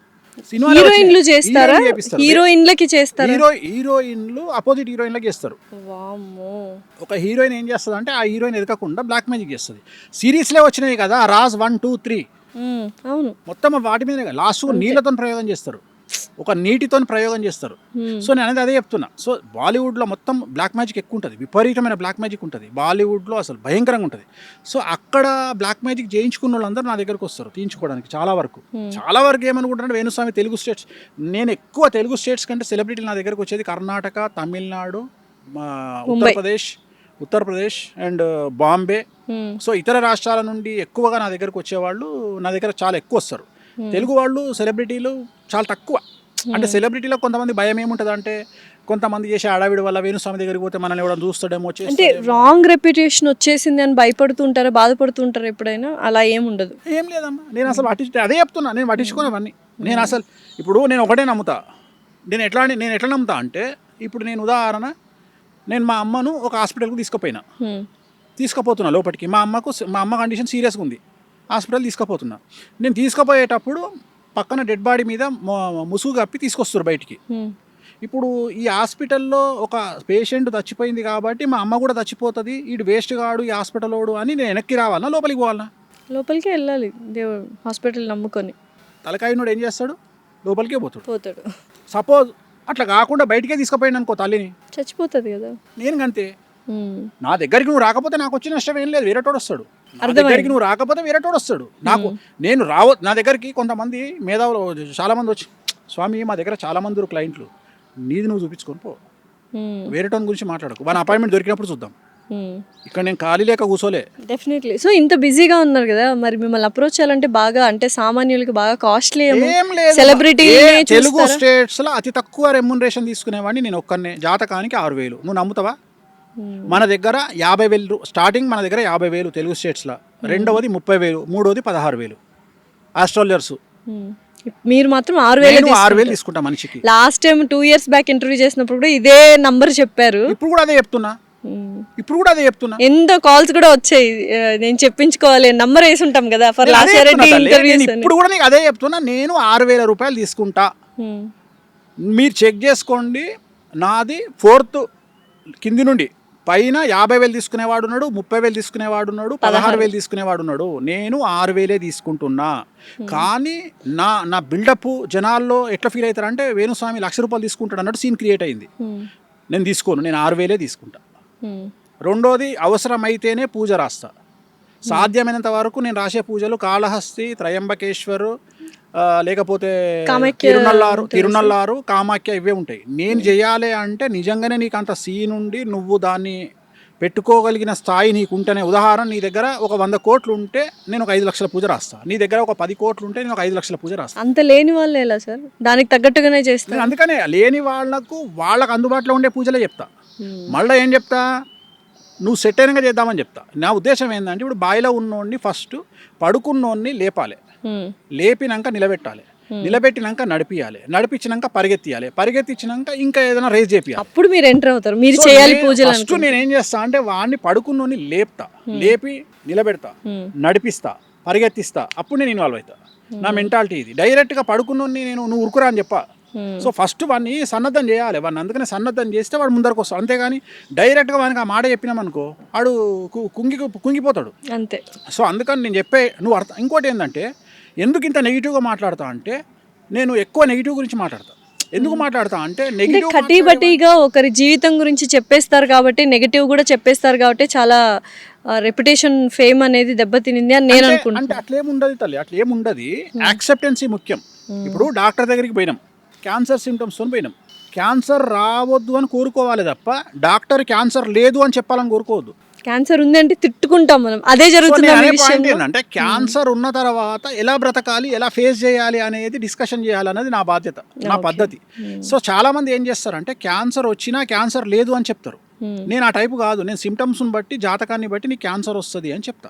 హీరోయిన్లు చేస్తారా? హీరోయిన్లకి చేస్తారు, హీరోయిన్లు అపోజిట్ హీరోయిన్లకి చేస్తారు. ఒక హీరోయిన్ ఏం చేస్తుంది అంటే ఆ హీరోయిన్ ఎదగకుండా బ్లాక్ మ్యాజిక్ చేస్తుంది. సిరీస్లే వచ్చినాయి కదా, రాజ్ 1, 2, 3 అవును, మొత్తం వాటి మీద లాస్ట్ నీళ్ళతో ప్రయోగం చేస్తారు, ఒక నీటితో ప్రయోగం చేస్తారు. సో నేను అనేది అదే చెప్తున్నా. సో బాలీవుడ్లో మొత్తం బ్లాక్ మ్యాజిక్ ఎక్కువ ఉంటుంది, విపరీతమైన బ్లాక్ మ్యాజిక్ ఉంటుంది బాలీవుడ్లో, అసలు భయంకరంగా ఉంటుంది. సో అక్కడ బ్లాక్ మ్యాజిక్ చేయించుకున్న వాళ్ళందరూ నా దగ్గరకు వస్తారు తీయించుకోవడానికి. చాలా వరకు ఏమనుకుంటారంటే వేణుస్వామి తెలుగు స్టేట్స్, నేను ఎక్కువ తెలుగు స్టేట్స్ కంటే సెలబ్రిటీలు నా దగ్గరకు వచ్చేది కర్ణాటక, తమిళనాడు, ఉత్తరప్రదేశ్ అండ్ బాంబే. సో ఇతర రాష్ట్రాల నుండి ఎక్కువగా నా దగ్గరకు వచ్చేవాళ్ళు నా దగ్గర చాలా ఎక్కువ వస్తారు. తెలుగు వాళ్ళు సెలబ్రిటీలు చాలా తక్కువ. అంటే సెలబ్రిటీలో కొంతమంది భయం ఏముంటుంది అంటే, కొంతమంది చేసే అడావిడి వల్ల వేణుస్వామి దగ్గరికి పోతే మనల్ని ఎవరైనా చూస్తాడేమో, అంటే రాంగ్ రెప్యుటేషన్ వచ్చేసింది అని భయపడుతుంటారా, బాధపడుతుంటారా ఎప్పుడైనా? అలా ఏముండదు. ఏం లేదమ్మా, నేను అసలు అదే చెప్తున్నా, నేను పట్టించుకోనవన్నీ. నేను అసలు ఇప్పుడు నేను ఒకటే నమ్ముతా. నేను ఎట్లా నమ్ముతా అంటే, ఇప్పుడు నేను ఉదాహరణ నేను మా అమ్మను ఒక హాస్పిటల్కి తీసుకుపోతున్నా లోపలికి. మా అమ్మ కండిషన్ సీరియస్గా ఉంది, హాస్పిటల్ తీసుకుపోతున్నా. నేను తీసుకుపోయేటప్పుడు పక్కన డెడ్ బాడీ మీద ముసుగు కప్పి తీసుకొస్తారు బయటికి. ఇప్పుడు ఈ హాస్పిటల్లో ఒక పేషెంట్ చచ్చిపోయింది కాబట్టి మా అమ్మ కూడా చచ్చిపోతుంది, వీడు వేస్ట్ కాడు ఈ హాస్పిటల్ వాడు అని నేను వెనక్కి రావాలన్నా లోపలికి పోవాలన్నా? లోపలికే వెళ్ళాలి, దేవుడు హాస్పిటల్ నమ్ముకొని. తలకాయనోడు ఏం చేస్తాడు? లోపలికే పోతాడు. పోతాడు. సపోజ్ అట్లా కాకుండా బయటికే తీసుకుపోయాను అనుకో తల్లిని, చచ్చిపోతుంది కదా. నేను అంతే. నా దగ్గరికి నువ్వు రాకపోతే నాకు వచ్చిన నష్టం ఏం లేదు, వేరేటోడు వస్తాడు. నా అర్థమైంది. దగ్గరికి నువ్వు రాకపోతే వేరేటోడు వస్తాడు. నాకు నేను నా దగ్గరికి కొంతమంది మేధావులు చాలా మంది వచ్చి, స్వామి మా దగ్గర చాలా మంది క్లయింట్లు, నీది నువ్వు చూపించుకొని పో, వేరేటోని గురించి మాట్లాడకు, మన అపాయింట్మెంట్ దొరికినప్పుడు చూద్దాం, ఇక్కడ నేను ఖాళీ లేక కూర్చోలే. డెఫినెట్లీ. సో ఇంత బిజీగా ఉన్నారు కదా, మరి మిమ్మల్ని అప్రోచ్ చేయాలంటే బాగా, అంటే సామాన్యులకి బాగా కాస్ట్లీ ఏం లేదు. సెలబ్రిటీ తెలుగు స్టేట్స్ లో అతి తక్కువ రెమ్యునరేషన్ తీసుకునేవాడిని నేను ఒక్కనే, జాతకానికి 6,000. నువ్వు నమ్ముతావా? మన దగ్గర 50,000 స్టార్టింగ్, మన దగ్గర 50,000 తెలుగు స్టేట్స్లో, రెండవది 30,000, మూడవది 16,000 ఆస్ట్రాలజర్స్. మీరు మాత్రం 6,000 తీసుకుంటా మనిషికి. Last time 2 years back interview చేసినప్పుడు కూడా ఇదే నంబర్ చెప్పారు. ఇప్పుడు కూడా అదే చెప్తున్నా. ఎంత కాల్స్ కూడా వచ్చాయి, నేను చెప్పించుకోవాలి, నంబర్ వేసి ఉంటాం కదా ఫర్ లాసారెడ్డి ఇంటర్వ్యూస్. ఇప్పుడు కూడా నీకు అదే చెప్తున్నా, నేను 6,000 రూపాయలు తీసుకుంటా, మీరు చెక్ చేసుకోండి. నాది 4th కింది నుండి పైన 50,000 తీసుకునేవాడు ఉన్నాడు, 30,000 తీసుకునేవాడు ఉన్నాడు, 16,000 తీసుకునేవాడు ఉన్నాడు. నేను 6,000 తీసుకుంటున్నా. కానీ నా బిల్డప్ జనాల్లో ఎట్లా ఫీల్ అవుతారంటే, వేణుస్వామి ₹1,00,000 తీసుకుంటాడు అన్నట్టు సీన్ క్రియేట్ అయింది. నేను తీసుకోను, నేను 6,000 తీసుకుంటా. రెండోది, అవసరమైతేనే పూజ రాస్తా. సాధ్యమైనంత వరకు నేను రాసే పూజలు కాళహస్తి, త్రయంబకేశ్వరు, లేకపోతే తిరునల్లారు, కామాఖ్య, ఇవే ఉంటాయి. నేను చేయాలి అంటే నిజంగానే నీకు అంత సీన్ ఉండి నువ్వు దాన్ని పెట్టుకోగలిగిన స్థాయి నీకు ఉంటేనే. ఉదాహరణ, నీ దగ్గర ఒక 100 కోట్లు ఉంటే నేను ఒక 5 లక్షల పూజ రాస్తా, నీ దగ్గర ఒక 10 కోట్లు ఉంటే నేను ఒక 5 లక్షల పూజ రాస్తా. అంత లేని వాళ్ళు ఎలా సార్? దానికి తగ్గట్టుగానే చేస్తాను. అందుకనే లేని వాళ్ళకు అందుబాటులో ఉండే పూజలే చెప్తా. మళ్ళీ ఏం చెప్తా, నువ్వు సెట్ అయినగా చేద్దామని చెప్తా. నా ఉద్దేశం ఏంటంటే, ఇప్పుడు బాయిలో ఉన్నోడిని ఫస్ట్ పడుకున్నోడిని లేపాలి, లేపినాక నిలబెట్టాలి, నిలబెట్టినాక నడిపించినాక పరిగెత్తించినాక ఇంకా ఏదైనా రేజ్ చేయాలి. అప్పుడు మీరు ఎంటర్ అవుతారు, మీరు చేయాలి పూజలు. ఫస్ట్ నేను ఏం చేస్తా అంటే, వాడిని పడుకున్నోని లేపుతా, లేపి నిలబెడతా, నడిపిస్తా, పరిగెత్తిస్తా, అప్పుడు నేను ఇన్వాల్వ్ అవుతా. నా మెంటాలిటీ ఇది. డైరెక్ట్గా పడుకున్నోని నువ్వు ఉరుకురా అని చెప్పా. సో ఫస్ట్ వాడిని సన్నద్ధం చేయాలి. వాడిని అందుకనే సన్నద్ధం చేస్తే వాడు ముందరకు వస్తాడు. అంతేగాని డైరెక్ట్గా వానికి ఆ మాట చెప్పినామనుకో, వాడు కుంగిపోతాడు అంతే. సో అందుకని నేను చెప్పే నువ్వు అర్థం. ఇంకోటి ఏంటంటే, ఎందుకు ఇంత నెగిటివ్గా మాట్లాడతా అంటే, నేను ఎక్కువ నెగిటివ్ గురించి మాట్లాడతా. ఎందుకు మాట్లాడతా అంటే, నెగిటివ్ కటీబటీగా ఒకరి జీవితం గురించి చెప్పేస్తారు కాబట్టి, నెగిటివ్ కూడా చెప్పేస్తారు కాబట్టి చాలా రెప్యుటేషన్, ఫేమ్ అనేది దెబ్బతినింది అని నేను అనుకుంటున్నాను. అంటే అట్లేముండదు తల్లి, అట్లేముండదు. యాక్సెప్టెన్సీ ముఖ్యం. ఇప్పుడు డాక్టర్ దగ్గరికి పోయినాం, క్యాన్సర్ సిమ్టమ్స్తో పోయినాం. క్యాన్సర్ రావద్దు అని కోరుకోవాలి తప్ప డాక్టర్ క్యాన్సర్ లేదు అని చెప్పాలని కోరుకోవద్దు. క్యాన్సర్ ఉంది అంటే తిట్టుకుంటాం మనం, అదే జరుగుతుంది. ఏంటంటే, క్యాన్సర్ ఉన్న తర్వాత ఎలా బ్రతకాలి, ఎలా ఫేస్ చేయాలి అనేది డిస్కషన్ చేయాలన్నది నా బాధ్యత, నా పద్ధతి. సో చాలా మంది ఏం చేస్తారంటే, క్యాన్సర్ వచ్చినా క్యాన్సర్ లేదు అని చెప్తారు. నేను ఆ టైపు కాదు. నేను సిమ్టమ్స్ని బట్టి, జాతకాన్ని బట్టి నీకు క్యాన్సర్ వస్తుంది అని చెప్తా.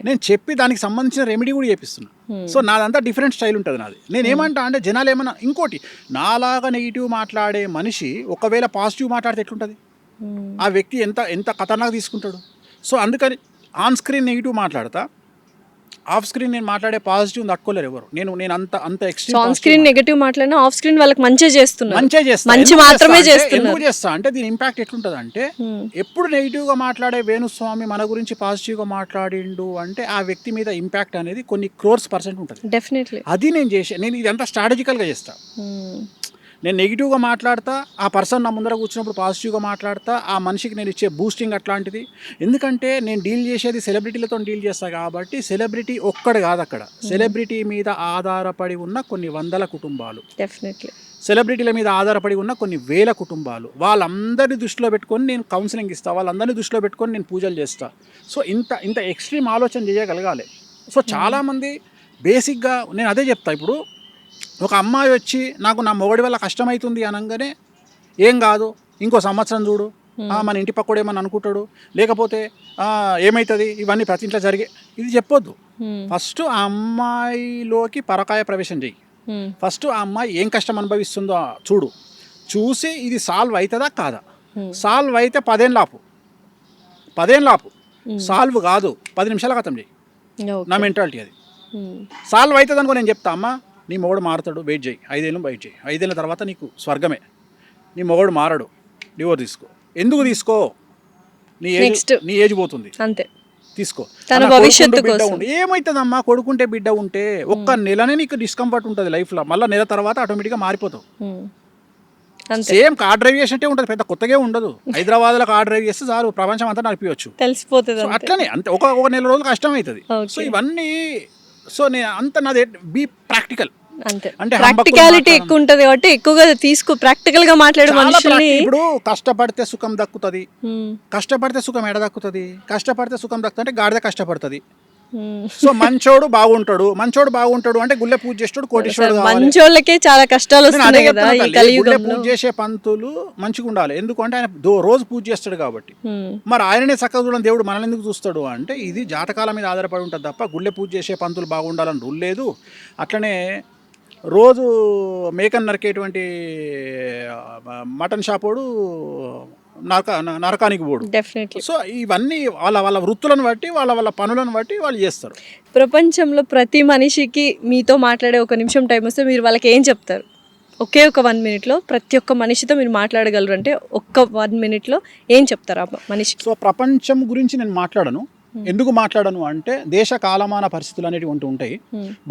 నేను చెప్పి దానికి సంబంధించిన రెమెడీ కూడా చేపిస్తున్నా. సో నాదంతా డిఫరెంట్ స్టైల్ ఉంటుంది నాది. నేను ఏమంటా అంటే, జనాలు ఏమన్నా, ఇంకోటి, నాలాగా నెగిటివ్ మాట్లాడే మనిషి ఒకవేళ పాజిటివ్ మాట్లాడితే ఎట్లుంటుంది? ఆ వ్యక్తి ఎంత ఖతర్నాక్ తీసుకుంటాడు. సో అందుకని ఆన్ స్క్రీన్ నెగిటివ్ మాట్లాడతా, ఆఫ్ స్క్రీన్ నేను మాట్లాడే పాజిటివ్ తట్టుకోలేరు ఎవరు. నేను అంత ఎక్స్ట్రీమ్. ఆన్ స్క్రీన్ నెగటివ్ మాట్లాడినా ఆఫ్ స్క్రీన్ వాళ్ళకి మంచిగా చేస్తున్నా. మంచి మాత్రమే చేస్తున్నా. ఎందుకు చేస్తా అంటే, దీని ఇంపాక్ట్ ఎట్లుంటుంది అంటే, ఎప్పుడు నెగిటివ్గా మాట్లాడే వేణుస్వామి మన గురించి పాజిటివ్గా మాట్లాడిండు అంటే, ఆ వ్యక్తి మీద ఇంపాక్ట్ అనేది కొన్ని crores% ఉంటుంది. డెఫినెట్లీ. అది నేను ఇదంతా స్ట్రాటజికల్గా చేస్తా. నేను నెగిటివ్గా మాట్లాడతా, ఆ పర్సన్ నా ముందర కూర్చున్నప్పుడు పాజిటివ్గా మాట్లాడతా, ఆ మనిషికి నేను ఇచ్చే బూస్టింగ్ అట్లాంటిది. ఎందుకంటే నేను డీల్ చేసేది సెలబ్రిటీలతో డీల్ చేస్తా కాబట్టి, సెలబ్రిటీ ఒక్కడు కాదు అక్కడ, సెలబ్రిటీ మీద ఆధారపడి ఉన్న కొన్ని 100 కుటుంబాలు, డెఫినెట్లీ సెలబ్రిటీల మీద ఆధారపడి ఉన్న కొన్ని 1000 కుటుంబాలు, వాళ్ళందరినీ దృష్టిలో పెట్టుకొని నేను కౌన్సిలింగ్ ఇస్తా, వాళ్ళందరినీ దృష్టిలో పెట్టుకొని నేను పూజలు చేస్తా. సో ఇంత ఎక్స్ట్రీమ్ ఆలోచన చేయగలగాలి. సో చాలామంది బేసిక్గా నేను అదే చెప్తా. ఇప్పుడు ఒక అమ్మాయి వచ్చి నాకు నా మొగడి వల్ల కష్టమవుతుంది అనగానే, ఏం కాదు, ఇంకో సంవత్సరం చూడు, మన ఇంటి పక్కడు ఏమని అనుకుంటాడు, లేకపోతే ఏమవుతుంది, ఇవన్నీ ప్రతి ఇంట్లో జరిగే, ఇది చెప్పొద్దు. ఫస్ట్ ఆ అమ్మాయిలోకి పరకాయ ప్రవేశం చెయ్యి. ఫస్ట్ ఆ అమ్మాయి ఏం కష్టం అనుభవిస్తుందో చూసి ఇది సాల్వ్ అవుతుందా కాదా. సాల్వ్ అయితే 10 ఏళ్ళు ఆపు, సాల్వ్ కాదు 10 నిమిషాల ఖతం చెయ్యి. నా మెంటాలిటీ అది. సాల్వ్ అవుతుంది అనుకో, నేను చెప్తా, అమ్మ నీ మొగుడు మారుతాడు, వెయిట్ చేయి, 5 ఏళ్ళు వెయిట్ చేయి, 5 ఏళ్ళ తర్వాత నీకు స్వర్గమే. నీ మొగడు మారడు, డివోర్స్ తీసుకో. ఎందుకు తీసుకో? Next. నీ ఏజ్ పోతుంది, అంతే. తీసుకో. తన అలా భవిష్యత్తు కొడుకుంటూ బిడ్డ కోసం. ఉంటే ఏమవుతుందమ్మా? కొడుకుంటే బిడ్డ ఉంటే ఒక్క నెలనే నీకు డిస్కంఫర్ట్ ఉంటుంది లైఫ్లో, మళ్ళీ నెల తర్వాత ఆటోమేటిక్గా మారిపోతావు. అంతే, సేమ్ కార్ డ్రైవ్ చేసినట్టే ఉంటుంది, పెద్ద కొత్తగా ఉండదు. హైదరాబాద్లో కార్ డ్రైవ్ చేస్తే చాలు ప్రపంచం అంతా నడిపించవచ్చు. తెలిసిపోతుంది. సో అట్లనే అంతే, ఒక నెల రోజులు కష్టం అవుతుంది. Okay. సో ఇవన్నీ, సో నేను అంత నాది బీ ప్రాక్టికల్. అంతే, అంటే ప్రాక్టికాలిటీ ఎక్కువ ఉంటుంది కాబట్టి ఎక్కువగా ప్రాక్టికల్ గా మాట్లాడే మనుషుల్ని. ఇప్పుడు కష్టపడితే సుఖం దక్కుతుంది. కష్టపడితే సుఖం ఎడ దక్కుతుంది? కష్టపడితే సుఖం దక్కుతుంది అంటే గాడిద కష్టపడుతుంది. సో మంచోడు బాగుంటాడు అంటే గుళ్ళె పూజ చేస్తాడు, కోటీశ్వరుడు కావాలి. మంచోళ్ళకే చాలా కష్టాలు నేను అదే వస్తున్నాయి కదా చెప్తున్నా ఈ తల్లి, గుళ్ళె కలియుగంలో. పూజ చేసే పంతులు మంచిగా ఉండాలి. ఎందుకంటే ఆయన రోజు పూజ చేస్తాడు కాబట్టి. మరి ఆయననే చక్కగా చూడని దేవుడు మనల్ని ఎందుకు చూస్తాడు అంటే ఇది జాతకాల మీద ఆధారపడి ఉంటుంది తప్ప గుళ్ళె పూజ చేసే పంతులు బాగుండాలని రూల్ లేదు. అట్లనే రోజు మేకను నరికేటువంటి మటన్ షాపోడు నరకానికి పోడు. డెఫినెట్లీ. సో ఇవన్నీ వాళ్ళ వృత్తులను బట్టి వాళ్ళ పనులను బట్టి వాళ్ళు చేస్తారు. ప్రపంచంలో ప్రతి మనిషికి మీతో మాట్లాడే ఒక నిమిషం టైం వస్తే మీరు వాళ్ళకి ఏం చెప్తారు? ఒకే ఒక 1 minute ప్రతి ఒక్క మనిషితో మీరు మాట్లాడగలరు అంటే ఒక్క 1 minute ఏం చెప్తారు ఆ మనిషికి? సో ప్రపంచం గురించి నేను మాట్లాడను. ఎందుకు మాట్లాడను అంటే దేశ కాలమాన పరిస్థితులు అనేవి ఉంటాయి.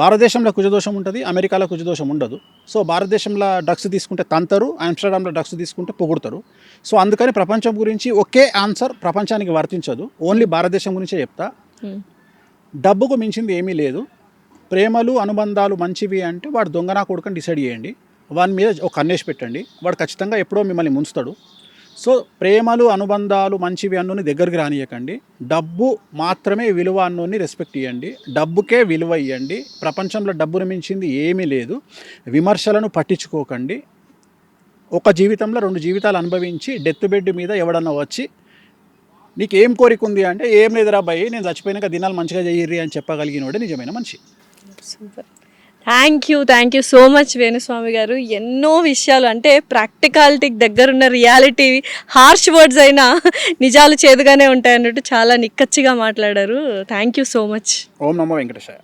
భారతదేశంలో కుజదోషం ఉంటుంది, అమెరికాలో కుజదోషం ఉండదు. సో భారతదేశంలో డ్రగ్స్ తీసుకుంటే తంతరు, ఆమ్స్టర్డామ్లో డ్రగ్స్ తీసుకుంటే పొగుడతారు. సో అందుకని ప్రపంచం గురించి ఒకే ఆన్సర్ ప్రపంచానికి వర్తించదు. ఓన్లీ భారతదేశం గురించే చెప్తా. డబ్బుకు మించింది ఏమీ లేదు. ప్రేమలు అనుబంధాలు మంచివి అంటే వాడు దొంగనా కొడుకని డిసైడ్ చేయండి. వాని మీద ఒక కన్నేసి పెట్టండి, వాడు ఖచ్చితంగా ఎప్పుడో మిమ్మల్ని ముంచుతాడు. సో ప్రేమలు అనుబంధాలు మంచివి అన్నోని దగ్గరికి రానియకండి. డబ్బు మాత్రమే విలువ అన్నోని రెస్పెక్ట్ ఇవ్వండి. డబ్బుకే విలువ ఇవ్వండి. ప్రపంచంలో డబ్బును మించింది ఏమీ లేదు. విమర్శలను పట్టించుకోకండి. ఒక జీవితంలో 2 జీవితాలు అనుభవించి డెత్ బెడ్ మీద ఎవడన్నా వచ్చి నీకు ఏం కోరిక ఉంది అంటే ఏం లేదురా అబ్బాయి నేను చచ్చిపోయినాక దినాలు మంచిగా చెయ్యిర్రి అని చెప్పగలిగినోడే నిజమైన మనిషి. Super, thank you so much Venu Swamy గారు. ఎన్నో విషయాలు అంటే ప్రాక్టికాలిటీకి దగ్గరున్న రియాలిటీ, హార్ష్ వర్డ్స్ అయినా నిజాలు చేదుగానే ఉంటాయి అన్నట్టు చాలా నిక్కచ్చిగా మాట్లాడారు. Thank you so much. ఓం నమో వెంకటేశాయ.